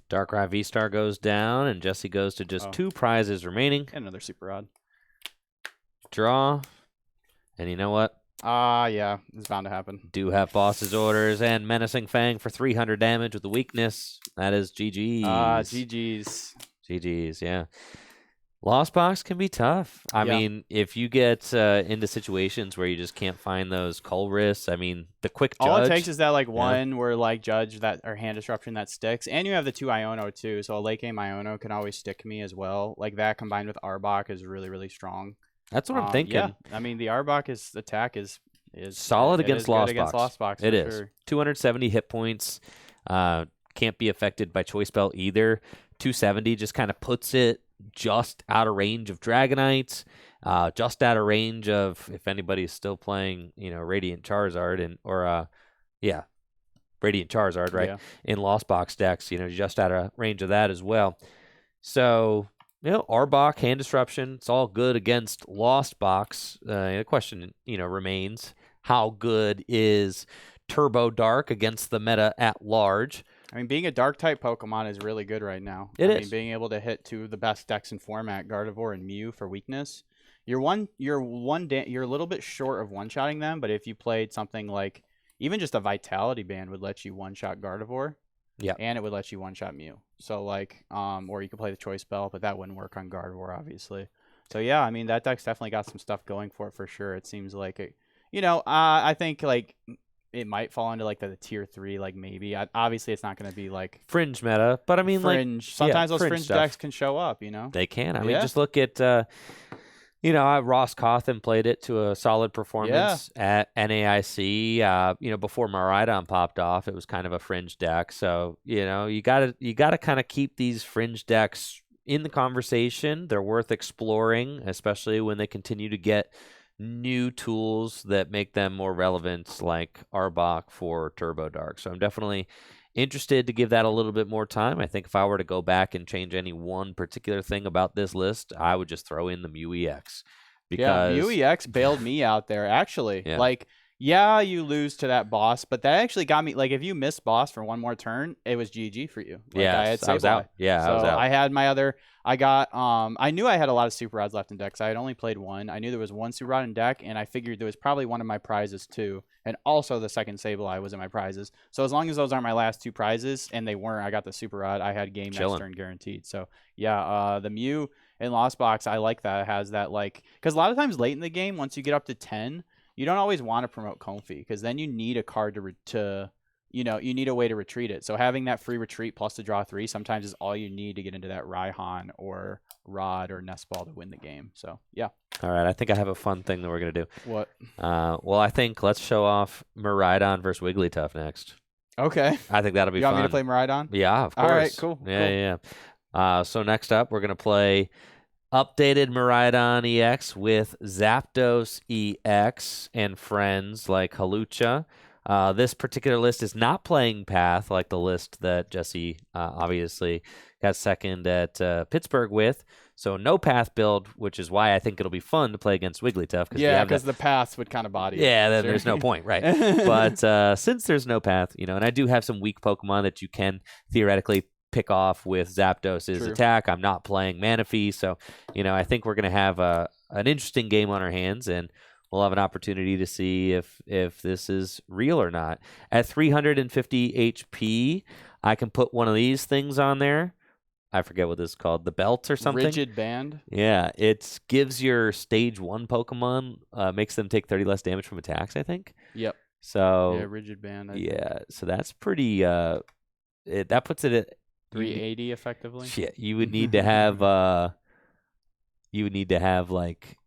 Darkrai V-Star goes down, and Jesse goes to just 2 prizes remaining. And another Super Rod. Draw. And you know what? Yeah, it's bound to happen. Do have Boss's Orders and Menacing Fang for 300 damage with the weakness. That is GG's. GG's. GG's, yeah. Lost box can be tough. I mean, if you get into situations where you just can't find those Colress, I mean, the quick judge. All it takes is that like one where like judge that or hand disruption that sticks, and you have the 2 Iono too. So a late game Iono can always stick me as well. Like that combined with Arbok is really really strong. That's what I'm thinking. Yeah, I mean the Arbok attack is solid against Lost Box. It is sure. 270 hit points. Can't be affected by Choice Belt either. 270 just kind of puts it just out of range of Dragonites, just out of range of if anybody's still playing, Radiant Charizard Radiant Charizard, right? Yeah. In Lost Box decks, just out of range of that as well. So, Arbok, hand disruption, it's all good against Lost Box. The question, remains, how good is Turbo Dark against the meta at large? I mean, being a Dark-type Pokemon is really good right now. I mean, being able to hit 2 of the best decks in format, Gardevoir and Mew for weakness. You're a little bit short of one-shotting them, but if you played something like even just a Vitality Band would let you one-shot Gardevoir. Yeah. And it would let you one-shot Mew. So like, or you could play the Choice Belt, but that wouldn't work on Gardevoir, obviously. So yeah, I mean that deck's definitely got some stuff going for it for sure. It seems like it. I think like it might fall into like the tier 3, like maybe. Obviously, it's not going to be like fringe meta, but I mean fringe. Sometimes those fringe decks can show up. They can. I mean, just look at. Ross Cawthon played it to a solid performance at NAIC. Before Miraidon popped off, it was kind of a fringe deck. So, you gotta kind of keep these fringe decks in the conversation. They're worth exploring, especially when they continue to get new tools that make them more relevant, like Arbok for Turbo Dark. So I'm definitely interested to give that a little bit more time. I think if I were to go back and change any one particular thing about this list, I would just throw in the Mew EX. Because Mew EX bailed me out there, actually. Yeah. You lose to that boss, but that actually got me. Like, if you missed boss for one more turn, it was GG for you. I was out. Yeah, so I was out. I had my other. I knew I had a lot of Super Rods left in deck. I had only played one. I knew there was one Super Rod in deck, and I figured there was probably one of my prizes too. And also the second Sableye was in my prizes. So as long as those aren't my last 2 prizes, and they weren't, I got the Super Rod. I had game next turn guaranteed. So yeah, the Mew in Lost Box, I like that. It has that because a lot of times late in the game, once you get up to 10. You don't always want to promote Comfy because then you need a card you need a way to retreat it. So having that free retreat plus to draw 3 sometimes is all you need to get into that Raihan or Rod or Nest Ball to win the game. So, yeah. All right. I think I have a fun thing that we're going to do. What? Well, I think let's show off Miraidon versus Wigglytuff next. Okay. I think that'll be fun. You want me to play Miraidon? Yeah, of course. All right, cool. Yeah. So next up, we're going to play updated Miraidon EX with Zapdos EX and friends like Halucha. This particular list is not playing Path like the list that Jesse obviously got second at Pittsburgh with. So no Path build, which is why I think it'll be fun to play against Wigglytuff. Because the Paths would kind of body it. Yeah, then there's no point, right? But since there's no Path, and I do have some weak Pokemon that you can theoretically pick off with Zapdos' attack. I'm not playing Manaphy, so I think we're gonna have an interesting game on our hands, and we'll have an opportunity to see if this is real or not. At 350 HP, I can put one of these things on there. I forget what this is called, the belt or something. Rigid Band. Yeah, it gives your stage 1 Pokemon, makes them take 30 less damage from attacks, I think. Yep. So yeah, Rigid Band. So that's pretty. That puts it at 380 effectively. Yeah, you would need to have like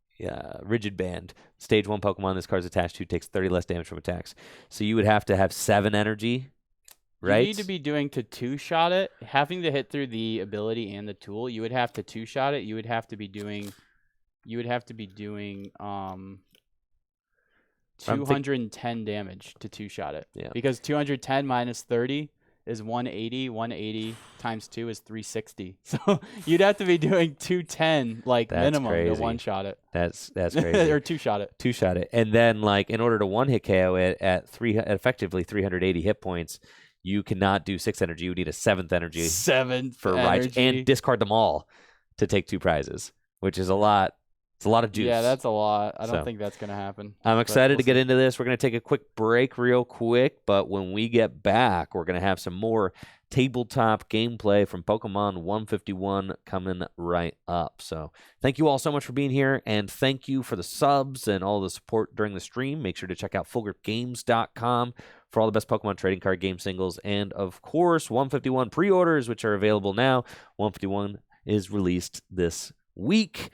Rigid Band. Stage 1 Pokemon this card's attached to takes 30 less damage from attacks. So you would have to have 7 energy, right? You need to be doing to 2-shot it. Having to hit through the ability and the tool, you would have to 2-shot it. You would have to be doing 210 damage to 2-shot it. Yeah. Because 210 minus 30 is 180. 180 times 2 is 360. So you'd have to be doing 210 minimum crazy. to 1-shot it. That's crazy. Or 2-shot it. 2-shot it. And then in order to 1-hit KO it at effectively 380 hit points, you cannot do 6 energy. You would need a 7th energy. 7th for Raichu, and discard them all to take 2 prizes, which is a lot. It's a lot of juice. Yeah, that's a lot. I don't think that's going to happen. I'm excited to get into this. We're going to take a quick break real quick, but when we get back, we're going to have some more tabletop gameplay from Pokemon 151 coming right up. So thank you all so much for being here, and thank you for the subs and all the support during the stream. Make sure to check out fullgripgames.com for all the best Pokemon trading card game singles, and of course 151 pre-orders, which are available now. 151 is released this week.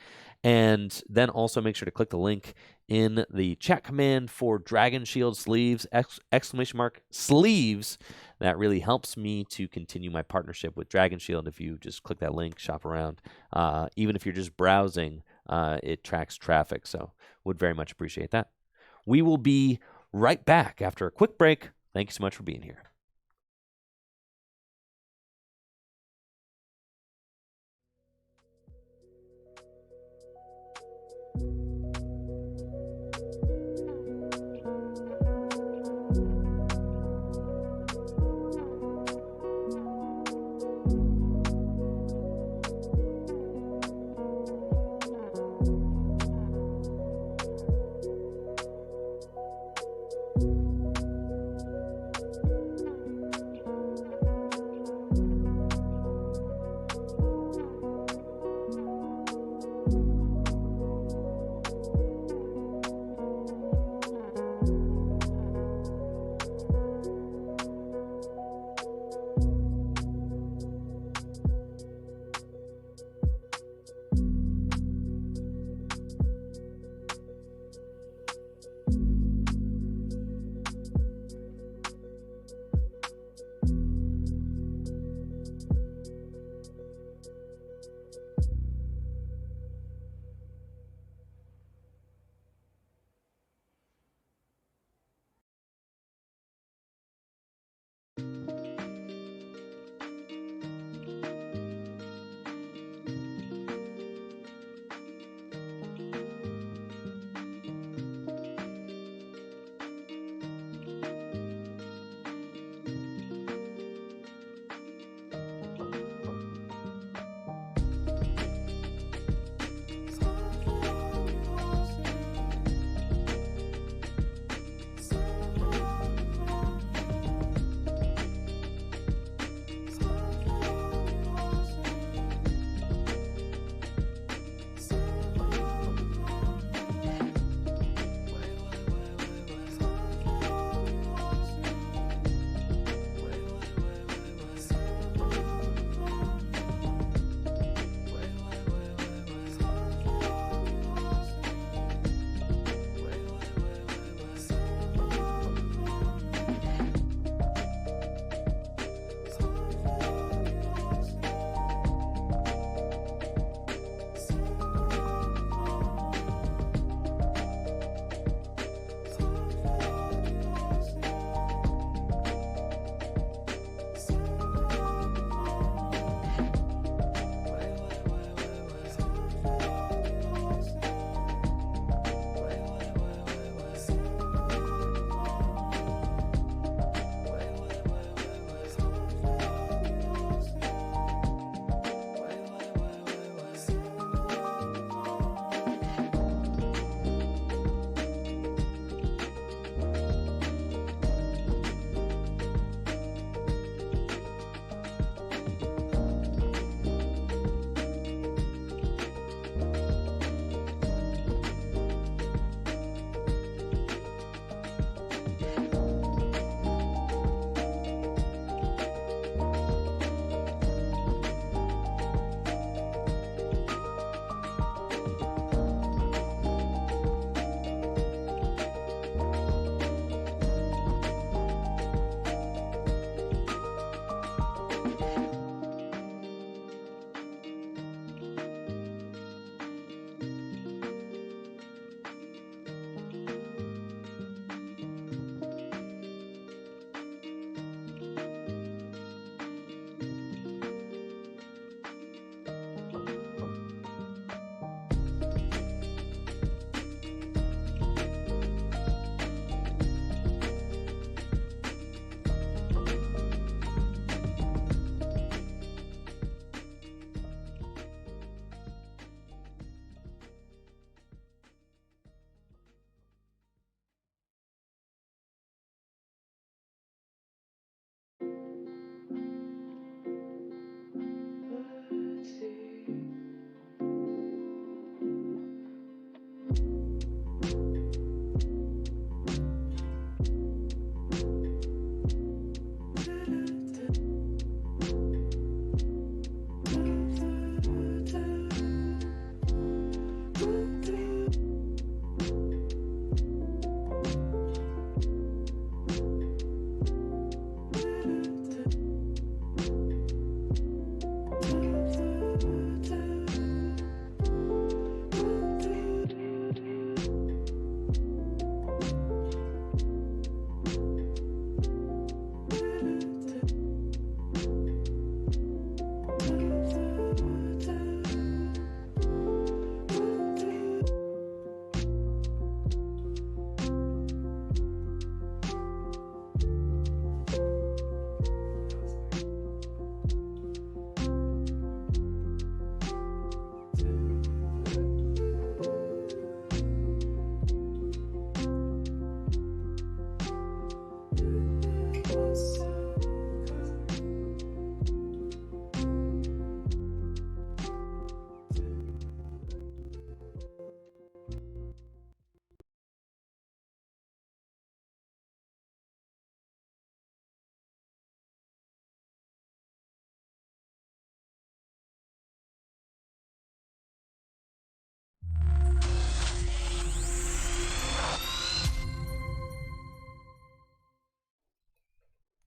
And then also make sure to click the link in the chat command for Dragon Shield sleeves, exclamation mark sleeves. That really helps me to continue my partnership with Dragon Shield. If you just click that link, shop around. Even if you're just browsing, it tracks traffic. So would very much appreciate that. We will be right back after a quick break. Thank you so much for being here.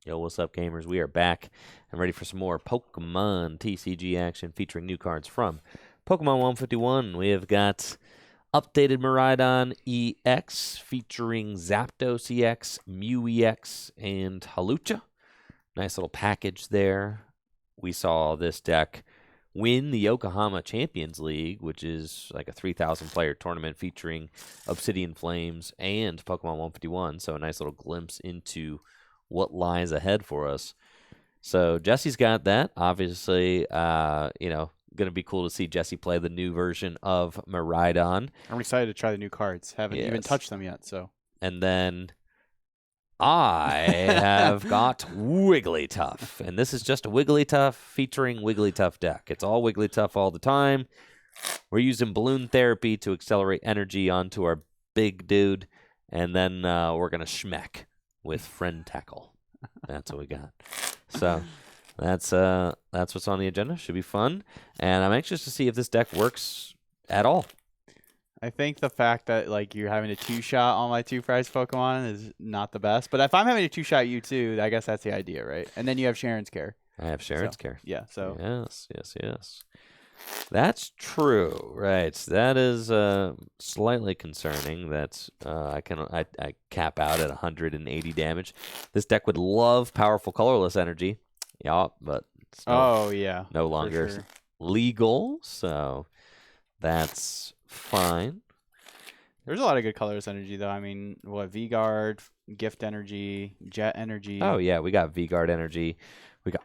Yo, what's up, gamers? We are back and ready for some more Pokemon TCG action featuring new cards from Pokemon 151. We have got updated Miraidon EX featuring Zapdos EX, Mew EX, and Hawlucha. Nice little package there. We saw this deck win the Yokohama Champions League, which is like a 3,000-player tournament featuring Obsidian Flames and Pokemon 151. So a nice little glimpse into what lies ahead for us. So Jesse's got that. Obviously, going to be cool to see Jesse play the new version of Miraidon. I'm excited to try the new cards. Haven't even touched them yet. So. And then I have got Wigglytuff. And this is just a Wigglytuff featuring Wigglytuff deck. It's all Wigglytuff all the time. We're using Balloon Therapy to accelerate energy onto our big dude. And then we're going to schmeck with Friend Tackle. That's what we got. So that's what's on the agenda. Should be fun. And I'm anxious to see if this deck works at all. I think the fact that like you're having a 2-shot on my 2-prize Pokemon is not the best. But if I'm having a 2-shot you too, I guess that's the idea, right? And then you have Sharon's Care. I have Sharon's Care. Yeah. So yes. That's true, right? That is slightly concerning. That I cap out at 180 damage. This deck would love powerful colorless energy, but it's no longer legal. So that's fine. There's a lot of good colorless energy though. I mean, V-Guard, Gift Energy, Jet Energy. Oh yeah, we got V-Guard energy.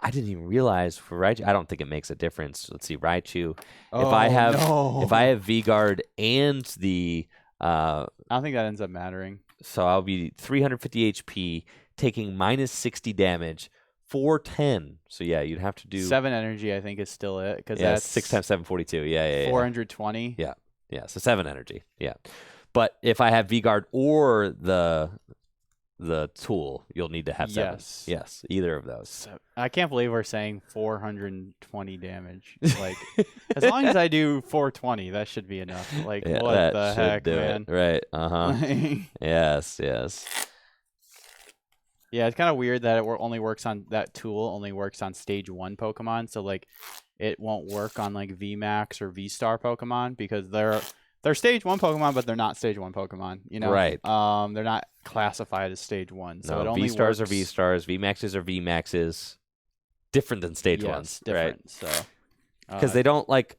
I didn't even realize for Raichu. I don't think it makes a difference. Let's see, Raichu. If I have V-Guard and the I don't think that ends up mattering. So I'll be 350 HP, taking minus 60 damage, 410. So yeah, you'd have to do 7 energy. I think is still it because that's 6 times 742. Yeah. 420. Yeah. So 7 energy. Yeah, but if I have V-Guard or the tool, you'll need to have 7. Yes, either of those. So, I can't believe we're saying 420 damage. Like, as long as I do 420, that should be enough. Like, yeah, what the heck, man? Right. Yes. Yeah, it's kind of weird that that tool only works on stage 1 Pokemon. So like, it won't work on like VMAX or V-Star Pokemon because they're stage 1 Pokemon, but they're not stage 1 Pokemon. You know, right? They're not classified as stage 1. So it only V-Stars are V-Stars, VMAXs are VMAXs. Different than stage 1s, different, right? So because they don't like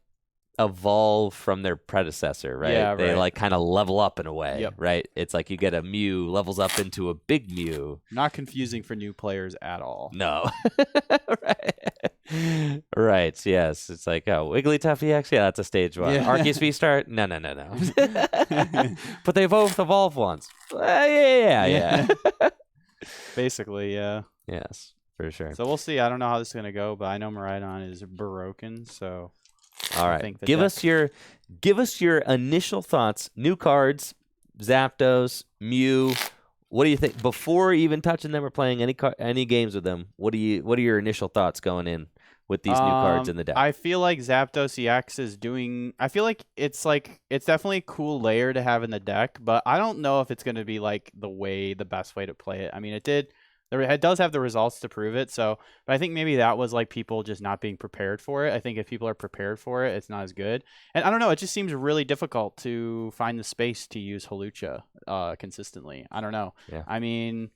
evolve from their predecessor, right? Yeah, they right. like kind of level up in a way, right? It's like you get a Mew levels up into a big Mew. Not confusing for new players at all. No. Right. Yes. It's like, Wigglytuff EX, yeah, that's a stage 1. Yeah. Arceus V-Star, no. But they both evolve once. Yeah. Basically, yeah. Yes, for sure. So we'll see. I don't know how this is gonna go, but I know Miraidon is broken. So, all right. Give us your initial thoughts. New cards, Zapdos, Mew. What do you think before even touching them or playing any games with them? What are your initial thoughts going in with these new cards in the deck? I feel like Zapdos EX is doing. I feel like it's definitely a cool layer to have in the deck, but I don't know if it's going to be like the best way to play it. I mean, it does have the results to prove it. So, but I think maybe that was like people just not being prepared for it. I think if people are prepared for it, it's not as good. And I don't know. It just seems really difficult to find the space to use Hawlucha consistently. I don't know. Yeah. I mean,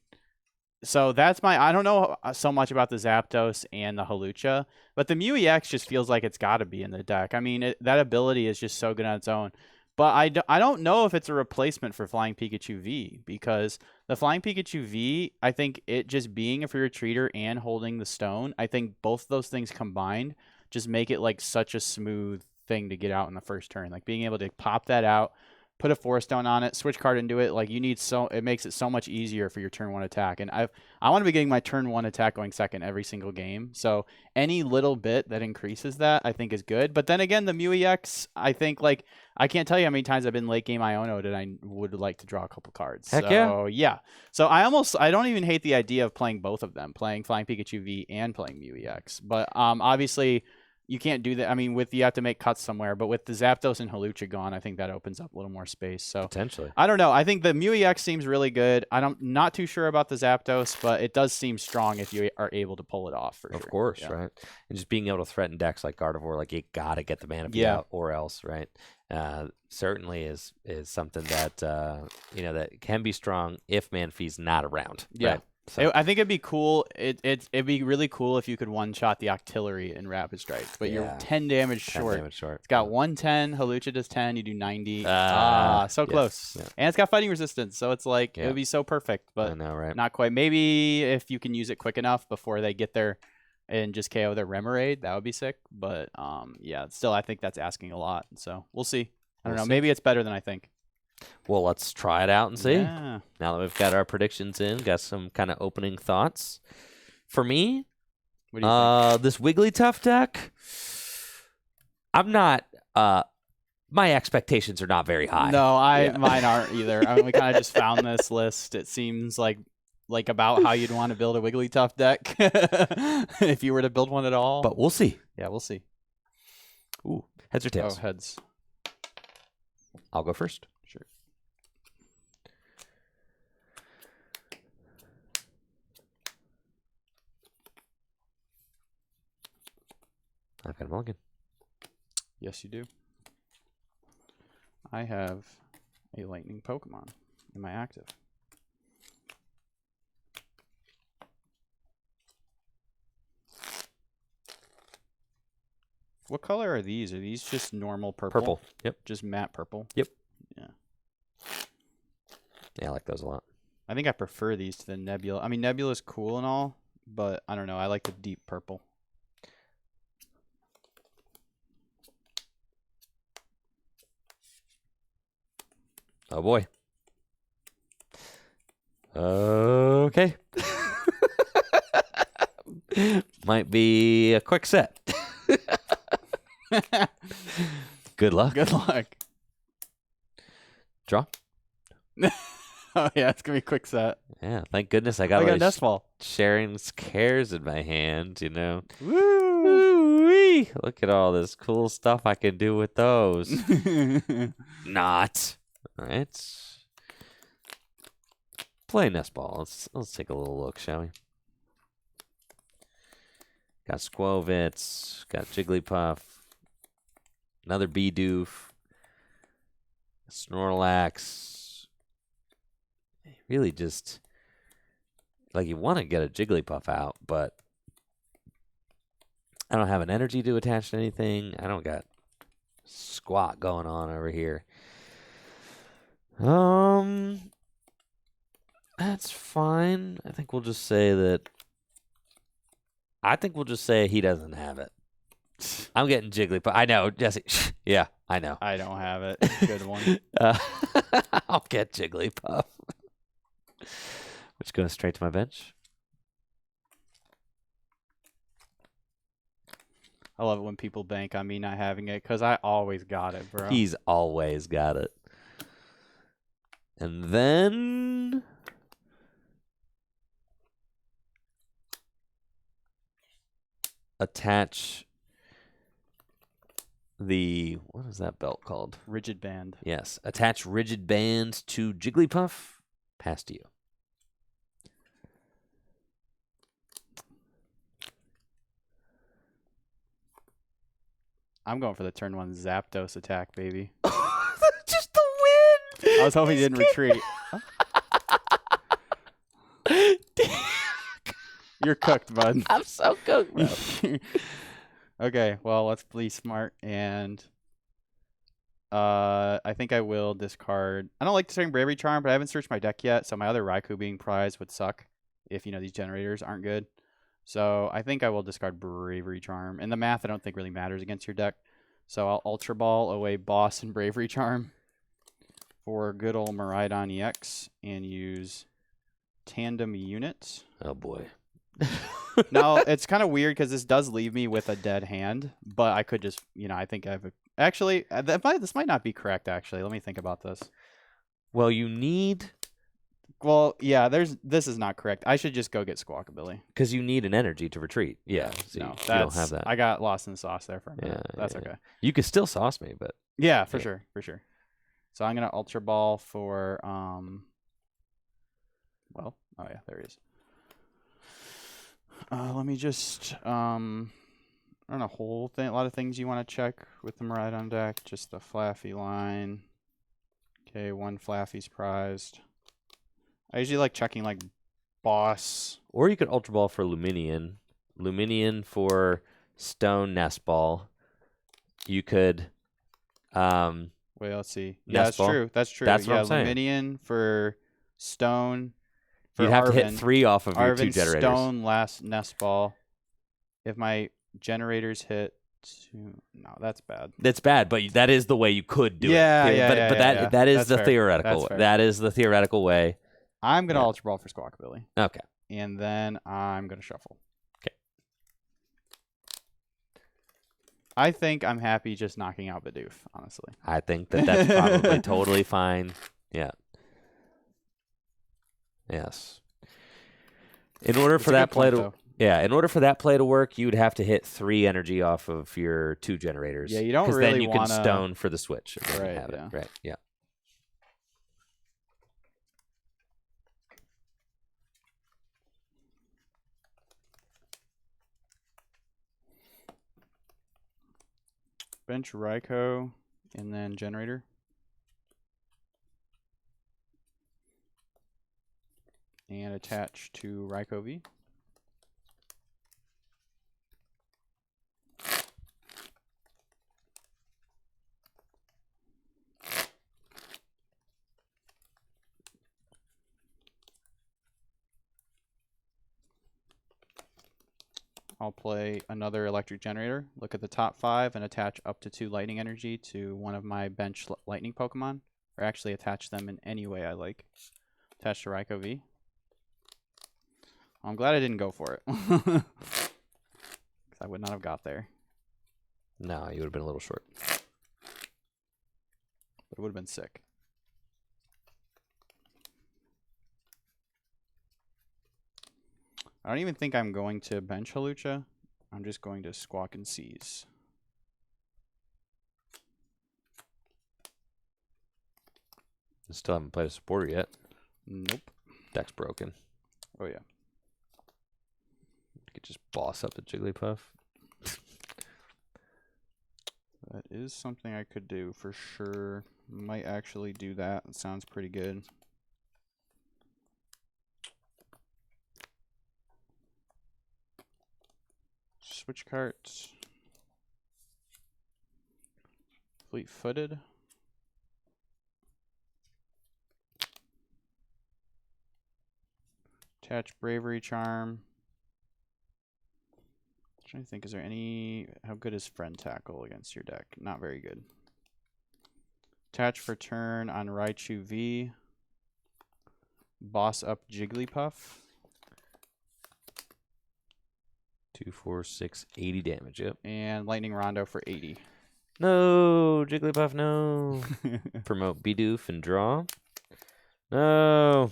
so that's I don't know so much about the Zapdos and the Hawlucha, but the Mew EX just feels like it's got to be in the deck. I mean, that ability is just so good on its own. But I don't know if it's a replacement for Flying Pikachu V, because the Flying Pikachu V, I think it just being a free retreater and holding the stone, I think both those things combined just make it like such a smooth thing to get out in the first turn. Like being able to pop that out, put a Force Stone on it, switch card into it, like it makes it so much easier for your turn 1 attack. And I want to be getting my turn 1 attack going second every single game. So any little bit that increases that, I think is good. But then again, the Mew EX, I think like I can't tell you how many times I've been late game Iono'd and I would like to draw a couple cards. Heck yeah. So I don't even hate the idea of playing both of them, playing Flying Pikachu V and playing Mew EX. But obviously you can't do that. I mean, you have to make cuts somewhere, but with the Zapdos and Hawlucha gone, I think that opens up a little more space. So Potentially. I don't know. I think the Mew EX seems really good. Not too sure about the Zapdos, but it does seem strong if you are able to pull it off. For Of sure. course, Yeah. right? And just being able to threaten decks like Gardevoir, like you gotta get the Manaphy out or else, right? Certainly is something that that can be strong if Manaphy's not around. Yeah. Right? So. I think it'd be cool. It'd be really cool if you could one-shot the Octillery in Rapid Strike, but you're 10 damage short. 10 damage short. It's got 110. Hawlucha does 10. You do 90. So close. Yeah. And it's got fighting resistance, so it's like it would be so perfect, but I know, right? not quite. Maybe if you can use it quick enough before they get there and just KO their Remoraid, that would be sick. But still, I think that's asking a lot. So we'll see. I don't know. Maybe it's better than I think. Well, let's try it out and see. Yeah. Now that we've got our predictions in, got some kind of opening thoughts. For me, what do you think? This Wigglytuff deck, I'm not. My expectations are not very high. No, mine aren't either. I mean, we kind of just found this list. It seems like about how you'd want to build a Wigglytuff deck if you were to build one at all. But we'll see. Yeah, we'll see. Ooh, heads or tails? Oh, heads. I'll go first. Sure. I've got a mulligan. Yes, you do. I have a lightning Pokemon in my active. What color are these? Are these just normal purple? Purple. Yep. Just matte purple? Yep. Yeah. Yeah, I like those a lot. I think I prefer these to the Nebula. I mean, Nebula's cool and all, but I don't know. I like the deep purple. Oh, boy. Okay. Might be a quick set. Good luck. Good luck. Draw. Oh, yeah, it's going to be a quick set. Yeah, thank goodness I got a Nestfall. sharing cares in my hand, you know. Woo! Woo-wee. Look at all this cool stuff I can do with those. Not. All right. Play Nestball. Let's take a little look, shall we? Got Squovitz. Got Jigglypuff. Another Bidoof. Snorlax. Really just, like, you want to get a Jigglypuff out, but I don't have an energy to attach to anything. I don't got squat going on over here. That's fine. I think we'll just say he doesn't have it. I'm getting Jigglypuff. I know, Jesse. Yeah, I know. I don't have it. Good one. I'll get Jigglypuff. Which goes straight to my bench. I love it when people bank on me not having it because I always got it, bro. He's always got it. And then attach what is that belt called? Rigid Band. Yes. Attach Rigid Band to Jigglypuff. Pass to you. I'm going for the turn 1 Zapdos attack, baby. Just the win! I was hoping he didn't retreat. You're cooked, bud. I'm so cooked, bro. Okay, well, let's be smart, and I think I will discard. I don't like discarding Bravery Charm, but I haven't searched my deck yet, so my other Raikou being prized would suck if, these generators aren't good. So I think I will discard Bravery Charm. And the math I don't think really matters against your deck. So I'll Ultra Ball away Boss and Bravery Charm for good old Miraidon EX and use Tandem Unit. Oh, boy. Now, it's kind of weird because this does leave me with a dead hand, but I could just, I think I have a... Actually, this might not be correct, actually. Let me think about this. Well, you need Well, yeah. This is not correct. I should just go get Squawkabilly. Because you need an energy to retreat. Yeah. So No, you don't have that. I got lost in the sauce there for a minute. Yeah, That's yeah. okay. You could still sauce me, but Yeah, for Yeah. sure, for sure. So I'm gonna Ultra Ball for Well, oh yeah, there he is. Let me just I don't know, a lot of things you want to check with the Miraidon deck. Just the Flaffy line. Okay, one Flaffy's prized. I usually like checking like Boss. or you could Ultra Ball for Luminion. Luminion for Stone Nest Ball. You could Wait, let's see. Yeah, Nest that's Ball? true. That's true. That's what yeah, I'm saying. Luminion for Stone. For you'd have to hit Arven. 3 off of your 2 Arven generators. Stone last Nest Ball. If my generators hit 2, no, that's bad. That's bad, but that is the way you could do it. But that is That's the fair. theoretical. That's fair. That is the theoretical way. I'm gonna Yeah. Ultra Ball for Squawkabilly, Okay. and then I'm gonna shuffle. Okay. I think I'm happy just knocking out Bidoof, honestly. I think that's probably totally fine. Yeah. Yes. In order It's for a that good play point, to though. in order for that play to work, you would have to hit 3 energy off of your 2 generators. Yeah, you don't 'cause really then you wanna- can stone for the switch. And then you Right, have yeah. it. Right. Yeah. Bench Raikou, and then generator. And attach to Raikou V. I'll play another electric generator, look at the top 5, and attach up to 2 lightning energy to one of my bench lightning Pokemon. Or actually attach them in any way I like. Attach to Raikou V. I'm glad I didn't go for it. Because I would not have got there. No, you would have been a little short. But it would have been sick. I don't even think I'm going to bench Halucha. I'm just going to Squawk and Seize. Still haven't played a supporter yet. Nope. Deck's broken. Oh, yeah. You could just boss up the Jigglypuff. That is something I could do for sure. Might actually do that. It sounds pretty good. Switch carts. Fleet-footed. Attach Bravery Charm. I'm trying to think, is there any... How good is Friend Tackle against your deck? Not very good. Attach for turn on Raichu V. Boss up Jigglypuff. 2, 4, 6, 80 damage. Yep. And Lightning Rondo for 80. No, Jigglypuff, no. Promote Bidoof and draw. No.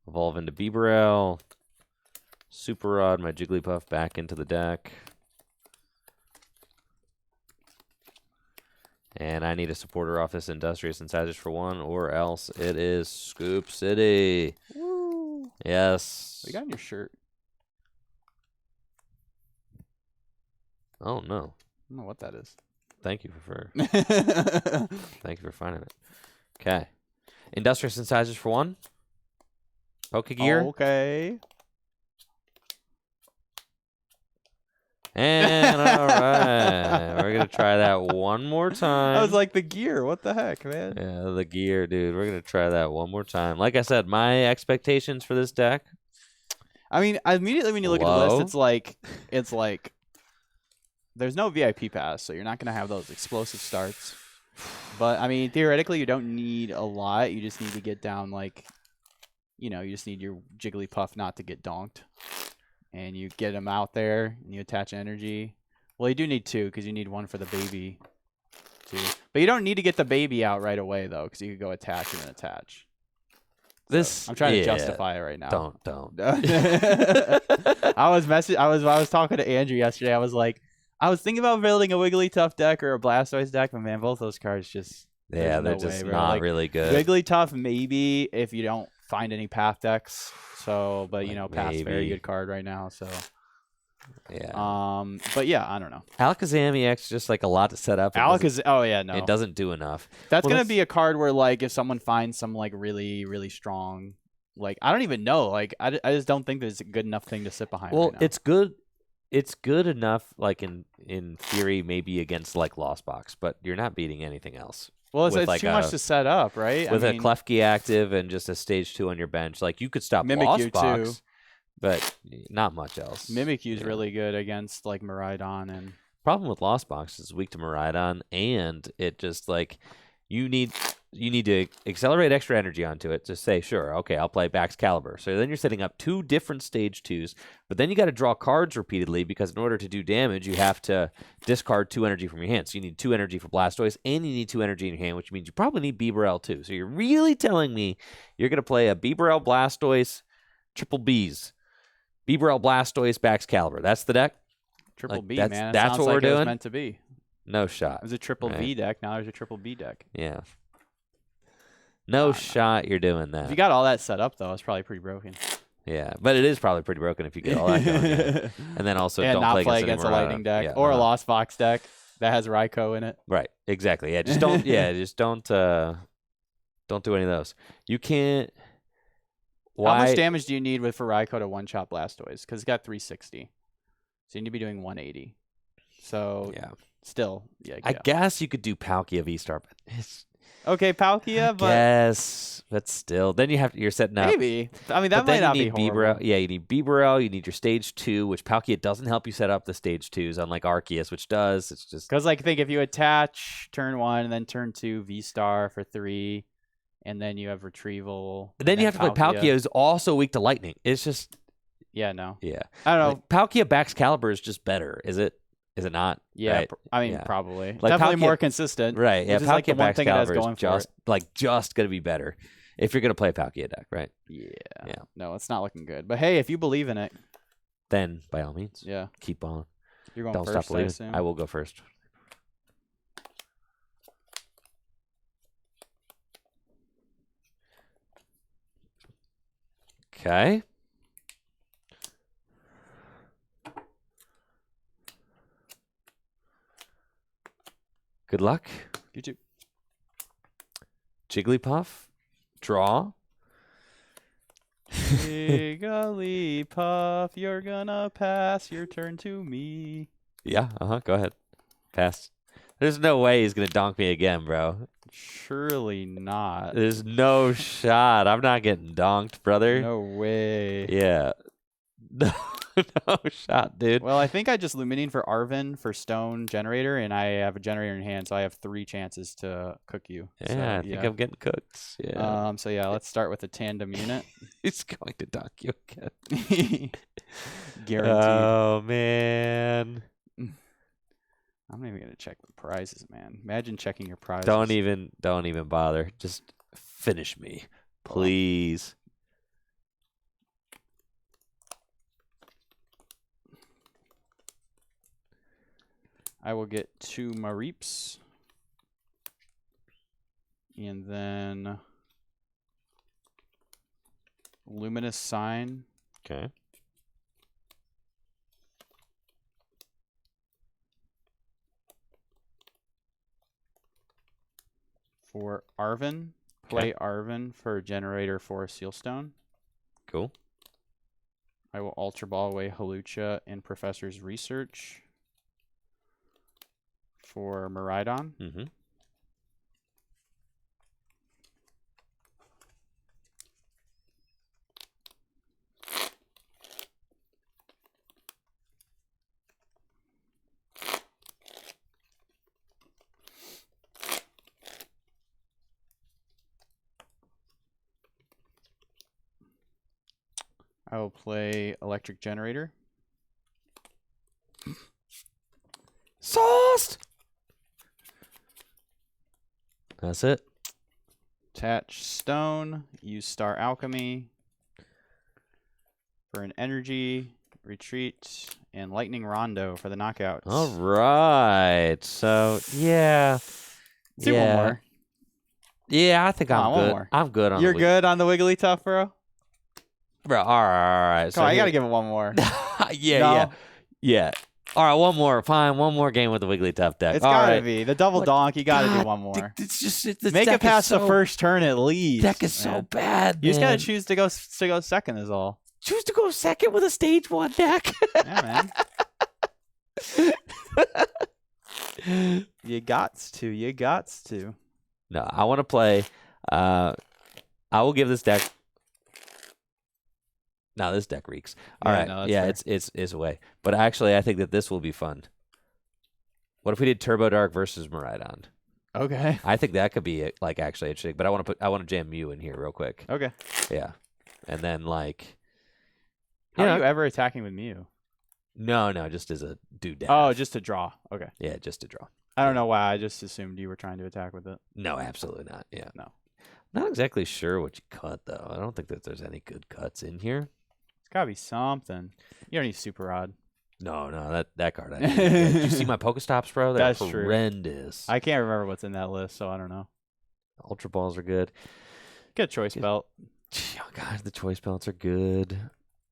Evolve into Bibarel. Super Rod my Jigglypuff back into the deck. And I need a supporter off this Industrious Incisors for 1, or else it is Scoop City. Woo! Yes. What you got in your shirt? Oh, no. I don't know what that is. Thank you for thank you for finding it. Okay. Industrious Incisors for 1. Pokegear. Okay. And all right. We're going to try that one more time. I was like, the gear. What the heck, man? Yeah, the gear, dude. We're going to try that one more time. Like I said, my expectations for this deck. I mean, immediately when you look at the Low. list, it's like there's no VIP pass, so you're not going to have those explosive starts. But, I mean, theoretically, you don't need a lot. You just need to get down, like, you know, you just need your Jigglypuff not to get donked. And you get him out there, and you attach energy. Well, you do need 2, because you need 1 for the baby, too. But you don't need to get the baby out right away, though, because you could go attach and then attach. This I'm trying to yeah, justify it right now. Don't. I was talking to Andrew yesterday. I was thinking about building a Wigglytuff deck or a Blastoise deck, but man, both those cards just Yeah, they're no just way, bro. not Like, really good. Wigglytuff maybe if you don't find any path decks. So, but you know, Path's a very maybe. good card right now. So, Yeah. but yeah, I don't know. Alakazam EX just like a lot to set up. Oh yeah, no. It doesn't do enough. That's gonna be a card where like if someone finds some like really really strong, like I don't even know, like I just don't think there's a good enough thing to sit behind. Well, right now. it's good. It's good enough, like in theory, maybe against like Lost Box, but you're not beating anything else. Well, it's like too much to set up, right? With I mean, a Klefki active and just a stage 2 on your bench, like you could stop Lost Mimikyu Box, too. but not much else. Mimikyu's really good against like Miraidon and. Problem with Lost Box is weak to Miraidon, and it just like you need to accelerate extra energy onto it to say, sure, okay, I'll play Baxcalibur. So then you're setting up 2 different stage 2s, but then you got to draw cards repeatedly because in order to do damage, you have to discard 2 energy from your hand. So you need 2 energy for Blastoise, and you need 2 energy in your hand, which means you probably need Bibarel too. So you're really telling me you're going to play a Bibarel Blastoise triple Bs. Bibarel Blastoise Baxcalibur. That's the deck? Triple Like, B, that's- man. It that's sounds what like we're it was doing? meant to be. No shot. It was a triple Right. V deck. Now there's a triple B deck. Yeah. No Nah. shot you're doing that. If you got all that set up though, it's probably pretty broken. Yeah, but it is probably pretty broken if you get all that going. Yeah. And then also and don't not play against a any lightning Miraidon. deck Yeah, or a Lost Fox deck that has Raikou in it. Right, exactly. Yeah, just don't. Yeah, just don't do any of those. You can't. Why? How much damage do you need for Raikou to one-shot Blastoise? Because it's got 360. So you need to be doing 180. So Yeah. still, yeah. I guess you could do Palkia V-Star, but it's. Okay, Palkia, but Yes, but still, then you're setting up. maybe. I mean, that But then might not you be need horrible. Bibarel. Yeah, you need Bibarel. You need your stage 2, which Palkia doesn't help you set up the stage 2s, unlike Arceus, which does. It's just Because like think if you attach turn 1 and then turn 2 V-Star for 3, and then you have retrieval. and then you have to play Palkia, who's also weak to lightning. It's just Yeah, no. yeah. I don't know. Like, Palkia Baxcalibur is just better. Is it? Is it not? Yeah, Right? I mean Yeah. probably. Like Definitely Palkia- more consistent. Right. Yeah. Which is like the Palkia one thing it has Baxcalibur going is for just gonna be better if you're gonna play a Palkia deck, right? Yeah. Yeah. No, it's not looking good. But hey, if you believe in it, Then by all means, yeah, keep on. you're going Don't first. stop believing. I assume. I will go first. Okay. Good luck. You too. Jigglypuff. Draw. Wigglytuff, you're gonna pass your turn to me. Yeah. Go ahead. Pass. There's no way he's gonna donk me again, bro. Surely not. There's no shot. I'm not getting donked, brother. No way. Yeah. No shot, dude. Well, I think I just Luminine for Arven for Stone Generator, and I have a Generator in hand, so I have 3 chances to cook you. Yeah, So, I think I'm getting cooked. Yeah. So yeah, let's start with a tandem unit. He's going to donk you again. Guaranteed. Oh man. I'm not even gonna check the prizes, man. Imagine checking your prizes. Don't even bother. Just finish me. Please. I will get 2 Mareeps. And then Luminous Sign. Okay. For Arven. Play Arven for Generator for Sealstone. Cool. I will Ultra Ball away Halucha and Professor's Research for Miraidon. Mm-hmm. I will play Electric Generator. Sauced. That's it. Attach Stone. Use Star Alchemy for an energy. Retreat. And Lightning Rondo for the knockouts. All right. So, yeah. Let's do one more. Yeah, I think I'm good. More. I'm good on You're the good on the Wigglytuff, bro? Bro, all right. Come So on, you got to give it one more. Yeah. All right, one more. Fine, one more game with the Wigglytuff deck. It's got to be. The double donk, you got to do one more. It's just Make it past the first turn at least. Deck is so bad, You just got to choose to go second is all. Choose to go second with a stage 1 deck. Yeah, man. You gots to. No, I want to play. I will give this deck. No, this deck reeks. All right, no, it's away. But actually, I think that this will be fun. What if we did Turbo Dark versus Miraidon? Okay. I think that could be like actually interesting. But I want to jam Mew in here real quick. Okay. Yeah, and then like. How are you ever attacking with Mew? No, just as a dude. Oh, just to draw. Okay. Yeah, just to draw. I don't know why. I just assumed you were trying to attack with it. No, absolutely not. Yeah. No. Not exactly sure what you cut though. I don't think that there's any good cuts in here. It's gotta be something. You don't need Super Rod. No, that card. I didn't get. Did you see my Pokestops, bro? They're That's horrendous. True. I can't remember what's in that list, so I don't know. Ultra Balls are good. Get a Choice Belt. Oh god, the Choice Belts are good.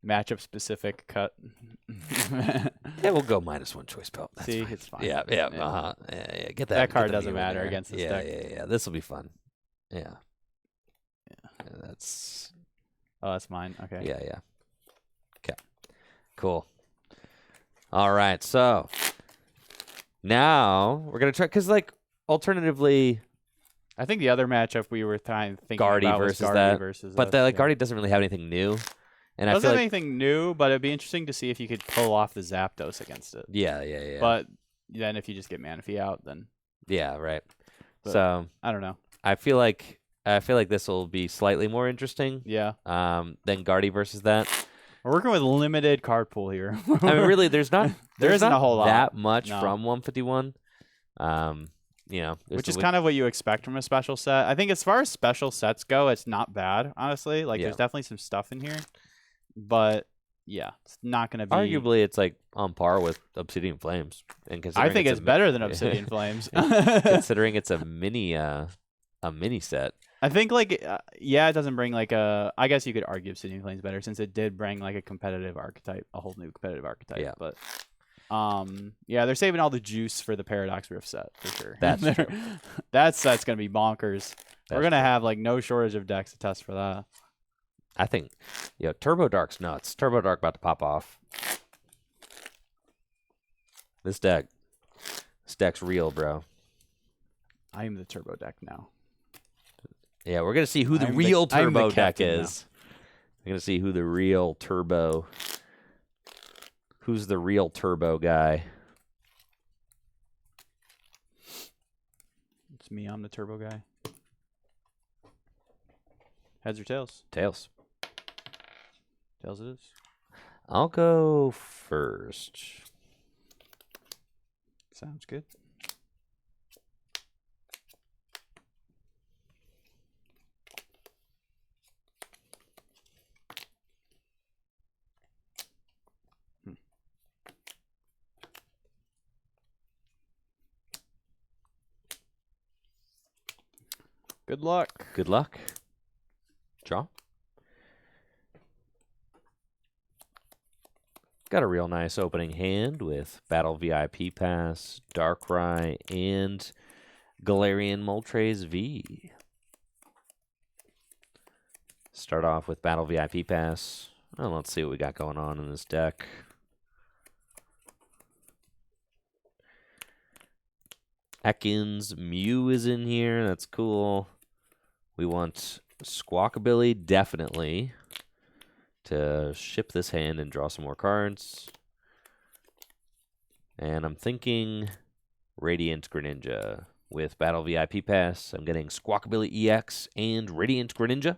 Matchup specific cut. Yeah, we'll go -1 Choice Belt. That's See, fine. it's fine. Yeah. Get that. That card get doesn't matter against this deck. Yeah. This will be fun. Yeah. That's. Oh, that's mine. Okay. Yeah. Okay. Cool. All right. So now we're gonna try because alternatively. I think the other matchup we were thinking Guardy about versus was that. versus But Guardy doesn't really have anything new. And doesn't have anything new, but it'd be interesting to see if you could pull off the Zapdos against it. Yeah. But then if you just get Manaphy out, then yeah, right. But so I don't know. I feel like this will be slightly more interesting. Yeah. Than Guardy versus that. We're working with limited card pool here. I mean, really, there isn't a whole lot that much from 151. Which is kind of what you expect from a special set. I think as far as special sets go, it's not bad, honestly. There's definitely some stuff in here. But yeah, it's not going to be. Arguably, it's like on par with Obsidian Flames. And I think it's better than Obsidian Flames, considering it's a mini set. I think it doesn't bring I guess you could argue Obsidian Flames better since it did bring a competitive archetype, a whole new competitive archetype. Yeah. But they're saving all the juice for the Paradox Rift set for sure. That's true. That set's going to be bonkers. We're going to have no shortage of decks to test for that. I think, Turbo Dark's nuts. Turbo Dark about to pop off. This deck's real, bro. I am the Turbo deck now. Yeah, we're gonna see who the real Turbo deck is. We're gonna see who the real Turbo. Who's the real Turbo guy? It's me. I'm the Turbo guy. Heads or tails? Tails. Tails it is. I'll go first. Sounds good. Good luck. Good luck. Draw. Got a real nice opening hand with Battle VIP Pass, Darkrai, and Galarian Moltres V. Start off with Battle VIP Pass. Well, let's see what we got going on in this deck. Ekans Mew is in here. That's cool. We want Squawkabilly, definitely, to ship this hand and draw some more cards. And I'm thinking Radiant Greninja with Battle VIP Pass. I'm getting Squawkabilly EX and Radiant Greninja.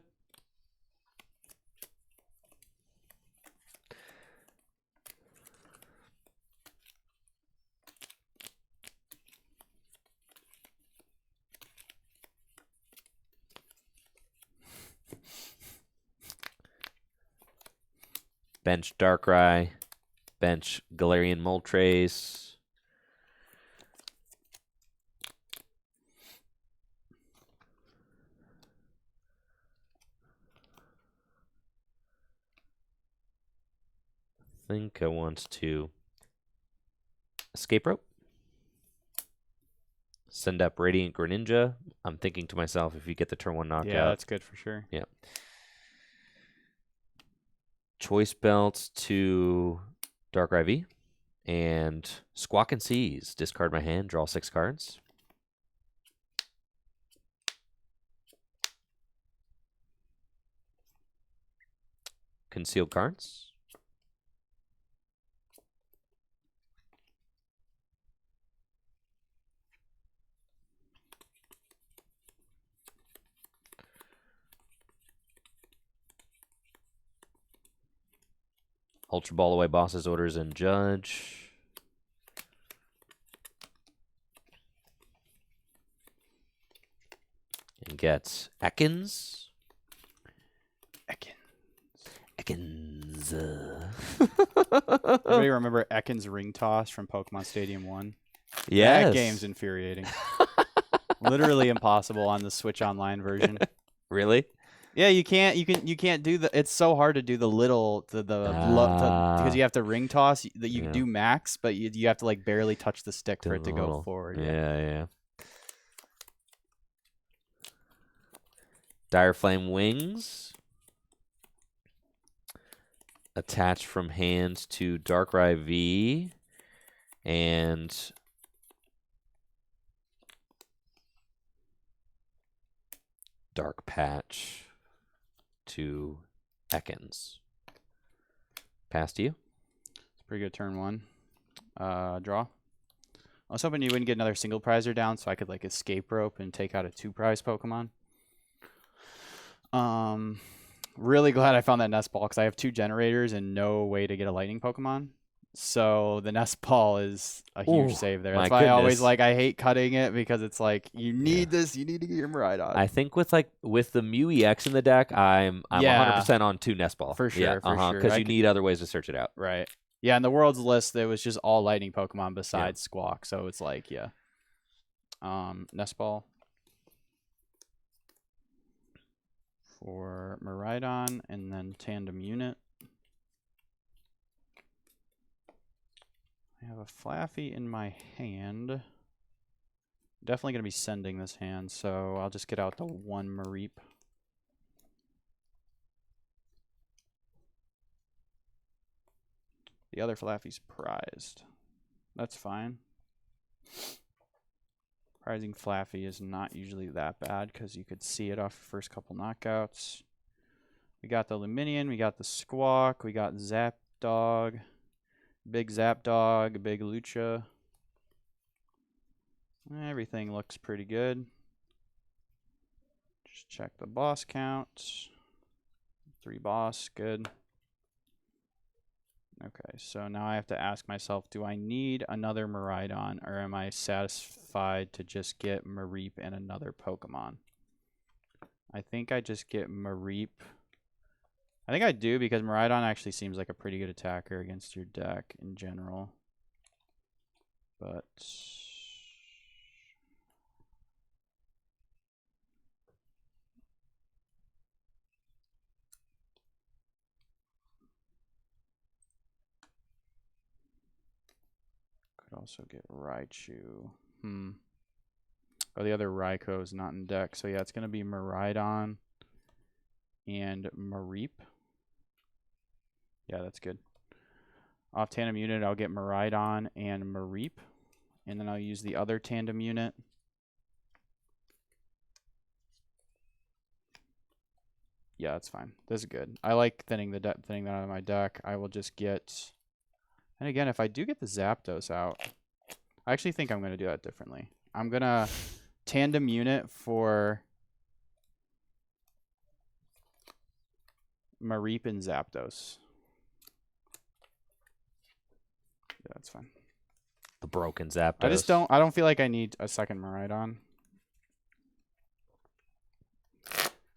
Bench Darkrai. Bench Galarian Moltres. I think I want to Escape Rope. Send up Radiant Greninja. I'm thinking to myself, if you get the turn 1 knockout. Yeah, that's good for sure. Yeah. Choice Belt to Darkrai V. And Squawk and Seize. Discard my hand, draw 6 cards. Concealed cards. Ultra Ball away Boss's Orders and Judge. And gets Ekans. Ekans. Everybody remember Ekans Ring Toss from Pokemon Stadium 1? Yes. That game's infuriating. Literally impossible on the Switch Online version. Really? Yeah, you can't do the. It's so hard to do the little because you have to ring toss. That you do max, but you have to like barely touch the stick for it to go forward. Yeah. Dire Flame Wings. Attach from hand to Darkrai V. And Dark Patch to Ekans. Pass to you. It's a pretty good turn 1. Draw. I was hoping you wouldn't get another single prizer down so I could like Escape Rope and take out a 2 prize Pokemon. Really glad I found that Nest Ball because I have 2 generators and no way to get a lightning Pokemon. So the Nest Ball is a huge save there. That's why I always I hate cutting it because it's like you need this, you need to get your Miraidon. I think with the Mew EX in the deck, I'm 100% on 2 Nest Ball. For sure, because you need other ways to search it out. Right. Yeah, in the Worlds list there was just all lightning Pokemon besides Squawk. So it's like, Nest Ball for Miraidon and then Tandem Unit. I have a Flaffy in my hand. Definitely going to be sending this hand, so I'll just get out the 1 Mareep. The other Flaffy's prized. That's fine. Prizing Flaffy is not usually that bad because you could see it off the first couple knockouts. We got the Luminion, we got the Squawk, we got Zapdog. Big Zapdog, big Lucha. Everything looks pretty good. Just check the boss count. 3 boss, good. Okay, so now I have to ask myself, do I need another Miraidon or am I satisfied to just get Mareep and another Pokemon? I think I just get Mareep. I think I do because Miraidon actually seems like a pretty good attacker against your deck in general. But could also get Raichu. Oh, the other Raikou is not in deck. So yeah, it's going to be Miraidon and Mareep. Yeah, that's good. Off Tandem Unit, I'll get Miraidon and Mareep. And then I'll use the other Tandem Unit. Yeah, that's fine. This is good. I like thinning that out of my deck. I will just get... And again, if I do get the Zapdos out, I actually think I'm going to do that differently. I'm going to Tandem Unit for Mareep and Zapdos. Yeah, that's fine. The broken Zapdos. I don't feel like I need a second Miraidon.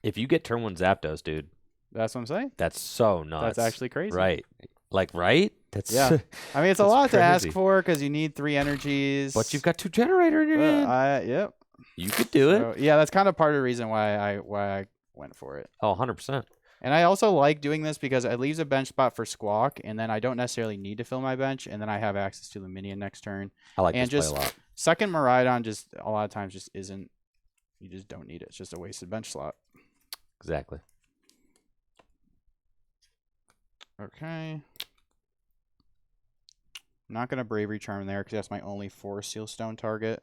If you get turn 1 Zapdos, dude, That's what I'm saying. That's so nuts. That's actually crazy. Right. Like, right? That's Yeah. I mean, it's a that's lot to ask crazy. for because you need 3 energies. But you've got 2 generator in your hand. Yep. You could do it. Yeah, that's kind of part of the reason why I went for it. Oh, 100%. And I also like doing this because it leaves a bench spot for Squawk, and then I don't necessarily need to fill my bench, and then I have access to the minion next turn. I like and this just play a lot. Second Miraidon just a lot of times just isn't. You just don't need it. It's just a wasted bench slot. Exactly. Okay. I'm not going to Bravery Charm there because that's my only 4 Seal Stone target.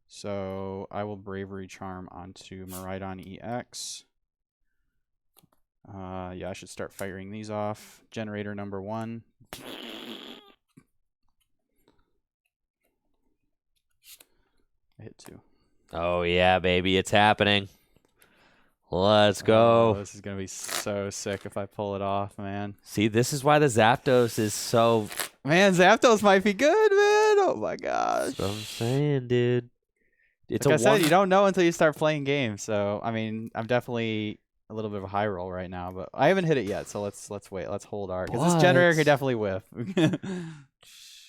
So I will Bravery Charm onto Miraidon EX. Yeah, I should start firing these off. Generator number 1. I hit 2. Oh, yeah, baby. It's happening. Let's go. Oh, this is going to be so sick if I pull it off, man. See, this is why the Zapdos is so... Man, Zapdos might be good, man. Oh, my gosh. That's what I'm saying, dude. It's like I said, you don't know until you start playing games. So, I mean, I'm definitely a little bit of a high roll right now, but I haven't hit it yet. So let's wait. Let's hold our... Because this generator could definitely whiff.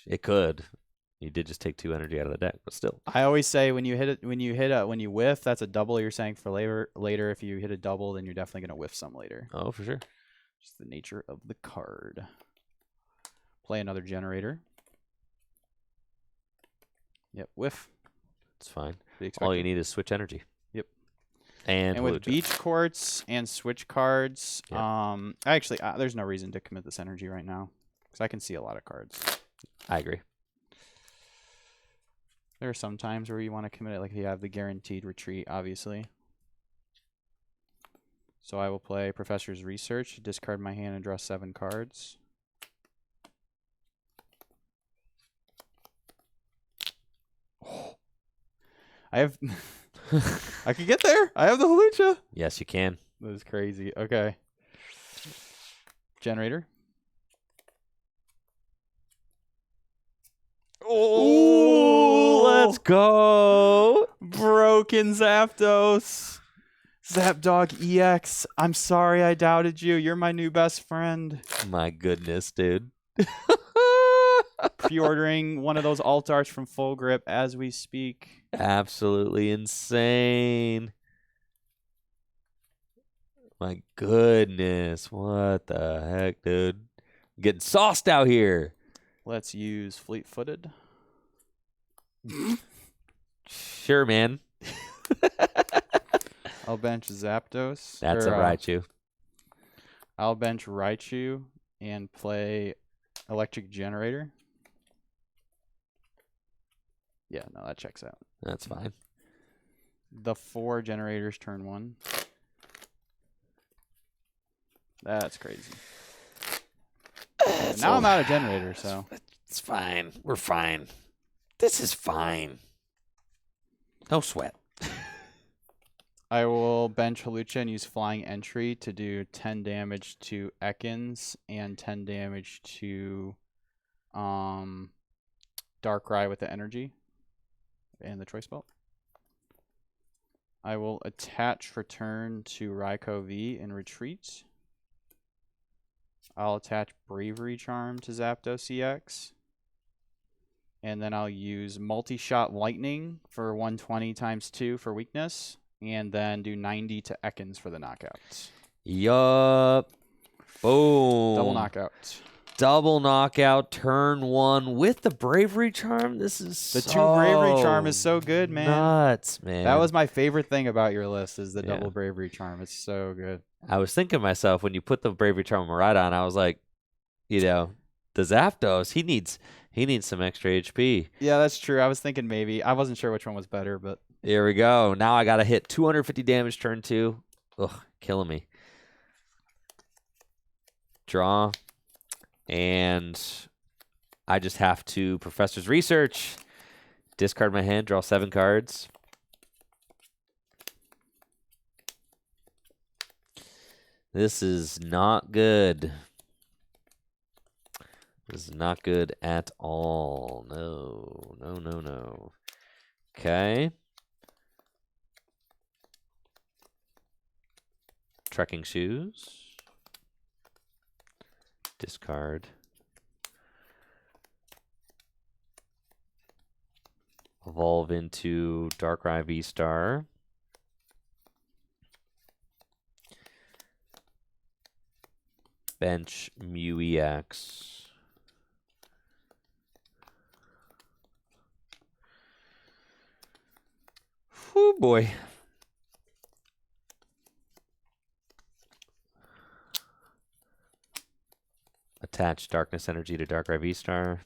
It could. You did just take 2 energy out of the deck, but still. I always say when you whiff, that's a double you're saying for later. If you hit a double, then you're definitely going to whiff some later. Oh, for sure. Just the nature of the card. Play another generator. Yep, whiff. It's fine. All you need is switch energy. Yep. And with beach courts and switch cards, yeah. Actually, there's no reason to commit this energy right now because I can see a lot of cards. I agree. There are some times where you want to commit it, like if you have the guaranteed retreat, obviously. So I will play Professor's Research, discard my hand, and draw 7 cards. I have... I can get there. I have the Hawlucha. Yes, you can. That is crazy. Okay. Generator. Oh, let's go. Broken Zapdos. Zapdog EX. I'm sorry I doubted you. You're my new best friend. My goodness, dude. Pre-ordering one of those alt arts from Full Grip as we speak. Absolutely insane. My goodness. What the heck, dude? I'm getting sauced out here. Let's use Fleet-Footed. Sure, man. I'll bench Zapdos. That's a Raichu. I'll bench Raichu and play Electric Generator. Yeah, no, that checks out. That's fine. The 4 generators turn 1. That's crazy. Now I'm out of generators, so. It's fine. We're fine. This is fine. No sweat. I will bench Hawlucha and use Flying Entry to do 10 damage to Ekans and 10 damage to Darkrai with the energy and the Choice Belt. I will attach Return to Raikou V and retreat. I'll attach Bravery Charm to Zapdos EX. And then I'll use Multi-Shot Lightning for 120 times 2 for weakness. And then do 90 to Ekans for the knockout. Yup. Boom. Double knockout. Double knockout, turn 1 with the Bravery Charm. This is the 2 Bravery Charm is so good, man. Nuts, man. That was my favorite thing about your list is the double Bravery Charm. It's so good. I was thinking to myself, when you put the Bravery Charm on Miraidon, I was like, you know, the Zapdos, he needs some extra HP. Yeah, that's true. I was thinking maybe. I wasn't sure which one was better, but. Here we go. Now I got to hit 250 damage turn 2. Ugh, killing me. Draw. And I just have to Professor's Research. Discard my hand, draw 7 cards. This is not good. This is not good at all. No, no, no, no. Okay. Trekking shoes. Discard. Evolve into Darkrai V-Star. Bench Mew EX. Whew, boy. Attach Darkness Energy to Darkrai V-Star.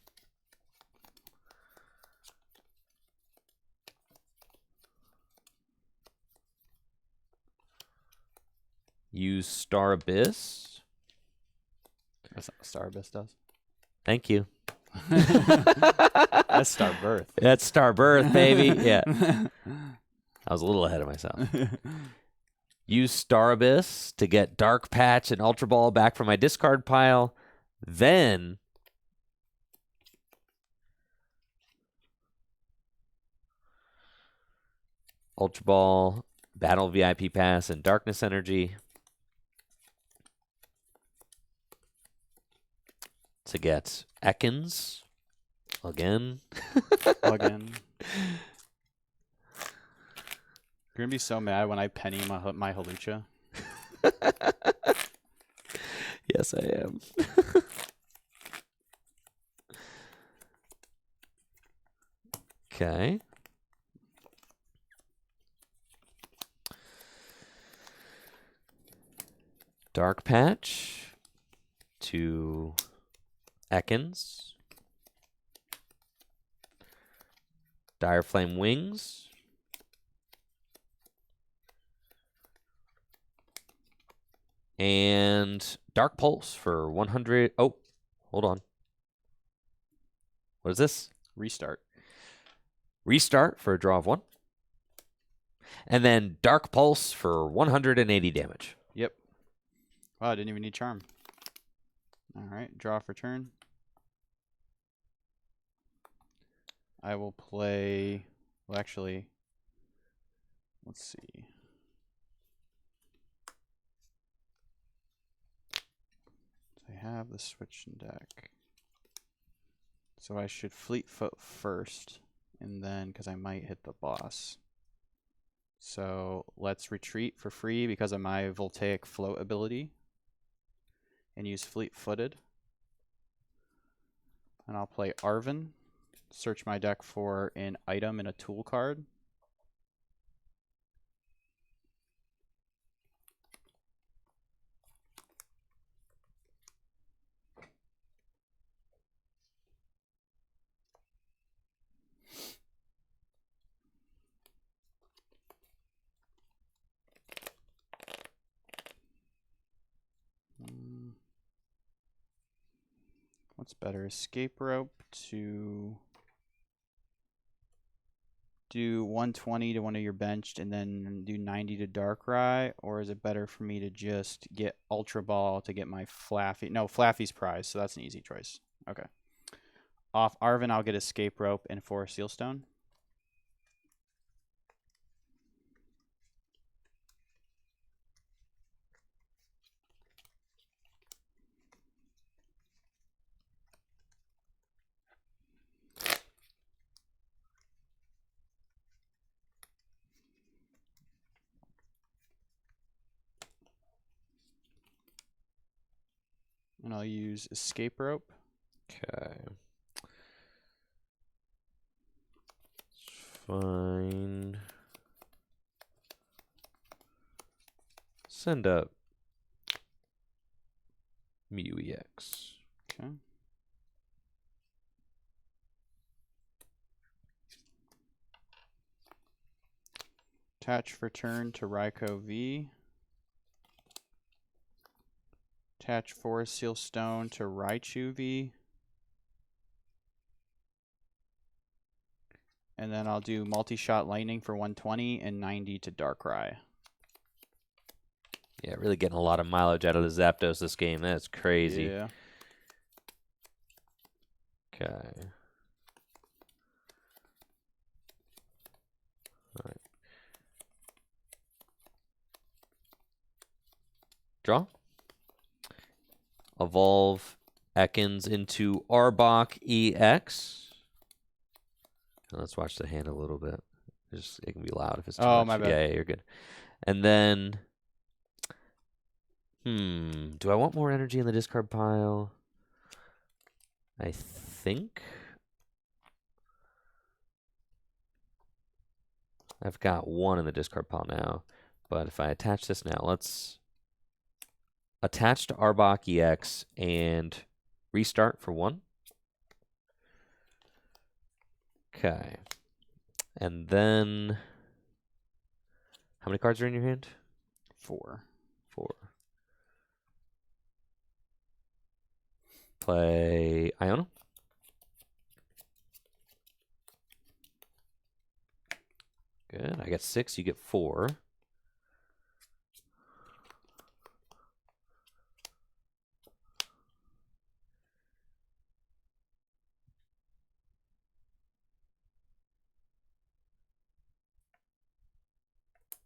Use Star Abyss. That's not what Star Abyss does. Thank you. That's Star Birth. That's Star Birth, baby. Yeah. I was a little ahead of myself. Use Star Abyss to get Dark Patch and Ultra Ball back from my discard pile. Then Ultra Ball, Battle VIP Pass, and Darkness Energy to get Ekans again. Again. You're gonna be so mad when I penny my Halucha. Yes, I am. Okay. Dark Patch to Ekans. Dire Flame Wings. And Dark Pulse for 100. Oh, hold on. What is this? Restart. Restart for a draw of 1. And then Dark Pulse for 180 damage. Yep. Wow, I didn't even need Charm. All right, draw for turn. I will play... Well, actually, let's see. I have the switch in deck. So I should Fleet Foot first, and then, because I might hit the boss. So let's retreat for free because of my Voltaic Float ability. And use Fleet Footed. And I'll play Arven. Search my deck for an item and a tool card. What's better? Escape Rope to do 120 to one of your benched and then do 90 to Darkrai? Or is it better for me to just get Ultra Ball to get my Flaffy? No, Flaffy's prize, so that's an easy choice. Okay. Off Arven, I'll get Escape Rope and 4 Sealstone. And I'll use Escape Rope. Okay. Fine. Send up Mew EX. Okay. Attach for turn to Raikou V. Attach 4 Sealstone to Raichu V. And then I'll do multi-shot lightning for 120 and 90 to Darkrai. Yeah, really getting a lot of mileage out of the Zapdos this game. That's crazy. Yeah. Okay. All right. Draw. Evolve Ekans into Arbok EX. Let's watch the hand a little bit. It can be loud if it's too much. My bad. Yeah, you're good. And then, do I want more energy in the discard pile? I think I've got one in the discard pile now. But if I attach this now, let's attach to Arbok EX and restart for 1. Okay. And then, how many cards are in your hand? 4. 4. Play Iono. Good. I get 6. You get 4.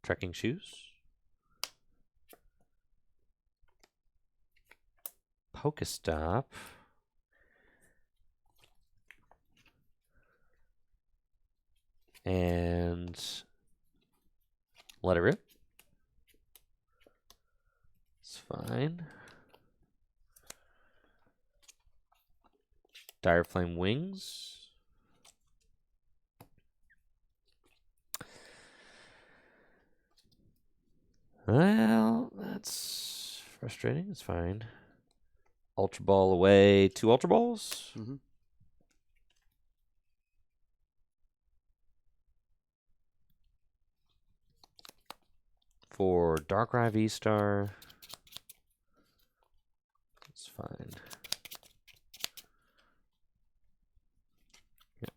Trekking shoes. Pokestop. And let it rip. It's fine. Dire Flame Wings. Well, that's frustrating. It's fine. Ultra Ball away. 2 Ultra Balls. Mm-hmm. For Darkrai V-Star. It's fine. Yep.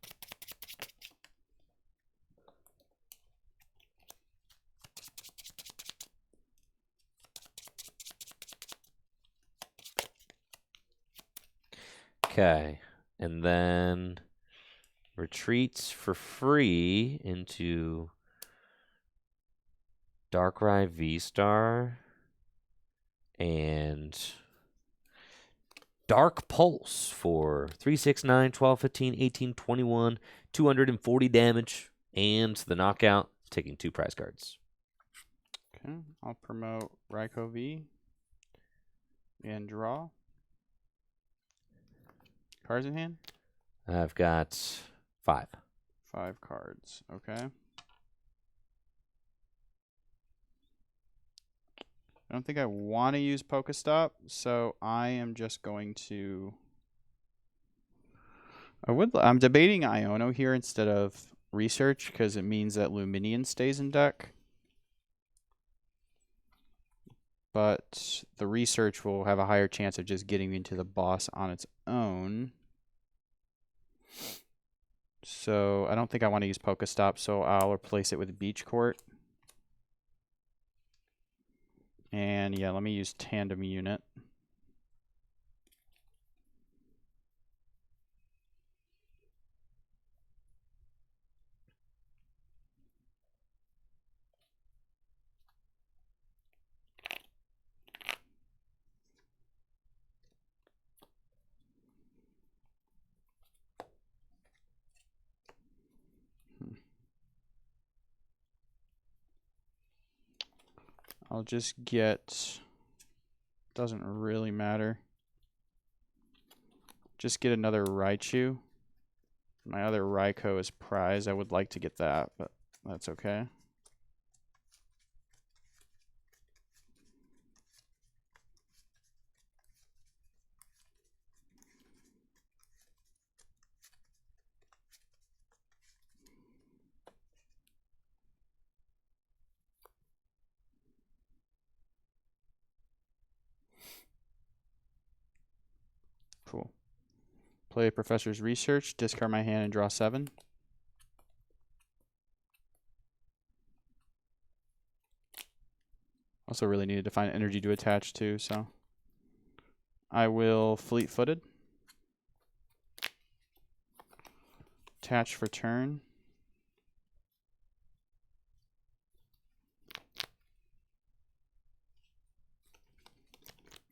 Okay. And then retreats for free into Darkrai V-Star and Dark Pulse for 3, 6, 9, 12, 15, 18, 21, 240 damage, and the knockout, taking 2 prize cards. Okay, I'll promote Raikou V and draw. Cards in hand? I've got 5. 5 cards, okay. I don't think I want to use Pokestop, so I am just going to... I'm debating Iono here instead of Research, because it means that Luminion stays in deck. But the Research will have a higher chance of just getting into the boss on its own. So I don't think I want to use Pokestop, so I'll replace it with Beach Court. And yeah, let me use Tandem Unit. I'll just get, doesn't really matter. Just get another Raichu. My other Raikou is prize. I would like to get that, but that's okay. Cool. Play Professor's Research, discard my hand and draw 7. Also really needed to find energy to attach to, so I will Fleet-Footed. Attach for turn.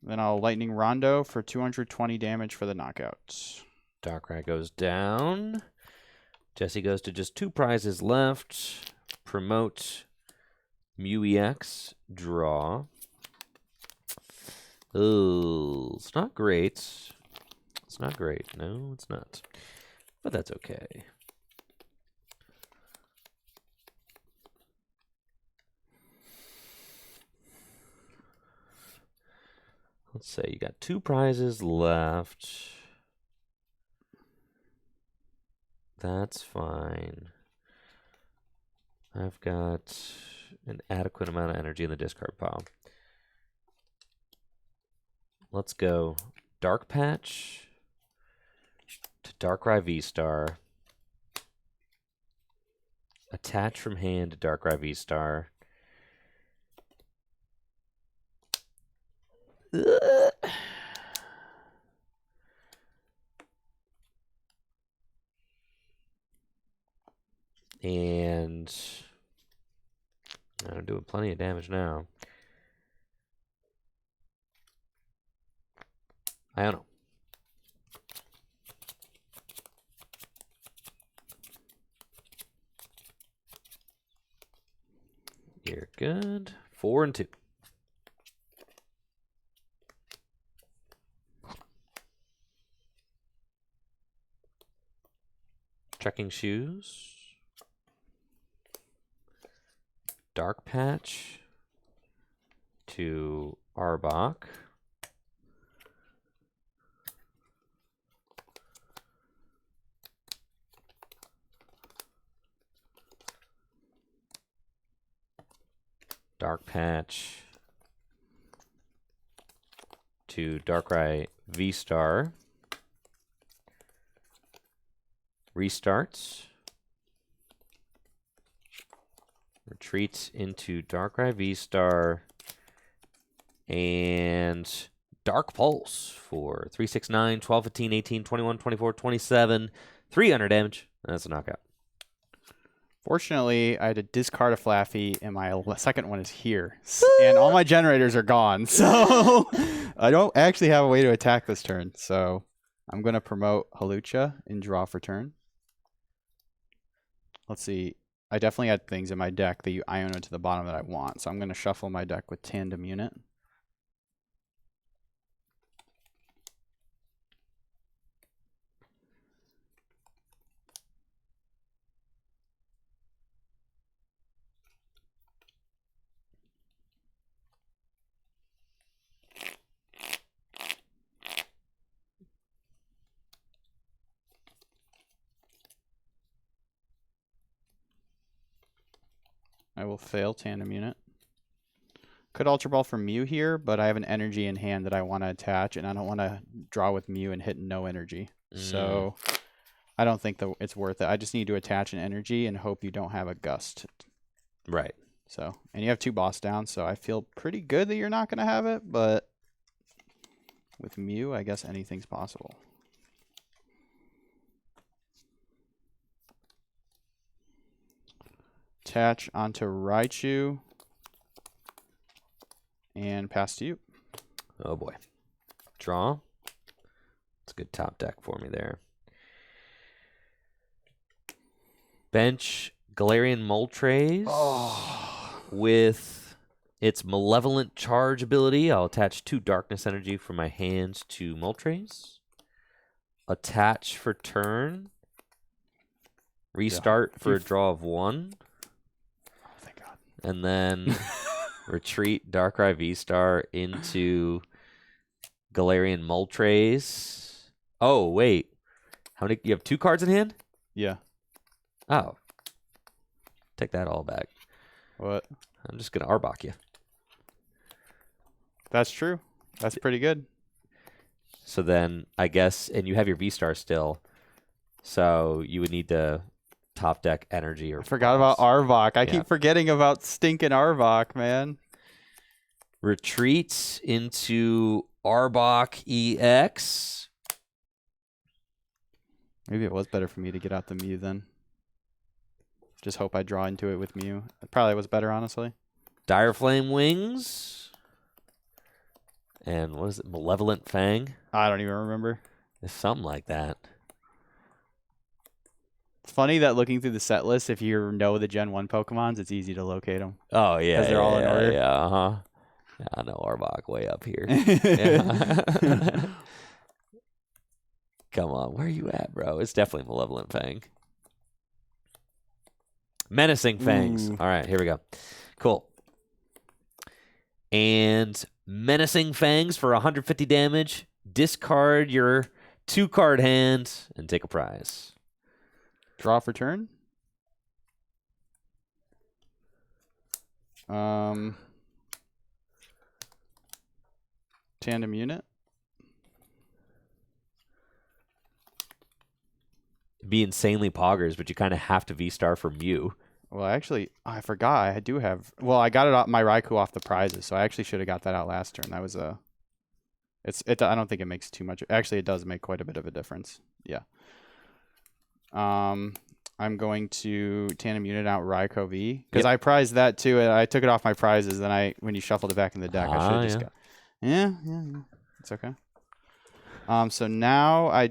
Then I'll Lightning Rondo for 220 damage for the knockout. Darkrai goes down. Jesse goes to just 2 prizes left. Promote Mew EX. Draw. Oh, it's not great. It's not great. No, it's not. But that's okay. Let's say you got 2 prizes left. That's fine. I've got an adequate amount of energy in the discard pile. Let's go Dark Patch to Darkrai V-Star. Attach from hand to Darkrai V-Star. And I'm doing plenty of damage now. I don't know. You're good. 4 and 2. Trekking Shoes. Dark Patch to Arbok. Dark Patch to Darkrai V-Star. Restarts. Retreats into Darkrai V-Star. And Dark Pulse for 3, 6, 9, 12, 15, 18, 21, 24, 27. 300 damage. That's a knockout. Fortunately, I had to discard a Flaffy, and my second one is here. And all my generators are gone, so I don't actually have a way to attack this turn. So I'm going to promote Hawlucha and draw for turn. Let's see. I definitely had things in my deck that you Iona to the bottom that I want, so I'm going to shuffle my deck with Tandem Unit. I will fail Tandem Unit. Could Ultra Ball for Mew here, but I have an energy in hand that I want to attach, and I don't want to draw with Mew and hit no energy. So I don't think that it's worth it. I just need to attach an energy and hope you don't have a Gust. Right. So, and you have 2 boss down, so I feel pretty good that you're not going to have it, but with Mew, I guess anything's possible. Attach onto Raichu and pass to you. Oh boy. Draw. It's a good top deck for me there. Bench Galarian Moltres with its Malevolent Charge ability. I'll attach 2 Darkness Energy from my hands to Moltres. Attach for turn. Restart for a draw of 1. Oh, thank God. And then retreat Darkrai V-Star into Galarian Moltres. Oh, wait. How many? You have 2 cards in hand? Yeah. Oh. Take that all back. What? I'm just going to Arbok you. That's true. That's pretty good. So then, I guess, and you have your V-Star still, so you would need to top deck energy or... I forgot about Arbok. I keep forgetting about stinking Arbok, man. Retreats into Arbok EX. Maybe it was better for me to get out the Mew then. Just hope I draw into it with Mew. It probably was better, honestly. Dire Flame Wings. And what is it? Malevolent Fang? I don't even remember. It's something like that. It's funny that looking through the set list, if you know the Gen 1 Pokemons, it's easy to locate them. Oh, yeah. Because they're all in order. Yeah, uh-huh. Yeah, I know Arbok way up here. Yeah. Come on, where are you at, bro? It's definitely Malevolent Fang. Menacing Fangs. Ooh. All right, here we go. Cool. And Menacing Fangs for 150 damage. Discard your 2-card hand and take a prize. Draw for turn. Tandem unit. Be insanely poggers, but you kind of have to V-Star for Mew. Well, actually, I forgot. I do have. Well, I got it off my Raikou off the prizes, so I actually should have got that out last turn. That was a. I don't think it makes too much. Actually, it does make quite a bit of a difference. Yeah. I'm going to tandem unit out Raikou V because I prized that too. And I took it off my prizes. Then when you shuffled it back in the deck, I should have just got. Yeah. It's okay. So now I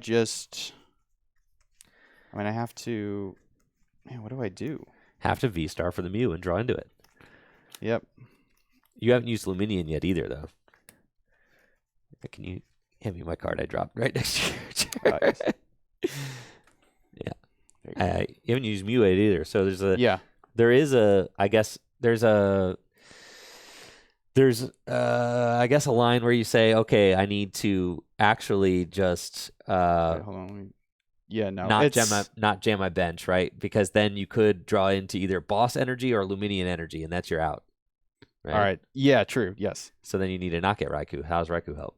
have to. Man, what do I do? Have to V-Star for the Mew and draw into it. Yep. You haven't used Luminion yet either, though. Can you hand me my card I dropped right next to your chair? Yeah. You haven't used Mew yet either. So there's a. Yeah. There is a. I guess there's a. There's I guess a line where you say, okay, I need to actually just. Wait, hold on. Yeah, no. Not jam my bench, right? Because then you could draw into either Boss Energy or Luminion Energy, and that's your out. Right? All right. Yeah, true. Yes. So then you need to not get Raikou. How does Raikou help?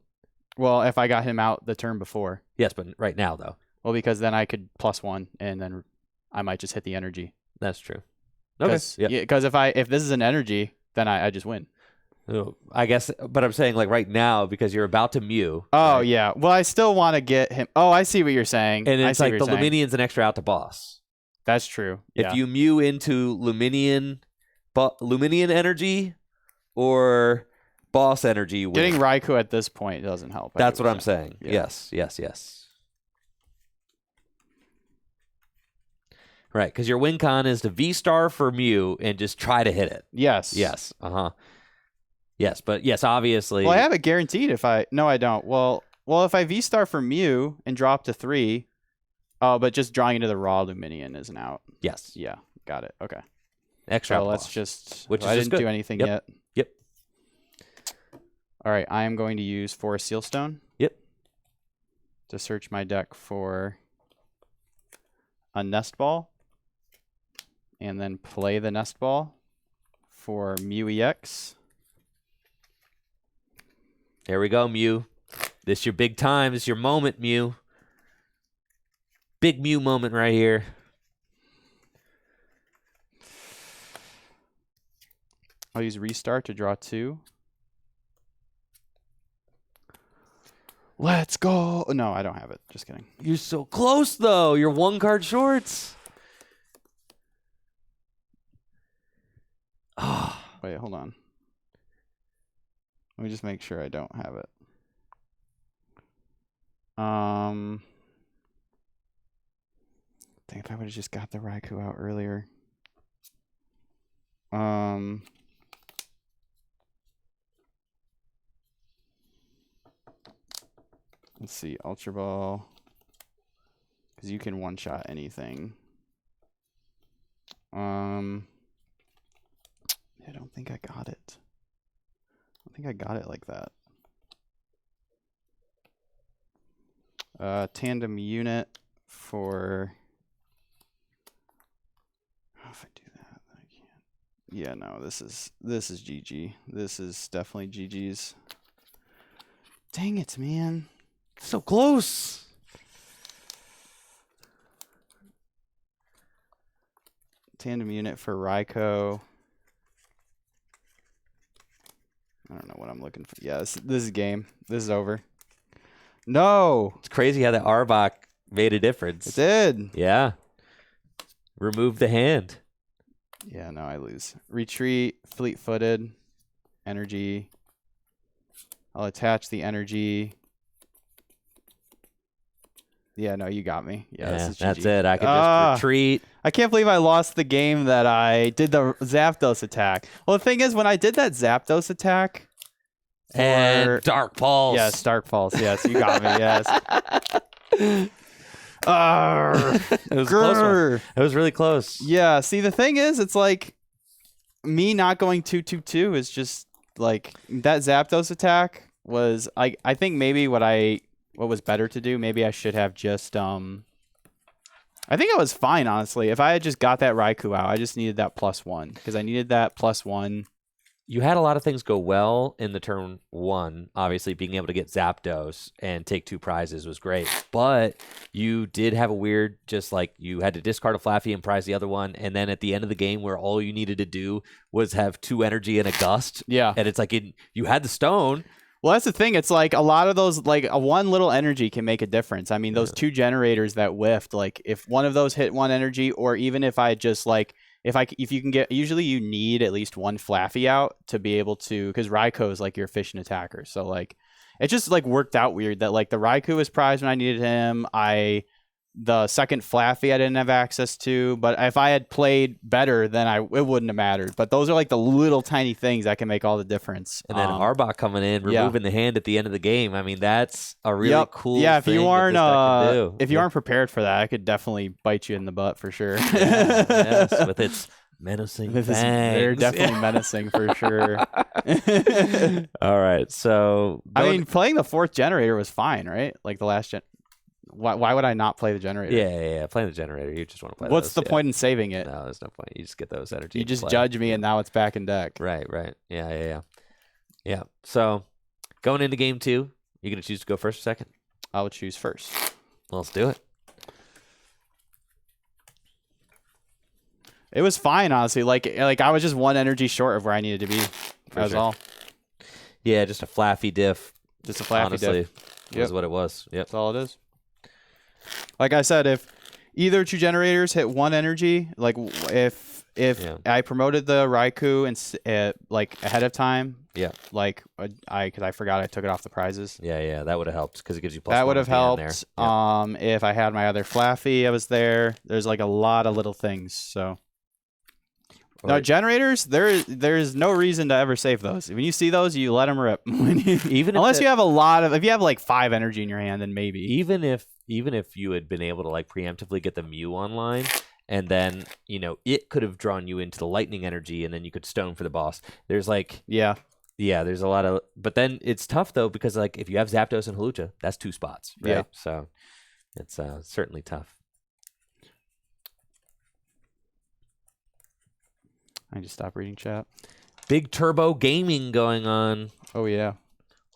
Well, if I got him out the turn before. Yes, but right now, though. Well, because then I could +1, and then I might just hit the energy. That's true. Okay. Yeah, because if this is an energy, then I just win. Oh, I guess, but I'm saying like right now because you're about to Mew. Oh, right? yeah. Well, I still want to get him. Oh, I see what you're saying. And it's like the Luminion's an extra out to boss. That's true. If you Mew into Luminion Energy or Boss Energy. Getting Raikou at this point doesn't help. That's what I'm saying. Yeah. Yes. Right, because your win con is to V-Star for Mew and just try to hit it. Yes. Yes, but yes, obviously. Well, I have it guaranteed if I... No, I don't. Well, if I V-Star for Mew and drop to 3, but just drawing into the raw Luminion is an out. Yes. Yeah, got it. Okay. Extra so out let's boss, just... Which I is didn't good. do anything yet. Yep. All right, I am going to use Forest Sealstone. Yep. To search my deck for a Nest Ball. And then play the Nest Ball for Mew EX. There we go, Mew. This is your big time. This is your moment, Mew. Big Mew moment right here. I'll use Restart to draw 2. Let's go. No, I don't have it. Just kidding. You're so close, though. You're 1 card shorts. Oh. Wait, hold on. Let me just make sure I don't have it. I think if I would have just got the Raikou out earlier. Let's see, Ultra Ball. Because you can one-shot anything. I don't think I got it. I don't think I got it like that. Tandem unit for... How if I do that? I can't. Yeah, no, this is GG. This is definitely GG's. Dang it, man. So close. Tandem unit for Raikou. I don't know what I'm looking for. Yeah, this is game. This is over. No. It's crazy how the Arbok made a difference. It did. Yeah. Remove the hand. Yeah, no, I lose. Retreat, fleet-footed, energy. I'll attach the energy. Yeah, no, you got me. Yeah, this is that's GG. it. I could just retreat. I can't believe I lost the game that I did the Zapdos attack. Well, the thing is, when I did that Zapdos attack... And Dark Pulse. Yes, Dark Pulse. Yes, you got me. Yes. It was a close one. It was really close. Yeah, see, the thing is, it's like me not going 2-2-2 is just like that Zapdos attack was I think maybe what was better to do, maybe I should have just I think I was fine, honestly. If I had just got that Raikou out, I just needed that +1 because I needed that +1. You had a lot of things go well in the turn 1. Obviously, being able to get Zapdos and take 2 prizes was great. But you did have a weird, just like you had to discard a Flaffy and prize the other one. And then at the end of the game where all you needed to do was have 2 energy and a gust. Yeah. And it's like you had the stone. Well, that's the thing. It's like a lot of those, like a one little energy can make a difference. I mean, those 2 generators that whiffed, like if one of those hit 1 energy, or even if I just like, if you can get, usually you need at least 1 Flaffy out to be able to, because Raikou is like your efficient attacker. So like, it just like worked out weird that like the Raikou was prized when I needed him. The second Flaffy I didn't have access to, but if I had played better, then it wouldn't have mattered. But those are like the little tiny things that can make all the difference. And then Arbok coming in, removing the hand at the end of the game. I mean, that's a really cool. Yeah, if thing you aren't if you aren't prepared for that, I could definitely bite you in the butt for sure. Yes, with its menacing fangs. They're definitely menacing for sure. All right, so I mean, playing the 4th generator was fine, right? Like the last gen. Why would I not play the generator? Yeah. Playing the generator, you just want to play. What's the point in saving it? No, there's no point. You just get those energy. You just judge me, and now it's back in deck. Right. Yeah. So going into game 2, you're gonna choose to go first or second? I would choose first. Well, let's do it. It was fine, honestly. Like I was just 1 energy short of where I needed to be. That was all. Yeah, just a Flaffy diff. Just a Flaffy diff. Is what it was. Yep. That's all it is. Like I said, if either 2 generators hit 1 energy, like if I promoted the Raikou and like ahead of time, like because I forgot I took it off the prizes. Yeah, that would have helped because it gives you +1. That would have helped. There. If I had my other Flaffy, I was there. There's like a lot of little things. So no generators. There's no reason to ever save those. When you see those, you let them rip. Unless you have if you have like 5 energy in your hand, then maybe. Even if you had been able to like preemptively get the Mew online, and then it could have drawn you into the lightning energy, and then you could stone for the boss. There's like there's a lot of, but then it's tough though because like if you have Zapdos and Halucha, that's 2 spots, right? Yeah. So it's certainly tough. I just stopped reading chat. Big turbo gaming going on. Oh yeah.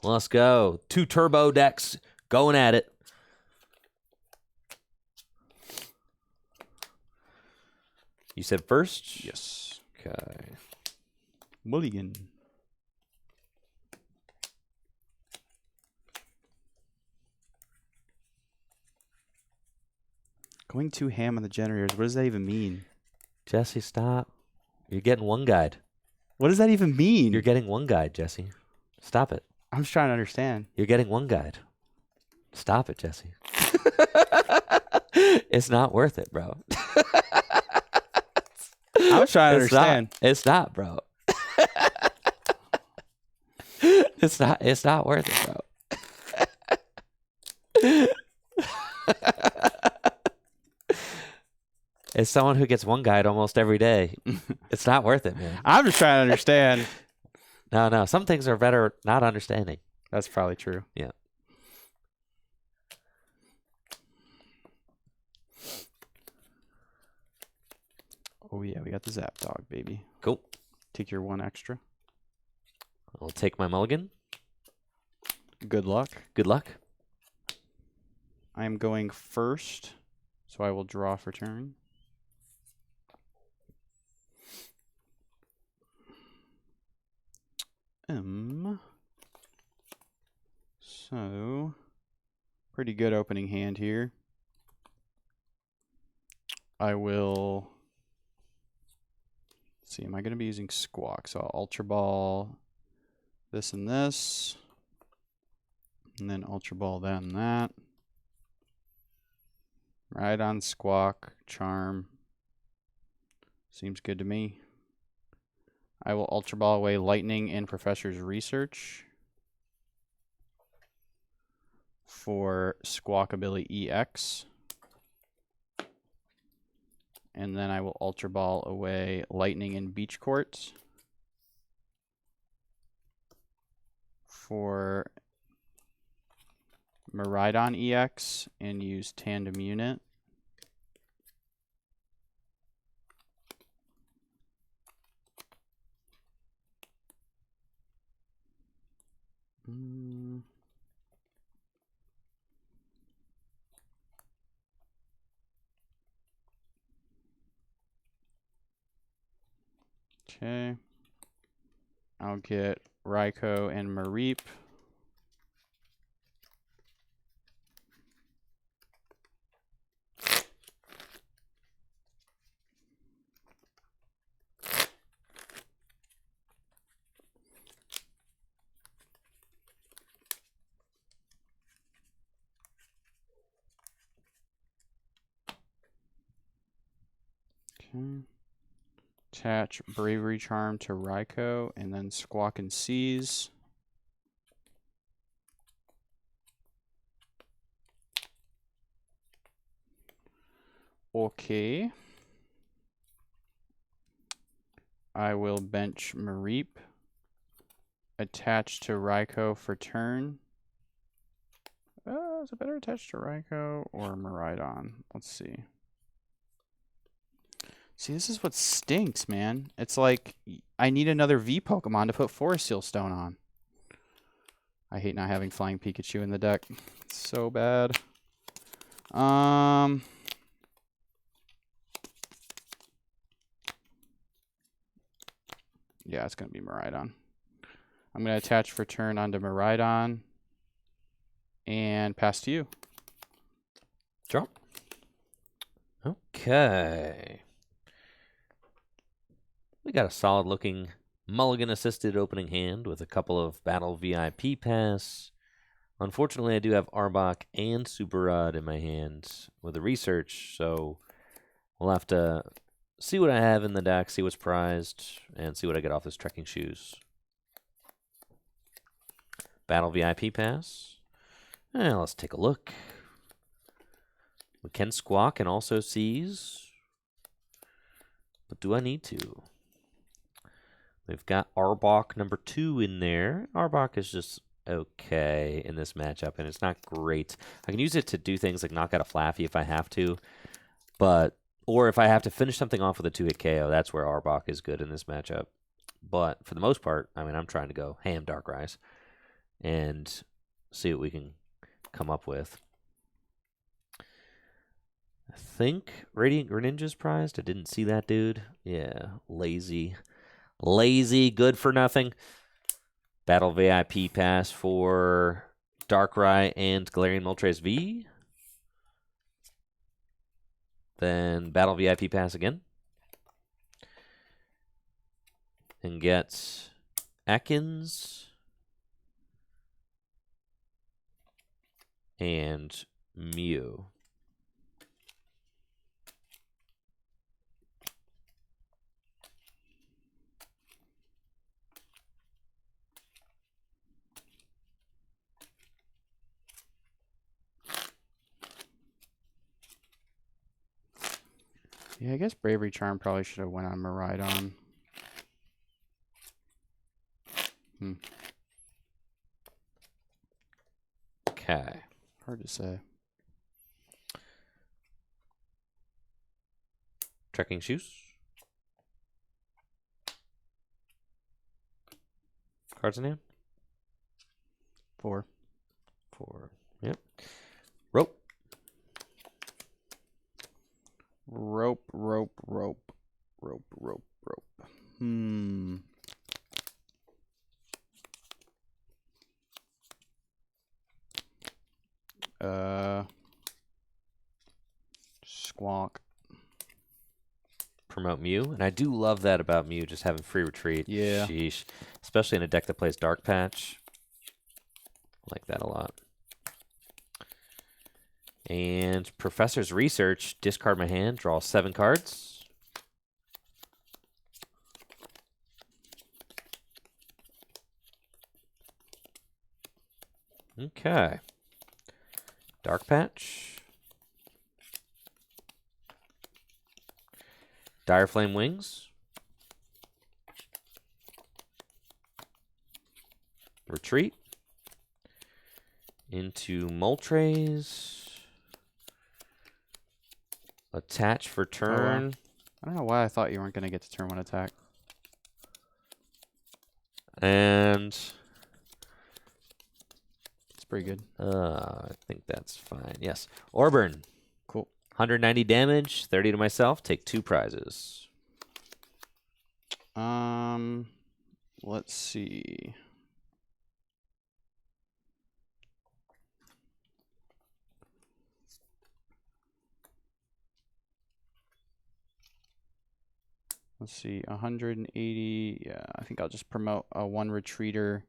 Let's go. 2 turbo decks going at it. You said first? Yes. Okay. Mulligan. Going too ham on the generators. What does that even mean? Jesse, stop. You're getting 1 guide. What does that even mean? You're getting 1 guide, Jesse. Stop it. I'm just trying to understand. You're getting 1 guide. Stop it, Jesse. It's not worth it, bro. I'm trying to understand. It's not, bro. It's not worth it, bro. As someone who gets 1 guide almost every day, it's not worth it, man. I'm just trying to understand. No. Some things are better not understanding. That's probably true. Yeah. Oh, yeah. We got the Zap Dog, baby. Cool. Take your 1 extra. I'll take my mulligan. Good luck. Good luck. I am going first, so I will draw for turn. So, pretty good opening hand here. I will, let's see, am I going to be using Squawk? So I'll Ultra Ball this and this. And then Ultra Ball then that. Miraidon, Squawk, Charm. Seems good to me. I will Ultra Ball away Lightning and Professor's Research for Squawkabilly EX. And then I will Ultra Ball away Lightning and Beach Court for Miraidon EX and use Tandem Unit. Okay. I'll get Raikou and Mareep. Okay. Attach Bravery Charm to Raikou and then Squawk and Seize. Okay. I will bench Mareep. Attach to Raikou for turn. Is it better attached to Raikou or Miraidon? Let's see. See, this is what stinks, man. It's like I need another V Pokemon to put Forest Seal Stone on. I hate not having Flying Pikachu in the deck. It's so bad. Yeah, it's going to be Miraidon. I'm going to attach for turn onto Miraidon and pass to you. Draw. Okay. We got a solid looking mulligan assisted opening hand with a couple of Battle VIP pass. Unfortunately, I do have Arbok and Super Rod in my hands with a research, so we'll have to see what I have in the deck, see what's prized, and see what I get off this trekking shoes. Battle VIP pass. Let's take a look. We can Squawk and also Seize, but do I need to? We've got Arbok number 2 in there. Arbok is just okay in this matchup, and it's not great. I can use it to do things like knock out a Flaffy if I have to, or if I have to finish something off with a 2-hit KO, that's where Arbok is good in this matchup. But for the most part, I mean, I'm trying to go ham Darkrai and see what we can come up with. I think Radiant Greninja's prized. I didn't see that, dude. Yeah, lazy. Lazy, good for nothing. Battle VIP pass for Darkrai and Galarian Moltres V. Then Battle VIP pass again. And get Ekans and Mew. Yeah, I guess Bravery Charm probably should have went on Miraidon. Okay. Hard to say. Trekking shoes. Cards in hand? 4. 4. Yep. Rope. Rope, rope, rope. Rope, rope, rope. Squawk. Promote Mew. And I do love that about Mew, just having free retreat. Yeah. Sheesh. Especially in a deck that plays Dark Patch. I like that a lot. And Professor's Research, discard my hand, draw 7 cards. Okay. Dark Patch. Dire Flame Wings. Retreat. Into Moltres. Attach for turn. Oh, wow. I don't know why I thought you weren't going to get to turn 1 attack. And It's pretty good. I think that's fine. Yes. Orburn. Cool. 190 damage, 30 to myself. Take 2 prizes. Let's see. Let's see, 180. Yeah, I think I'll just promote a 1 retreater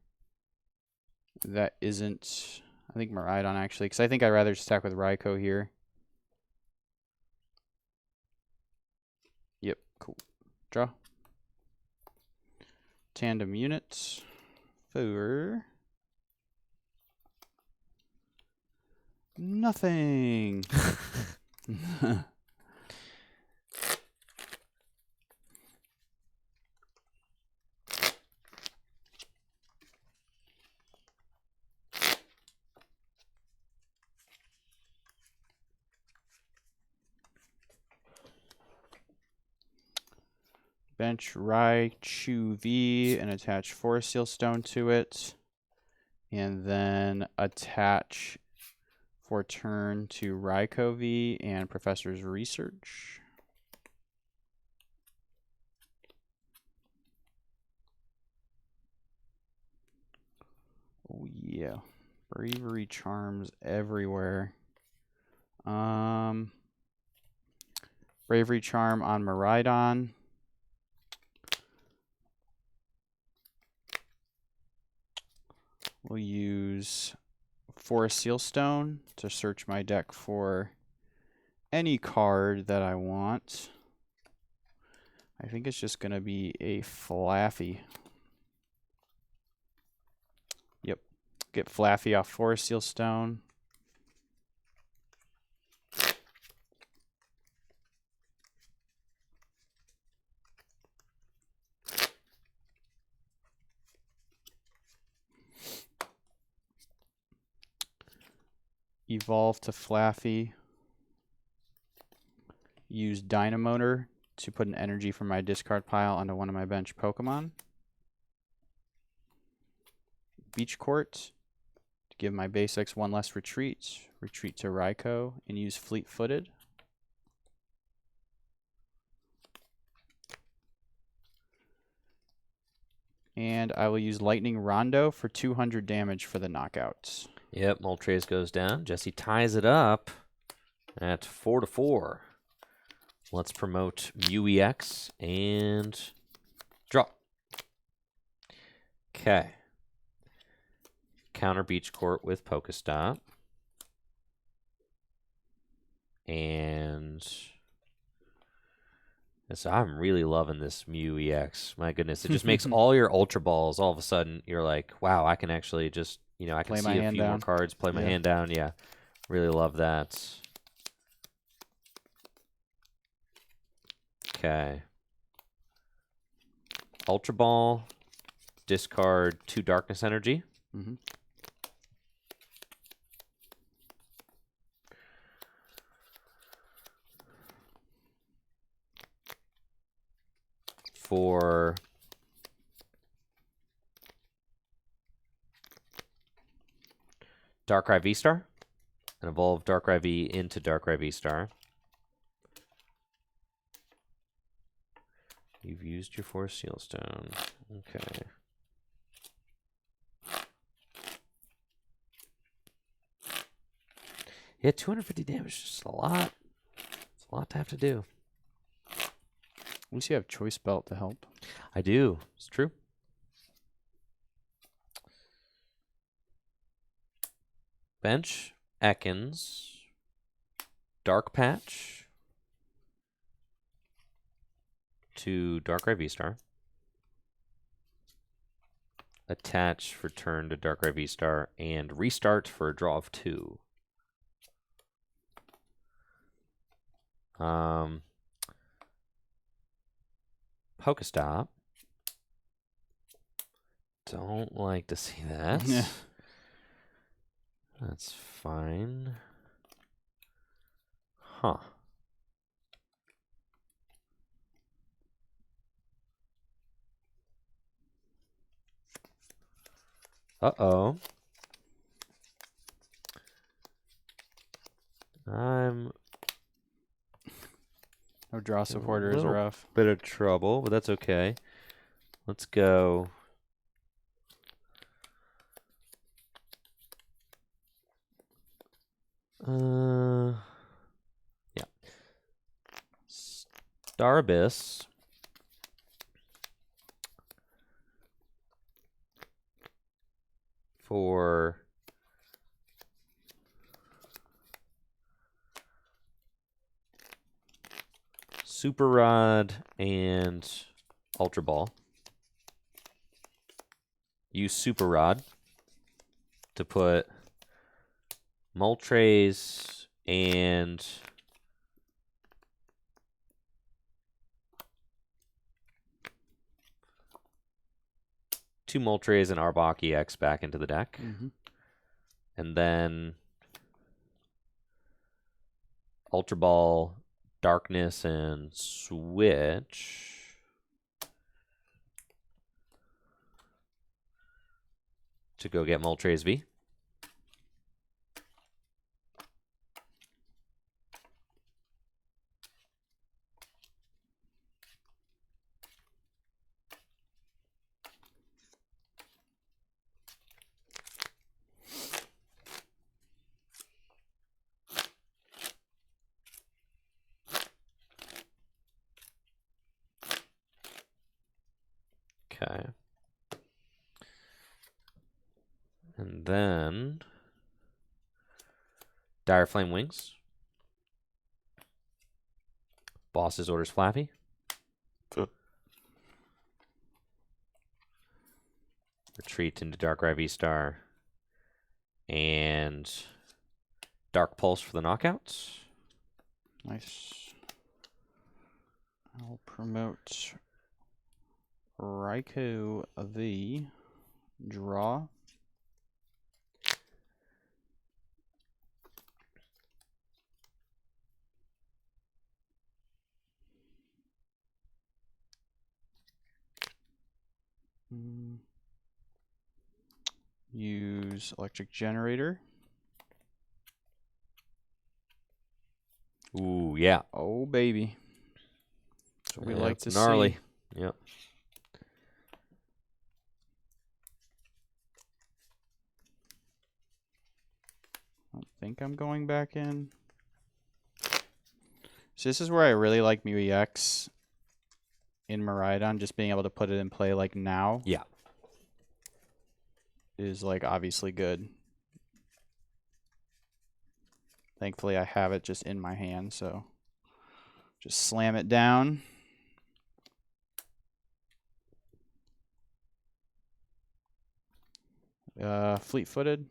that isn't, I think Miraidon actually, because I think I'd rather stack with Raikou here. Yep, cool. Draw. Tandem units for nothing. Bench Raichu V and attach Forest Seal Stone to it. And then attach for turn to Raikou V and Professor's Research. Oh yeah. Bravery Charms everywhere. Bravery Charm on Miraidon. We'll use Forest Seal Stone to search my deck for any card that I want. I think it's just going to be a Flaffy. Yep. Get Flaffy off Forest Seal Stone. Evolve to Flaffy. Use Dynamotor to put an energy from my discard pile onto one of my bench Pokemon. Beach Court to give my basics 1 less retreat. Retreat to Raikou and use Fleet Footed. And I will use Lightning Rondo for 200 damage for the knockouts. Yep, Moltres goes down. Jesse ties it up at 4-4. Let's promote UEX and draw. Okay. Counter Beach Court with Pokestop. And so I'm really loving this Mew EX. My goodness, it just makes all your Ultra Balls, all of a sudden, you're like, wow, I can actually just, you know, I can see a few more cards, play my hand down. Yeah, really love that. Okay. Ultra Ball, discard 2 Darkness Energy. Mm-hmm. For Darkrai V-Star, and evolve Darkrai V into Darkrai V-Star. You've used your Forest Seal Stone. Okay. Yeah, 250 damage, just a lot. It's a lot to have to do. At least you have Choice Belt to help. I do. It's true. Bench, Ekans, Dark Patch to Darkrai V-Star. Attach for turn to Darkrai V-Star, and restart for a draw of 2. Pokestop. Don't like to see that. Yeah. That's fine. Huh. Uh-oh. I'm No draw supporter is little rough. bit of trouble, but that's okay. Let's go. Yeah. Star Abyss. For Super Rod and Ultra Ball. Use Super Rod to put Moltres and two Moltres and Arbok EX back into the deck. And then Ultra Ball, Darkness, and Switch to go get Moltres V. Okay. And then Dire Flame Wings. Boss's Orders Flappy. Retreat into Darkrai V-Star. And Dark Pulse for the knockouts. Nice. I'll promote Raikou V. Draw. Use Electric Generator. Ooh, yeah. Oh, baby. That's what we like to gnarly. see. Yep. I don't think I'm going back in. So this is where I really like Mew EX in Miraidon. Just being able to put it in play like now. Yeah. Is like obviously good. Thankfully I have it just in my hand, so just slam it down. Fleet-footed.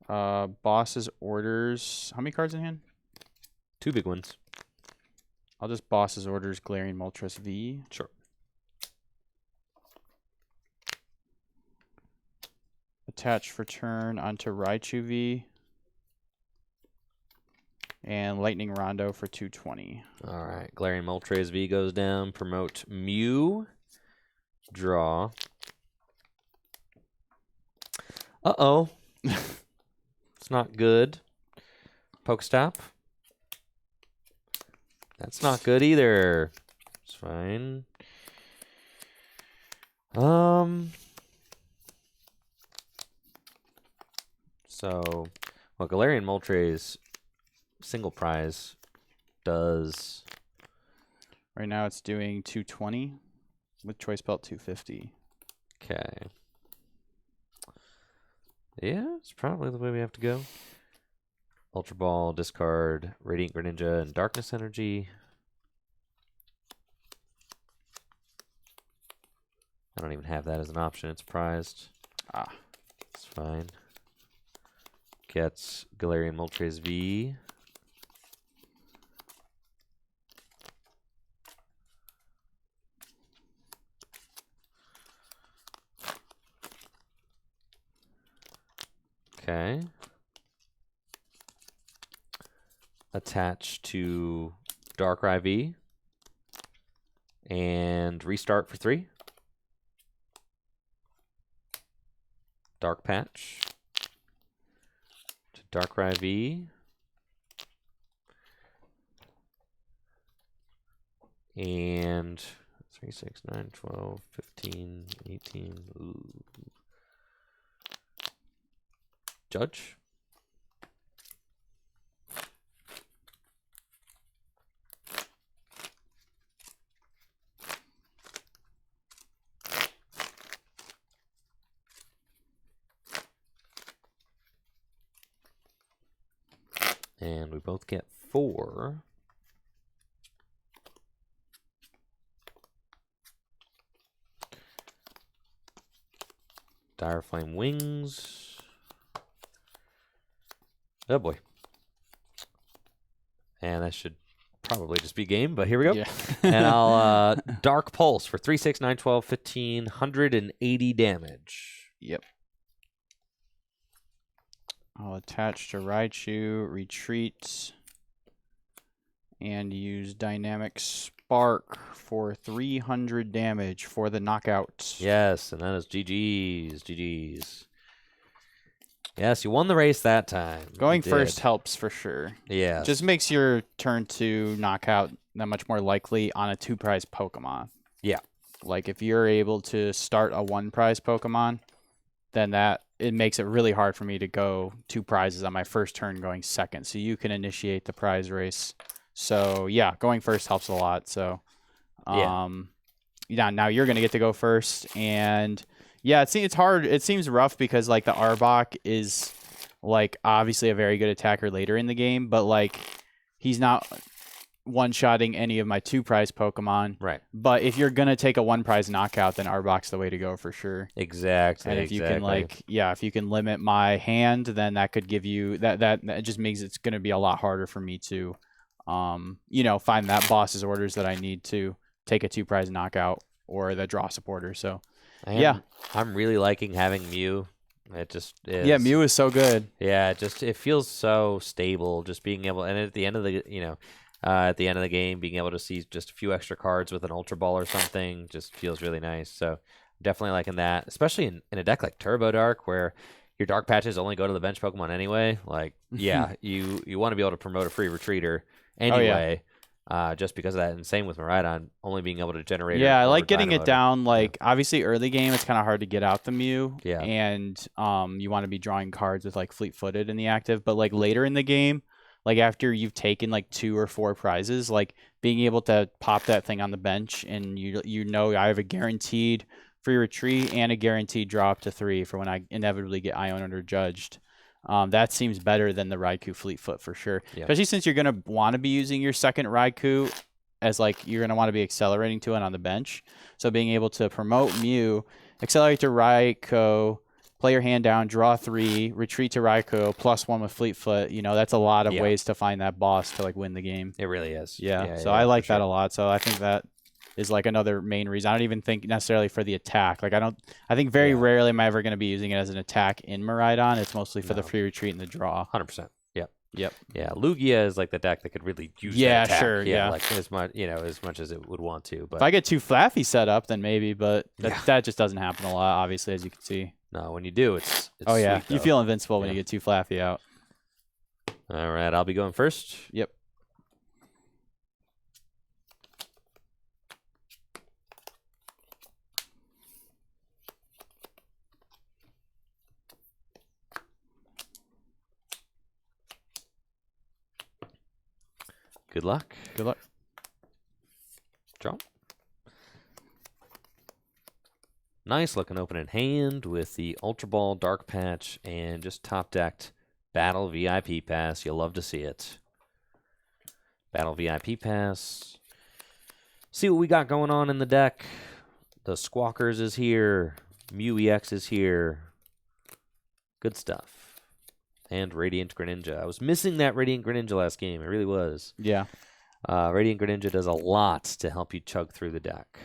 Boss's Orders. How many cards in hand? 2 big ones. I'll just Boss's Orders, Glaring Moltres V. Sure. Attach for turn onto Raichu V. And Lightning Rondo for 220. All right. Glaring Moltres V goes down. Promote Mew. Draw. Uh-oh. It's not good. Pokestop. That's not good either. It's fine. So, well, Galarian Moltres single prize does. Right now it's doing 220 with Choice Belt 250. Okay. Yeah, it's probably the way we have to go. Ultra Ball, discard, Radiant Greninja, and Darkness Energy. I don't even have that as an option. It's prized. Ah. It's fine. Gets Galarian Moltres V. Okay. Attach to Darkrai V. And restart for 3. Dark Patch. To Darkrai V. And 3, 6, 9, 12, 15, 18. Ooh. Judge. And we both get 4. Dire Flame Wings. Oh boy. And that should probably just be game, but here we go. Yeah. And I'll Dark Pulse for 3, 6, 9, 12, 15, 180 damage. Yep. I'll attach to Raichu, retreat, and use Dynamic Spark for 300 damage for the knockout. Yes, and that is GG's. GG's. Yes, you won the race that time. Going first helps for sure. Yeah. Just makes your turn 2 knockout that much more likely on a 2-prize Pokemon. Yeah. Like if you're able to start a 1-prize Pokemon, then it makes it really hard for me to go 2 prizes on my first turn going second. So you can initiate the prize race. So yeah, going first helps a lot. So yeah, now you're gonna get to go first. And yeah, it's hard. It seems rough because like the Arbok is like obviously a very good attacker later in the game, but like he's not one-shotting any of my 2-prize Pokemon. Right. But if you're gonna take a 1-prize knockout, then Arbok's the way to go for sure. Exactly. And if you can if you can limit my hand, then that could give you that just makes it's gonna be a lot harder for me to find that boss's orders that I need to take a 2-prize knockout or the draw supporter. So I'm really liking having Mew. It just is. Yeah, Mew is so good. Yeah, it feels so stable. Just being able, and at the end of the at the end of the game, being able to see just a few extra cards with an Ultra Ball or something just feels really nice. So definitely liking that, especially in a deck like Turbo Dark where your Dark Patches only go to the bench Pokemon anyway. Like, yeah, you want to be able to promote a free retreater anyway. Just because of that, and same with Miraidon only being able to generate. Yeah, I like getting it down. Like obviously early game, it's kind of hard to get out the Mew. Yeah, and you want to be drawing cards with like Fleet-footed in the active. But like later in the game, like after you've taken like 2 or 4 prizes, like being able to pop that thing on the bench, and I have a guaranteed free retreat and a guaranteed draw up to 3 for when I inevitably get Ionoed or Judged. That seems better than the Raikou Fleet-foot for sure. Yeah. Especially since you're going to want to be using your second Raikou as like you're going to want to be accelerating to it on the bench. So being able to promote Mew, accelerate to Raikou, play your hand down, draw 3, retreat to Raikou, +1 with Fleet-foot. That's a lot of ways to find that boss to like win the game. It really is. Yeah. So I like that a lot. So I think that is like another main reason. I don't even think necessarily for the attack. Like I think very rarely am I ever going to be using it as an attack in Miraidon. It's mostly for the free retreat and the draw. 100%. Yep. Yeah, Lugia is like the deck that could really use that attack. Sure. Yeah, like as much as it would want to. But if I get too flaffy set up, then maybe. But that just doesn't happen a lot, obviously, as you can see. No, when you do, it's oh yeah, you feel invincible when you get too flaffy out. All right, I'll be going first. Yep. Good luck. Good luck. Draw. Nice looking opening hand with the Ultra Ball, Dark Patch, and just top decked Battle VIP Pass. You'll love to see it. Battle VIP Pass. See what we got going on in the deck. The Squawkers is here. Mew EX is here. Good stuff. And Radiant Greninja. I was missing that Radiant Greninja last game. I really was. Yeah. Radiant Greninja does a lot to help you chug through the deck.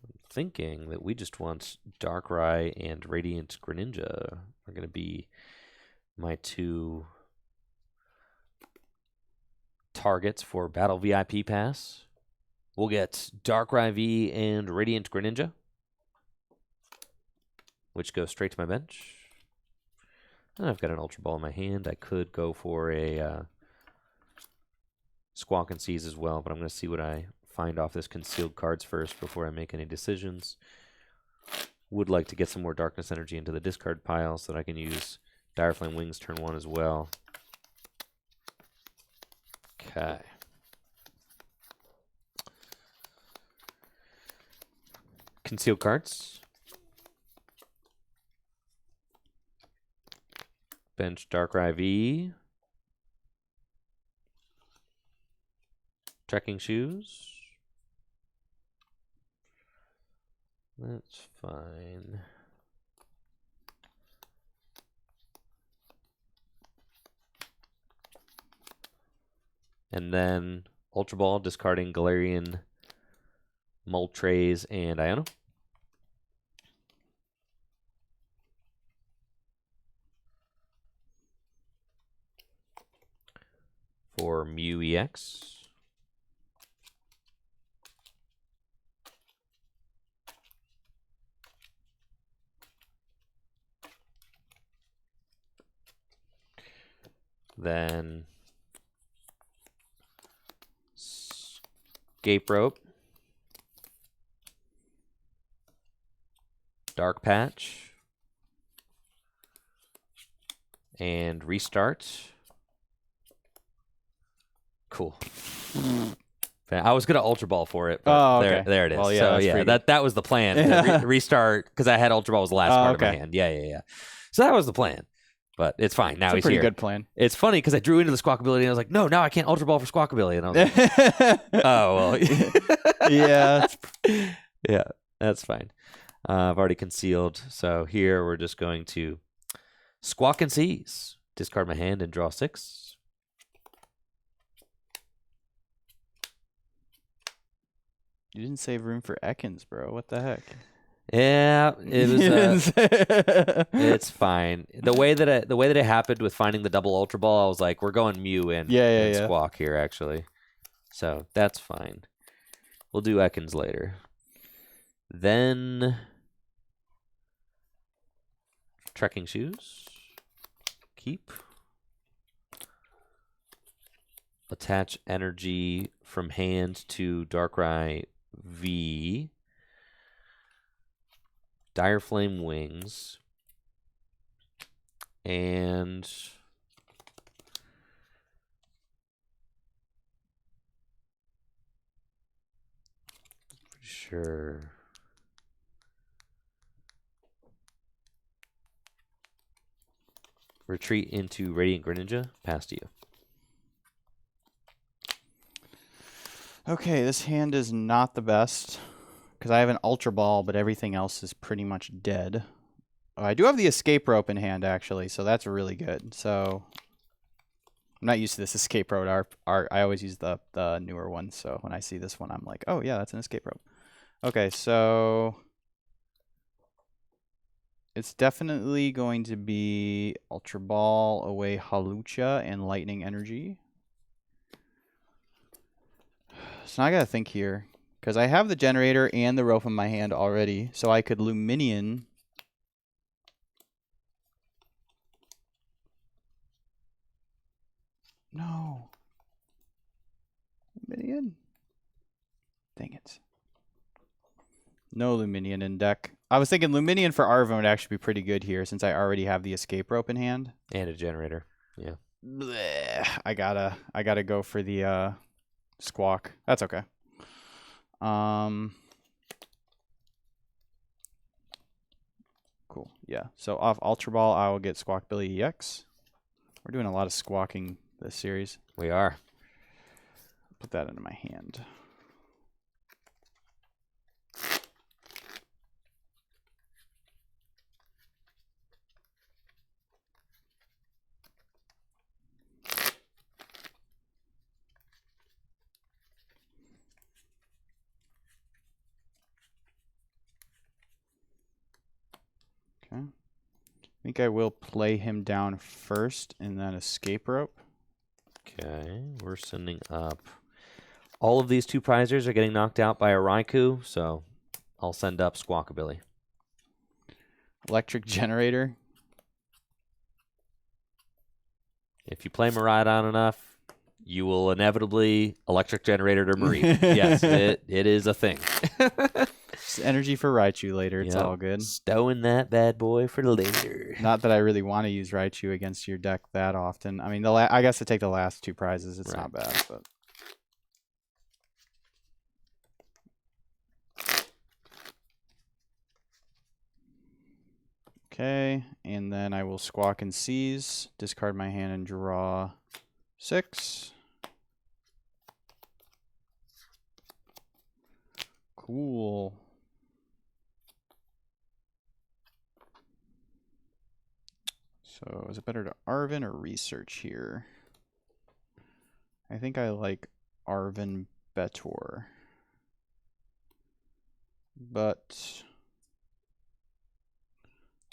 I'm thinking that we just want Darkrai and Radiant Greninja are going to be my two targets for Battle VIP Pass. We'll get Darkrai V and Radiant Greninja, which goes straight to my bench. And I've got an Ultra Ball in my hand. I could go for a Squawk and Seize as well, but I'm going to see what I find off this concealed cards first before I make any decisions. Would like to get some more Darkness Energy into the discard pile so that I can use Dire Flame Wings turn 1 as well. Okay. Concealed cards. Bench Darkrai V. Trekking Shoes. That's fine. And then Ultra Ball, discarding Galarian, Moltres, and Iono. For Mew EX. Then Escape Rope. Dark Patch. And Restart. Cool. I was gonna Ultra Ball for it, but there it is. Well, yeah, so yeah, that was the plan. Restart, because I had Ultra Ball was the last part of my hand. Yeah. So that was the plan, but it's fine. Now it's a pretty good plan. It's funny because I drew into the Squawk ability and I was like, no, now I can't Ultra Ball for Squawk ability, and I was like, oh well. Yeah. Yeah, that's fine. I've already concealed, so here we're just going to Squawk and Seize. Discard my hand and draw 6. You didn't save room for Ekans, bro. What the heck? Yeah, it was. It's fine. The way that it happened with finding the double Ultra Ball, I was like, we're going Mew and Squawk here, actually. So that's fine. We'll do Ekans later. Then Trekking Shoes. Keep. Attach energy from hand to Darkrai V. Dire Flame Wings. And pretty sure retreat into Radiant Greninja. Pass to you. Okay, this hand is not the best because I have an Ultra Ball, but everything else is pretty much dead. Oh, I do have the Escape Rope in hand, actually, so that's really good. So I'm not used to this Escape Rope art. I always use the newer ones, so when I see this one, I'm like, oh, yeah, that's an Escape Rope. Okay, so it's definitely going to be Ultra Ball away Halucha and Lightning Energy. So now I gotta think here, because I have the generator and the rope in my hand already, so I could Luminion. No. Luminion? Dang it. No Luminion in deck. I was thinking Luminion for Arvin would actually be pretty good here, since I already have the Escape Rope in hand. And a generator. Yeah. Blech. I gotta go for the Squawk. That's okay. Cool. Yeah. So off Ultra Ball, I will get Squawkabilly EX. We're doing a lot of squawking this series. We are. Put that into my hand. Okay. I think I will play him down first and then escape rope. Okay, we're sending up. All of these 2 prizers are getting knocked out by a Raikou, so I'll send up Squawkabilly. Electric Generator. If you play Miraidon enough, you will inevitably Electric Generator to Miraidon. Yes, it is a thing. Just energy for Raichu later. It's all good. Stowing that bad boy for later. Not that I really want to use Raichu against your deck that often. I mean, I guess to take the last 2 prizes, it's not bad. But okay, and then I will Squawk and Seize, discard my hand and draw 6. Cool. So is it better to Arven or research here? I think I like Arven better. But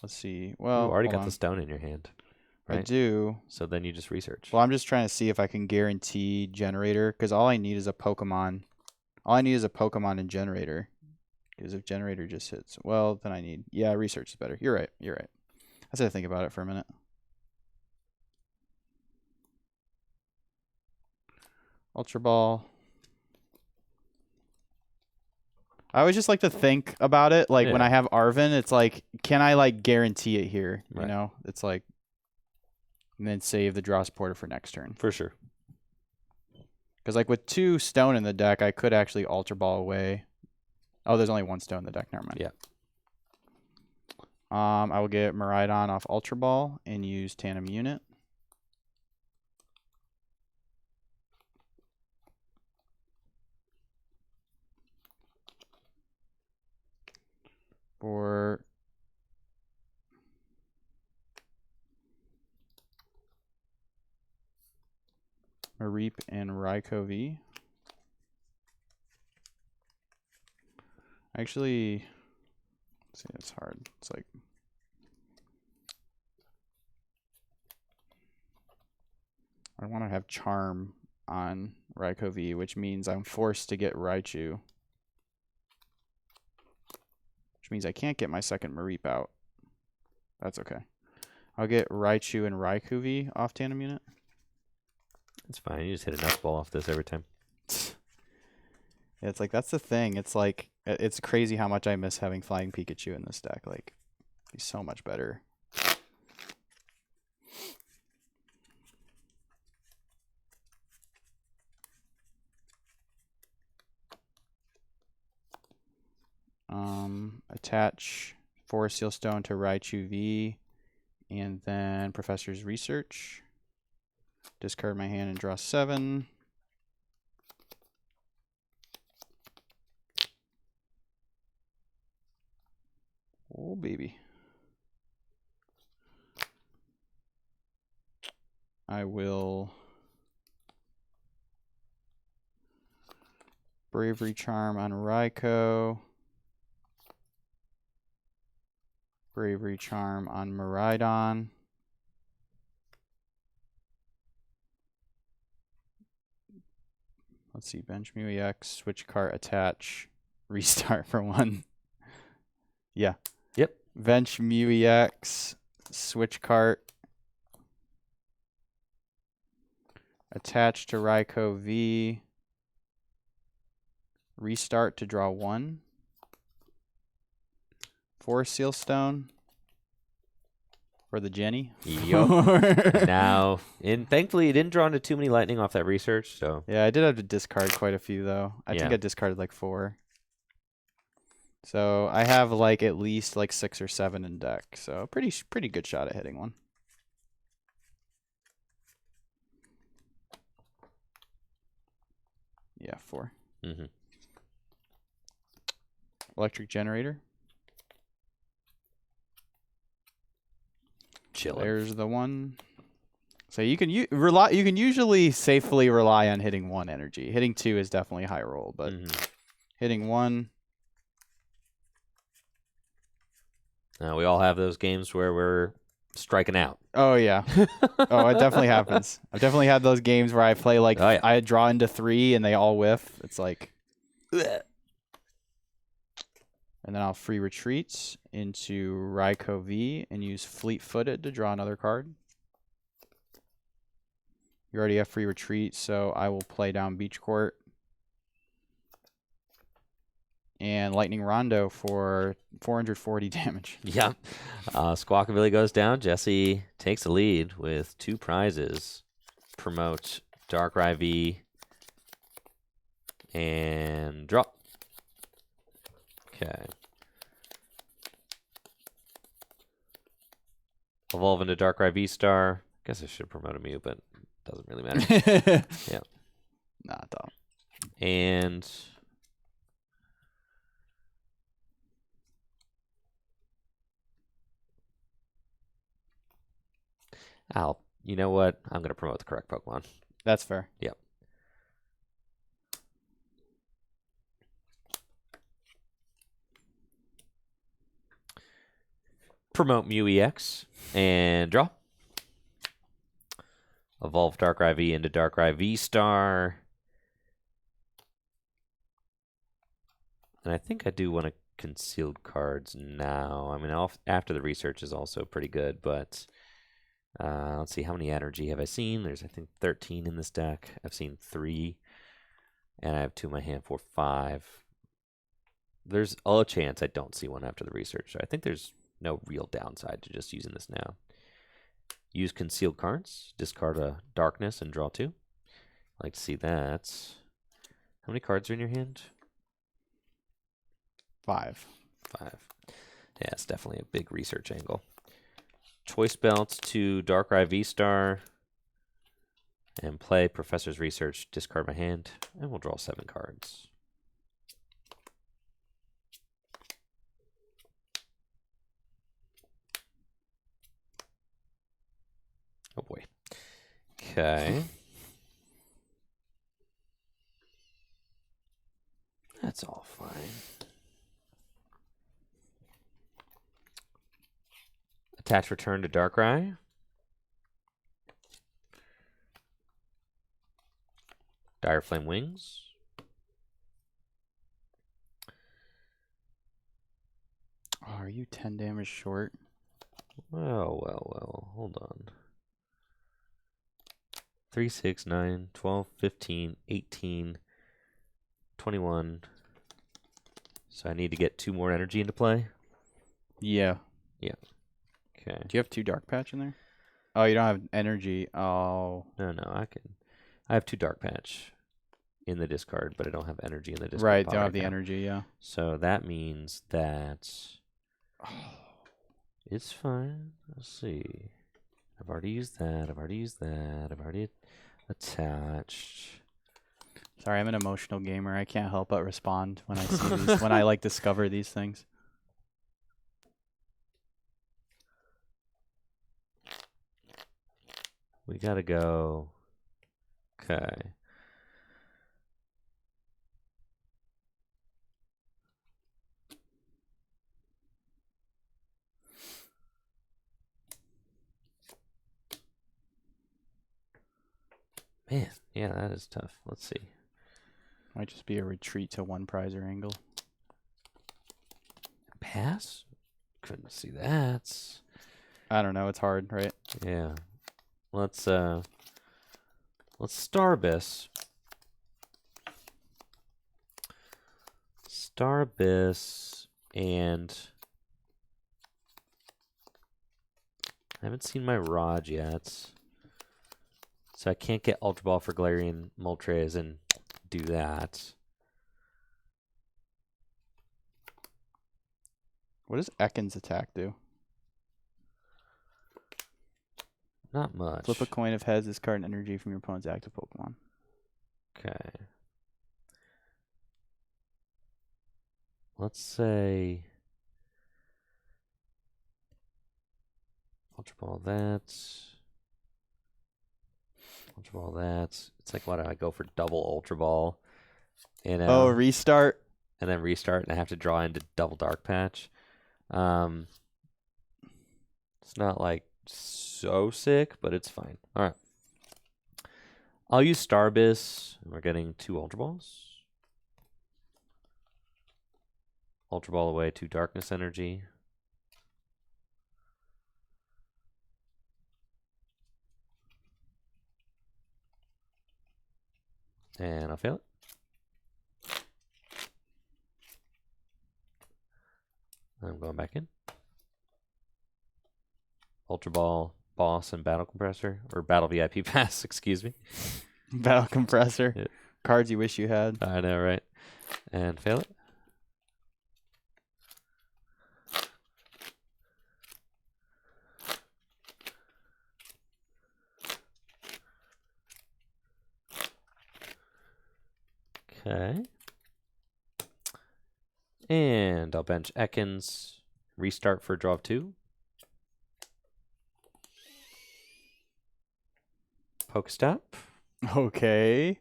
let's see. Well, you already got the stone in your hand. Right? I do. So then you just research. Well, I'm just trying to see if I can guarantee generator, because all I need is a Pokemon. All I need is a Pokemon and generator. Because if generator just hits, well, then I need, yeah, research is better. You're right. You're right. I had to think about it for a minute. Ultra Ball. I always just like to think about it. Like when I have Arven, it's like, can I like guarantee it here? You know, it's like, and then save the draw supporter for next turn. For sure. Because like with 2 stone in the deck, I could actually Ultra Ball away. Oh, there's only 1 stone in the deck. Never mind. Yeah. I will get Miraidon off Ultra Ball and use Tandem Unit. For Mareep and Raikou V. Actually, let's see, it's hard. It's like I want to have Charm on Raikou V, which means I'm forced to get Raichu. Which means I can't get my second Mareep out. That's okay. I'll get Raichu and Raikou V off Tandem Unit. It's fine. You just hit a knuckball off this every time. Yeah, it's like, that's the thing. It's like, it's crazy how much I miss having Flying Pikachu in this deck. Like, he's so much better. Attach Forest Seal Stone to Raichu V, and then Professor's Research. Discard my hand and draw 7. Oh, baby. I will Bravery Charm on Raikou. Bravery Charm on Miraidon. Let's see, bench Mew EX, switch cart, attach, restart for 1. Yeah. Yep. Bench Mew EX, switch cart, attach to Raikou V, restart to draw 1. Forest Seal Stone. For the Jenny. Yup. Now, and thankfully, he didn't draw into too many lightning off that research. So Yeah, I did have to discard quite a few though. I think Yeah. I discarded like 4. So I have like at least like 6 or 7 in deck. So pretty good shot at hitting one. Yeah, 4. Mhm. Electric generator. Chilling. There's the one. So you can rely. You can usually safely rely on hitting 1 energy. Hitting 2 is definitely a high roll, but hitting 1. We all have those games where we're striking out. Oh yeah. Oh, it definitely happens. I've definitely had those games where I play like I draw into 3 and they all whiff. It's like. And then I'll free retreat into Raikou V and use Fleet-Footed to draw another card. You already have free retreat, so I will play down Beach Court. And Lightning Rondo for 440 damage. Yeah. Squawkabilly goes down. Jesse takes the lead with 2 prizes. Promote Darkrai V and drop. Okay. Evolve into Darkrai V-Star. Guess I should promote a Mew, but doesn't really matter. Yeah. Nah, don't. And you know what? I'm going to promote the correct Pokemon. That's fair. Yep. Promote Mew EX and draw. Evolve Darkrai V into Darkrai V-Star. And I think I do want to concealed cards now. I mean, after the research is also pretty good, but let's see, how many energy have I seen? There's, I think, 13 in this deck. I've seen 3, and I have 2 in my hand for 5. There's a chance I don't see one after the research, so I think there's no real downside to just using this now. Use concealed cards, discard a darkness, and draw 2. I'd like to see that. How many cards are in your hand? 5. 5. Yeah, it's definitely a big research angle. Choice Belt to Darkrai V-Star. And play Professor's Research, discard my hand, and we'll draw 7 cards. Oh boy. Okay. That's all fine. Attach return to Darkrai. Dire Flame Wings. Oh, are you 10 damage short? Well. Hold on. 3, 6, 9, 12, 15, 18, 21. So I need to get 2 more energy into play? Yeah. Yeah. Okay. Do you have 2 Dark Patch in there? Oh, you don't have energy. Oh. No, I have 2 Dark Patch in the discard, but I don't have energy in the discard. Right, don't have the energy, yeah. So that means that it's fine. Let's see. I've already used that. I've already attached. Sorry, I'm an emotional gamer. I can't help but respond when I see these, when I like discover these things. We gotta go. Okay. Man, yeah, that is tough. Let's see. Might just be a retreat to 1 prizer angle. Pass? Couldn't see that. I don't know. It's hard, right? Yeah. Let's Starbus. Starbus and haven't seen my Raj yet. So I can't get Ultra Ball for Galarian Moltres and do that. What does Ekans attack do? Not much. Flip a coin if heads, discard an energy from your opponent's active Pokemon. Okay. Let's say Ultra Ball that. Ultra Ball that. It's like, why do I go for double Ultra Ball? You know? Oh, restart. And then restart, and I have to draw into double Dark Patch. It's not like so sick, but it's fine. All right. I'll use Starbus. We're getting 2 Ultra Balls. Ultra Ball away, 2 Darkness Energy. And I'll fail it. I'm going back in. Ultra Ball, Boss, and Battle Compressor. Or Battle VIP Pass, excuse me. Battle Compressor. Yeah. Cards you wish you had. I know, right? And fail it. Okay. And I'll bench Ekans. Restart for a draw of 2. Pokestop. Okay.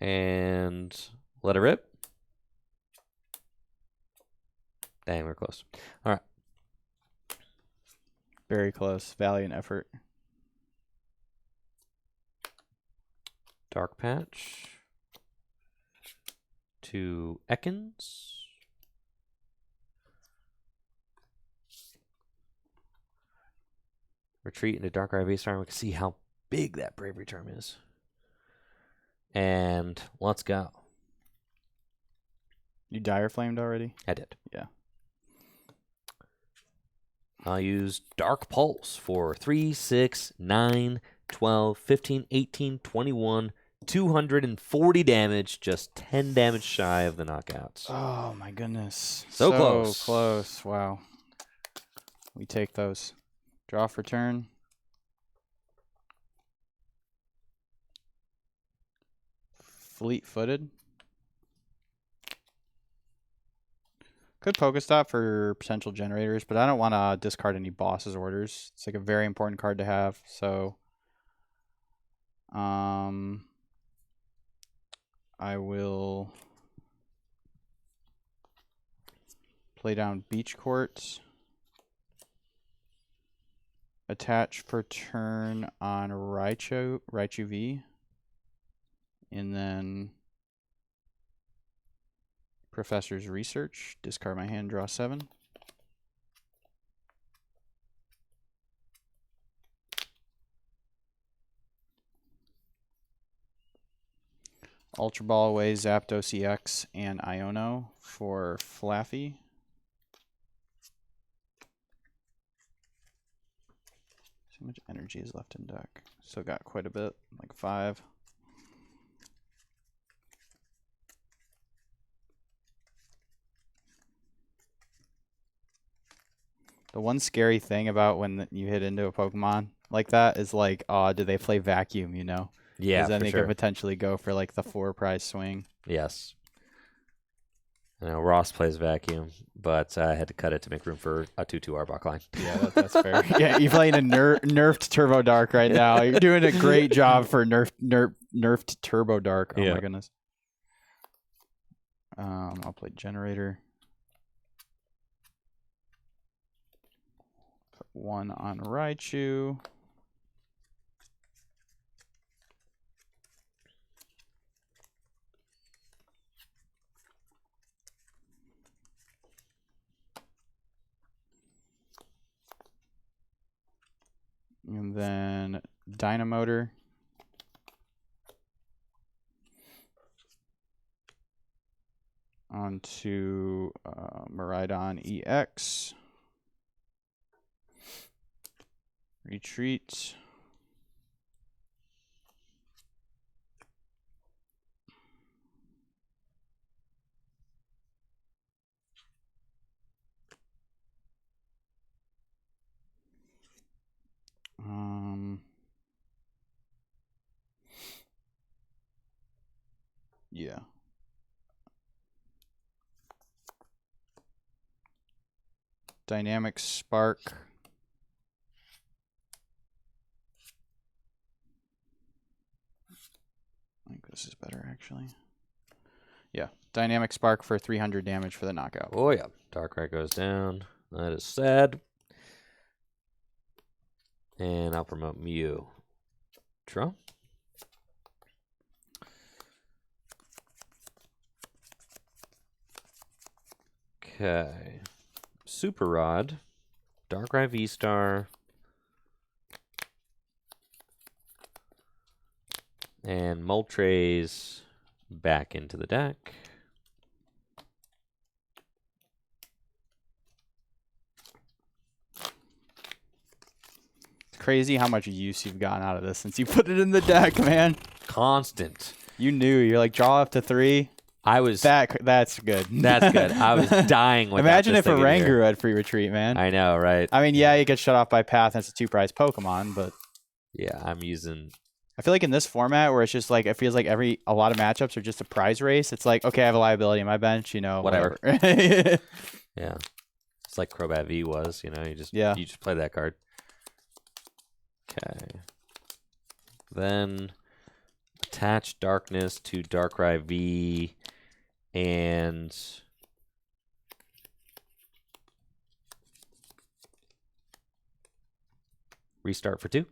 And let it rip. Dang, we're close. All right. Very close. Valiant effort. Dark Patch. 2 Ekans. Retreat into Dark Eye Storm. We can see how big that Bravery Charm is. And let's go. You Dire Flamed already? I did. Yeah. I'll use Dark Pulse for 3, 6, 9, 12, 15, 18, 21, 240 damage, just 10 damage shy of the knockouts. Oh my goodness. So close. So close. Wow. We take those. Draw for turn. Fleet-footed. Could Pokestop for potential generators, but I don't want to discard any boss's orders. It's like a very important card to have, so I will play down Beach Court. Attach for turn on Raichu V. And then Professor's Research. Discard my hand, draw 7. Ultra Ball away Zapdos EX and Iono for Flaffy. So much energy is left in deck. Still got quite a bit, like 5. The one scary thing about when you hit into a Pokemon like that is like, do they play Vacuum, you know? Yeah, Because then for they sure. could potentially go for like the 4-prize swing. Yes. I know Ross plays Vacuum, but I had to cut it to make room for a 2/2 Arbok line. Yeah, that's fair. Yeah, you're playing a nerfed Turbo Dark right now. You're doing a great job for nerfed Turbo Dark. Oh Yeah. my goodness. I'll play Generator. Put 1 on Raichu. And then Dynamotor. Onto Miraidon EX. Retreat. Yeah. Dynamic Spark. I think this is better, actually. Yeah. Dynamic Spark for 300 damage for the knockout. Oh, yeah. Darkrai goes down. That is sad. And I'll promote Mew. Draw. Okay. Super Rod. Darkrai V-Star. And Moltres back into the deck. It's crazy how much use you've gotten out of this since you put it in the deck, man. Constant. You knew. You're like, draw up to 3. I was... That's good. That's good. I was dying with Imagine if a Rangaroo had free retreat, man. I know, right? I mean, yeah, you get shut off by Path and it's a 2-prize Pokemon, but... Yeah, I'm using... I feel like in this format where it's just like, it feels like a lot of matchups are just a prize race. It's like, okay, I have a liability in my bench, you know, whatever. yeah. It's like Crobat V was, you know, you just play that card. Okay. Then attach Darkness to Darkrai V and restart for 2.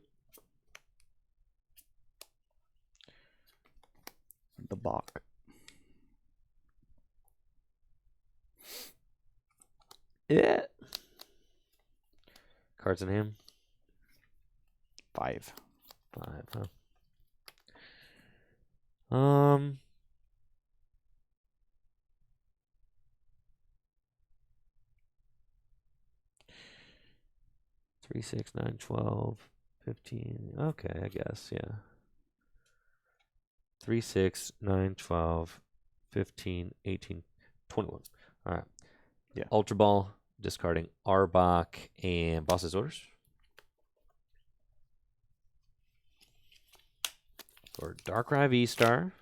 The Bach. Yeah. Cards in hand. 5. 5, huh? 3, 6, 9, 12, 15. Okay, I guess, yeah. 3, 6, 9, 12, 15, 18, 21. All right. Yeah. Ultra Ball, discarding Arbok and Boss's Orders. For Darkrai V-Star.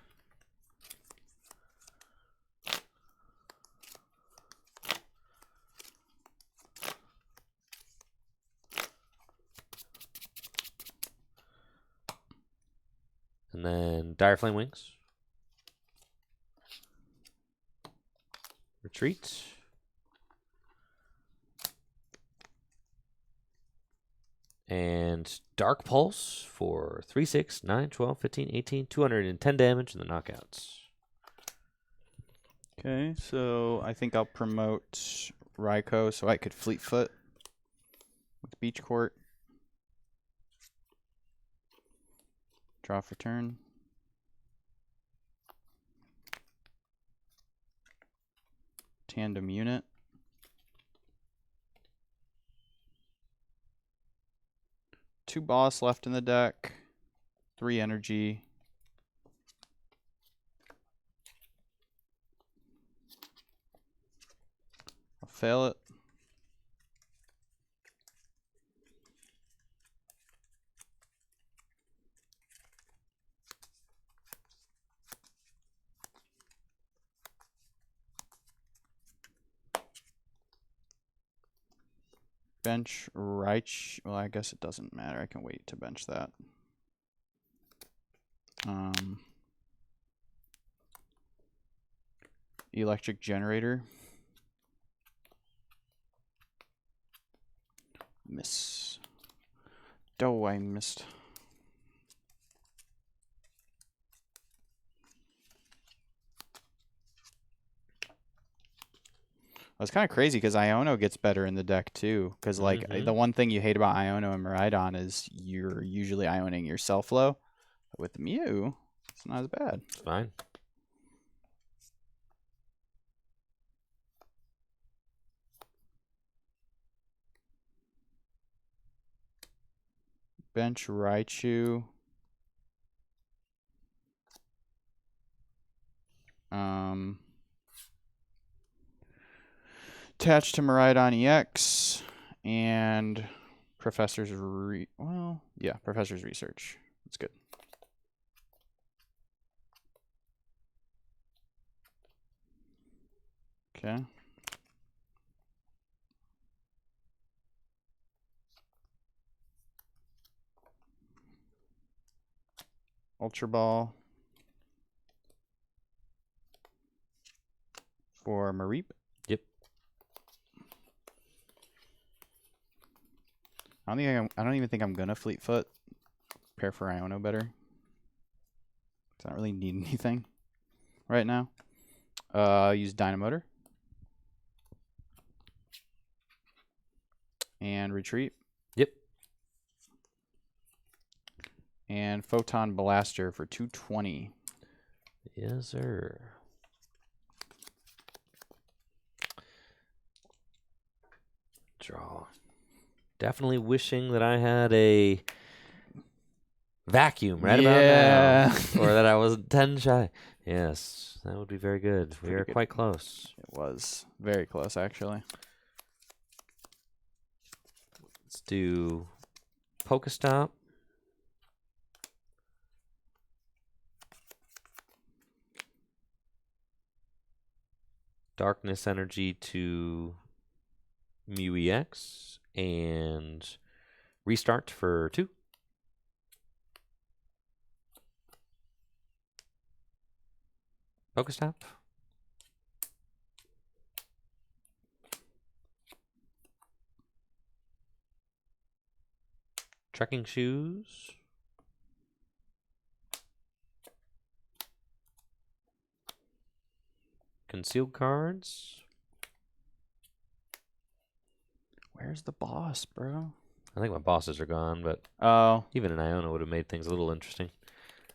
And then Dire Flame Wings. Retreat. And Dark Pulse for 3, 6, 9, 12, 15, 18, 210 damage in the knockouts. Okay, so I think I'll promote Raikou so I could Fleetfoot with Beach Court. Draw for turn. Tandem unit. Two boss left in the deck. 3 energy. I'll fail it. Bench Reich. Well, I guess it doesn't matter. I can wait to bench that. Electric Generator. Miss. Oh, I missed. It's kind of crazy because Iono gets better in the deck too. Because like the one thing you hate about Iono and Miraidon is you're usually Ioning yourself low. But with Mew, it's not as bad. It's fine. Bench Raichu. Attached to Miraidon EX and Professor's Professor's Research. That's good. Okay. Ultra Ball for Mareep. Yep. I don't even think I'm gonna Fleetfoot. Prepare for Iono better. I don't really need anything right now. Use Dynamotor. And Retreat. Yep. And Photon Blaster for 220. Yes, sir. Draw. Definitely wishing that I had a vacuum right about now. Or that I was 10 shy. Yes, that would be very good. We are quite close. It was very close, actually. Let's do Pokestop. Darkness Energy to Mew EX and restart for 2. Pokestop. Trekking Shoes. Concealed Cards. Where's the boss, bro? I think my bosses are gone, but even an Iono would have made things a little interesting.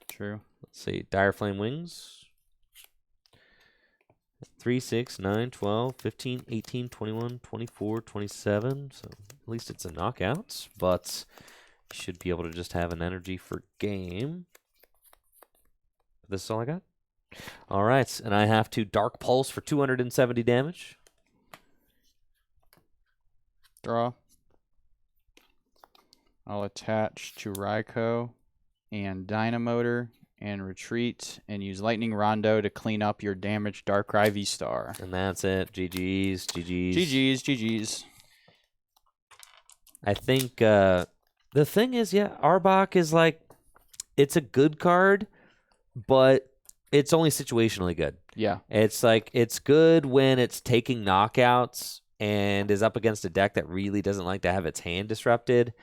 True. Let's see. Dire Flame Wings. 3, 6, 9, 12, 15, 18, 21, 24, 27. So at least it's a knockout, but you should be able to just have an energy for game. This is all I got. All right, and I have to Dark Pulse for 270 damage. Draw. I'll attach to Raikou and Dynamotor and Retreat and use Lightning Rondo to clean up your damaged Darkrai V-Star. And that's it. GG's, GG's. GG's, GG's. I think the thing is, Arbok is like, it's a good card, but it's only situationally good. Yeah. It's like, it's good when it's taking knockouts and is up against a deck that really doesn't like to have its hand disrupted.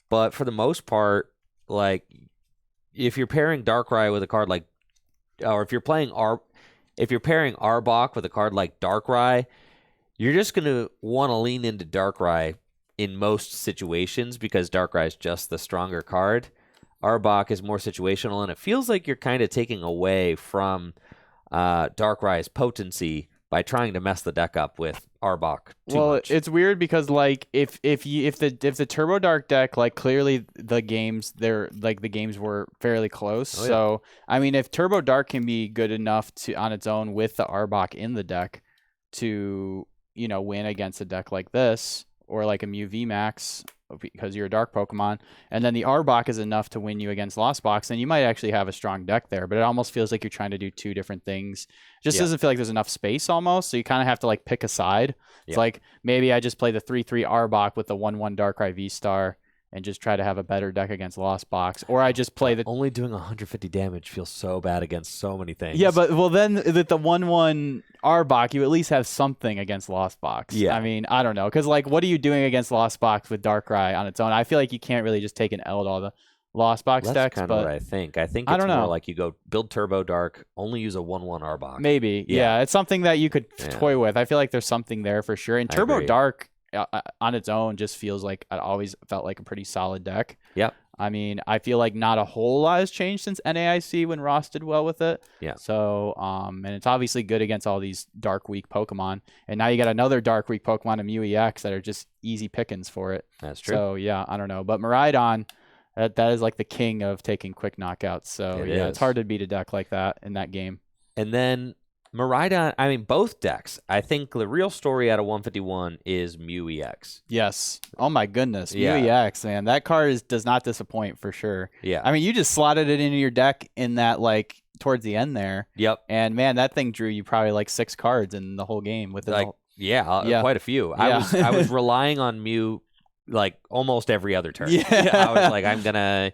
But for the most part, like, if you're pairing Darkrai with a card like, or if you're playing if you're pairing Arbok with a card like Darkrai, you're just gonna want to lean into Darkrai in most situations because Darkrai is just the stronger card. Arbok is more situational, and it feels like you're kind of taking away from Darkrai's potency by trying to mess the deck up with Arbok too much. It's weird because like if the Turbo Dark deck, like clearly the games were fairly close. Oh, yeah. So I mean, if Turbo Dark can be good enough to on its own with the Arbok in the deck to win against a deck like this or like a Mew VMAX because you're a Dark Pokemon, and then the Arbok is enough to win you against Lost Box, then you might actually have a strong deck there. But it almost feels like you're trying to do two different things. Just doesn't feel like there's enough space almost. So you kind of have to like pick a side. It's like maybe I just play the 3/3 Arbok with the 1/1 Darkrai V-Star and just try to have a better deck against Lost Box, or I just play the only doing 150 damage feels so bad against so many things. Yeah, but then with the 1/1 Arbok, you at least have something against Lost Box. Yeah. I mean, I don't know, because like, what are you doing against Lost Box with Darkrai on its own? I feel like you can't really just take an L to all the Lost Box That's decks. kind but of what I think. I think I it's don't more know. like you go build Turbo Dark, only use a 1/1 Arbok. Maybe, yeah. It's something that you could toy with. I feel like there's something there for sure. And I Turbo agree. Dark on its own just feels like it always felt like a pretty solid deck. Yep. I mean, I feel like not a whole lot has changed since NAIC when Ross did well with it. Yeah. So, and it's obviously good against all these dark weak Pokemon. And now you got another dark weak Pokemon, a Mew EX, that are just easy pickings for it. That's true. So, yeah, I don't know. But Miraidon, That is like the king of taking quick knockouts. So It yeah, it's is. hard to beat a deck like that in that game. And then Miraidon, I mean, both decks. I think the real story out of 151 is Mew EX. Yes. Oh my goodness. Mew Yeah. EX, man. That card does not disappoint for sure. Yeah. I mean, you just slotted it into your deck in that like towards the end there. Yep. And man, that thing drew you probably like 6 cards in the whole game within Like, yeah. quite a few. Yeah. I was relying on Mew like almost every other turn. Yeah. I was like, I'm gonna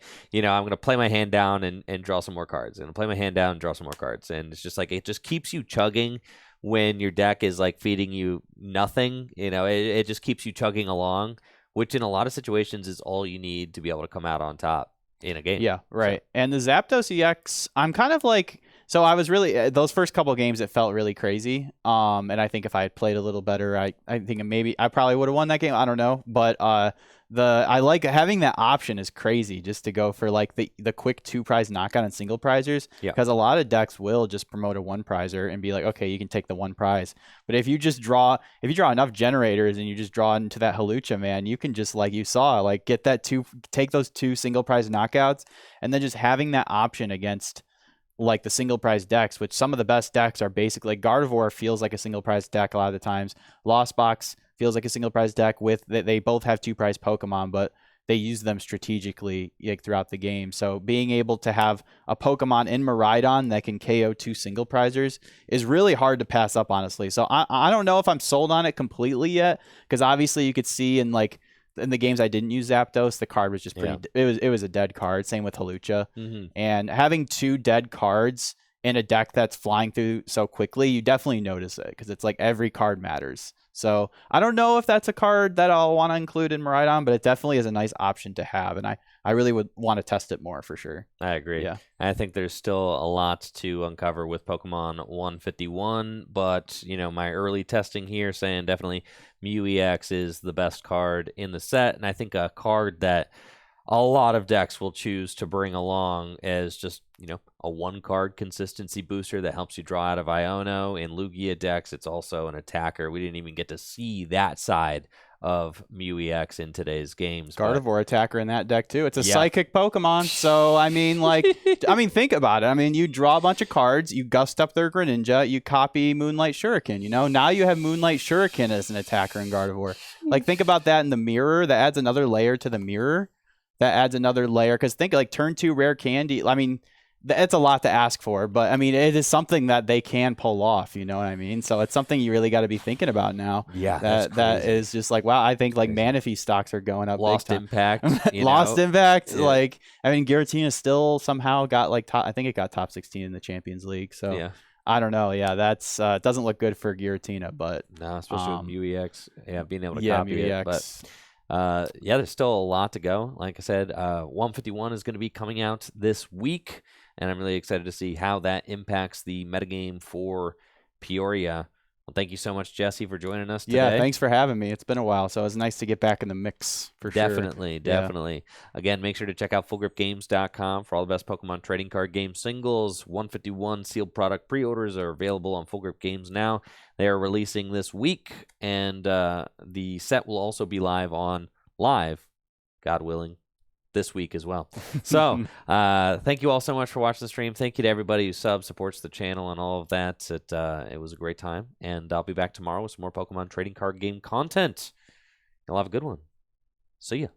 play my hand down and draw some more cards, and play my hand down and draw some more cards, and it's just like it just keeps you chugging when your deck is like feeding you nothing. It just keeps you chugging along, which in a lot of situations is all you need to be able to come out on top in a game. Yeah, right. So. And the Zapdos EX, I'm kind of like, so I was really those first couple of games it felt really crazy. And I think if I had played a little better, I think maybe I probably would have won that game. I don't know, but I like having that option is crazy just to go for like the quick 2 prize knockout and single prizers. Yeah. Because a lot of decks will just promote a 1 prizer and be like, okay, you can take the 1 prize. But if you draw enough generators and you just draw into that Halucha, man, you can just like you saw, like get that take those 2 single prize knockouts, and then just having that option against like the single prize decks, which some of the best decks are basically like Gardevoir feels like a single prize deck a lot of the times. Lost Box feels like a single prize deck with they both have 2 prize Pokemon, but they use them strategically like throughout the game. So being able to have a Pokemon in Miraidon that can KO 2 single prizers is really hard to pass up, honestly. So I don't know if I'm sold on it completely yet, because obviously you could see in the games I didn't use Zapdos, the card was just pretty. Yeah. It was a dead card. Same with Halucha. Mm-hmm. And having 2 dead cards in a deck that's flying through so quickly, you definitely notice it, because it's like every card matters. So I don't know if that's a card that I'll want to include in Miraidon, but it definitely is a nice option to have, and I really would want to test it more for sure. I agree. Yeah. I think there's still a lot to uncover with Pokemon 151, but my early testing here saying definitely Mew EX is the best card in the set, and I think a card that a lot of decks will choose to bring along as just, a 1-card consistency booster that helps you draw out of Iono. In Lugia decks, it's also an attacker. We didn't even get to see that side of Mew EX in today's games. Gardevoir attacker in that deck too. It's a psychic Pokemon. So I mean, think about it. I mean, you draw a bunch of cards, you gust up their Greninja, you copy Moonlight Shuriken. Now you have Moonlight Shuriken as an attacker in Gardevoir. Like, think about that in the mirror. That adds another layer to the mirror. Because think like turn 2 rare candy. I mean, it's a lot to ask for, but I mean, it is something that they can pull off. You know what I mean? So it's something you really got to be thinking about now. Yeah, that is just like, wow. I think like Manaphy stocks are going up. Lost Impact. Lost Impact. Yeah. Like, I mean, Giratina still somehow got like top. I think it got top 16 in the Champions League. So yeah. I don't know. Yeah, that's doesn't look good for Giratina, but no, especially with Mew EX. Yeah, being able to yeah, copy Mew it, EX. but. There's still a lot to go. Like I said, 151 is going to be coming out this week, and I'm really excited to see how that impacts the metagame for Peoria. Well, thank you so much, Jesse, for joining us today. Yeah, thanks for having me. It's been a while, so it was nice to get back in the mix for sure. Definitely. Again, make sure to check out fullgripgames.com for all the best Pokemon trading card game singles. 151 sealed product pre-orders are available on Full Grip Games now. They are releasing this week, and the set will also be live, God willing, this week as well. So thank you all so much for watching the stream. Thank you to everybody who supports the channel and all of that. It was a great time, and I'll be back tomorrow with some more Pokemon trading card game content. You'll have a good one. See ya.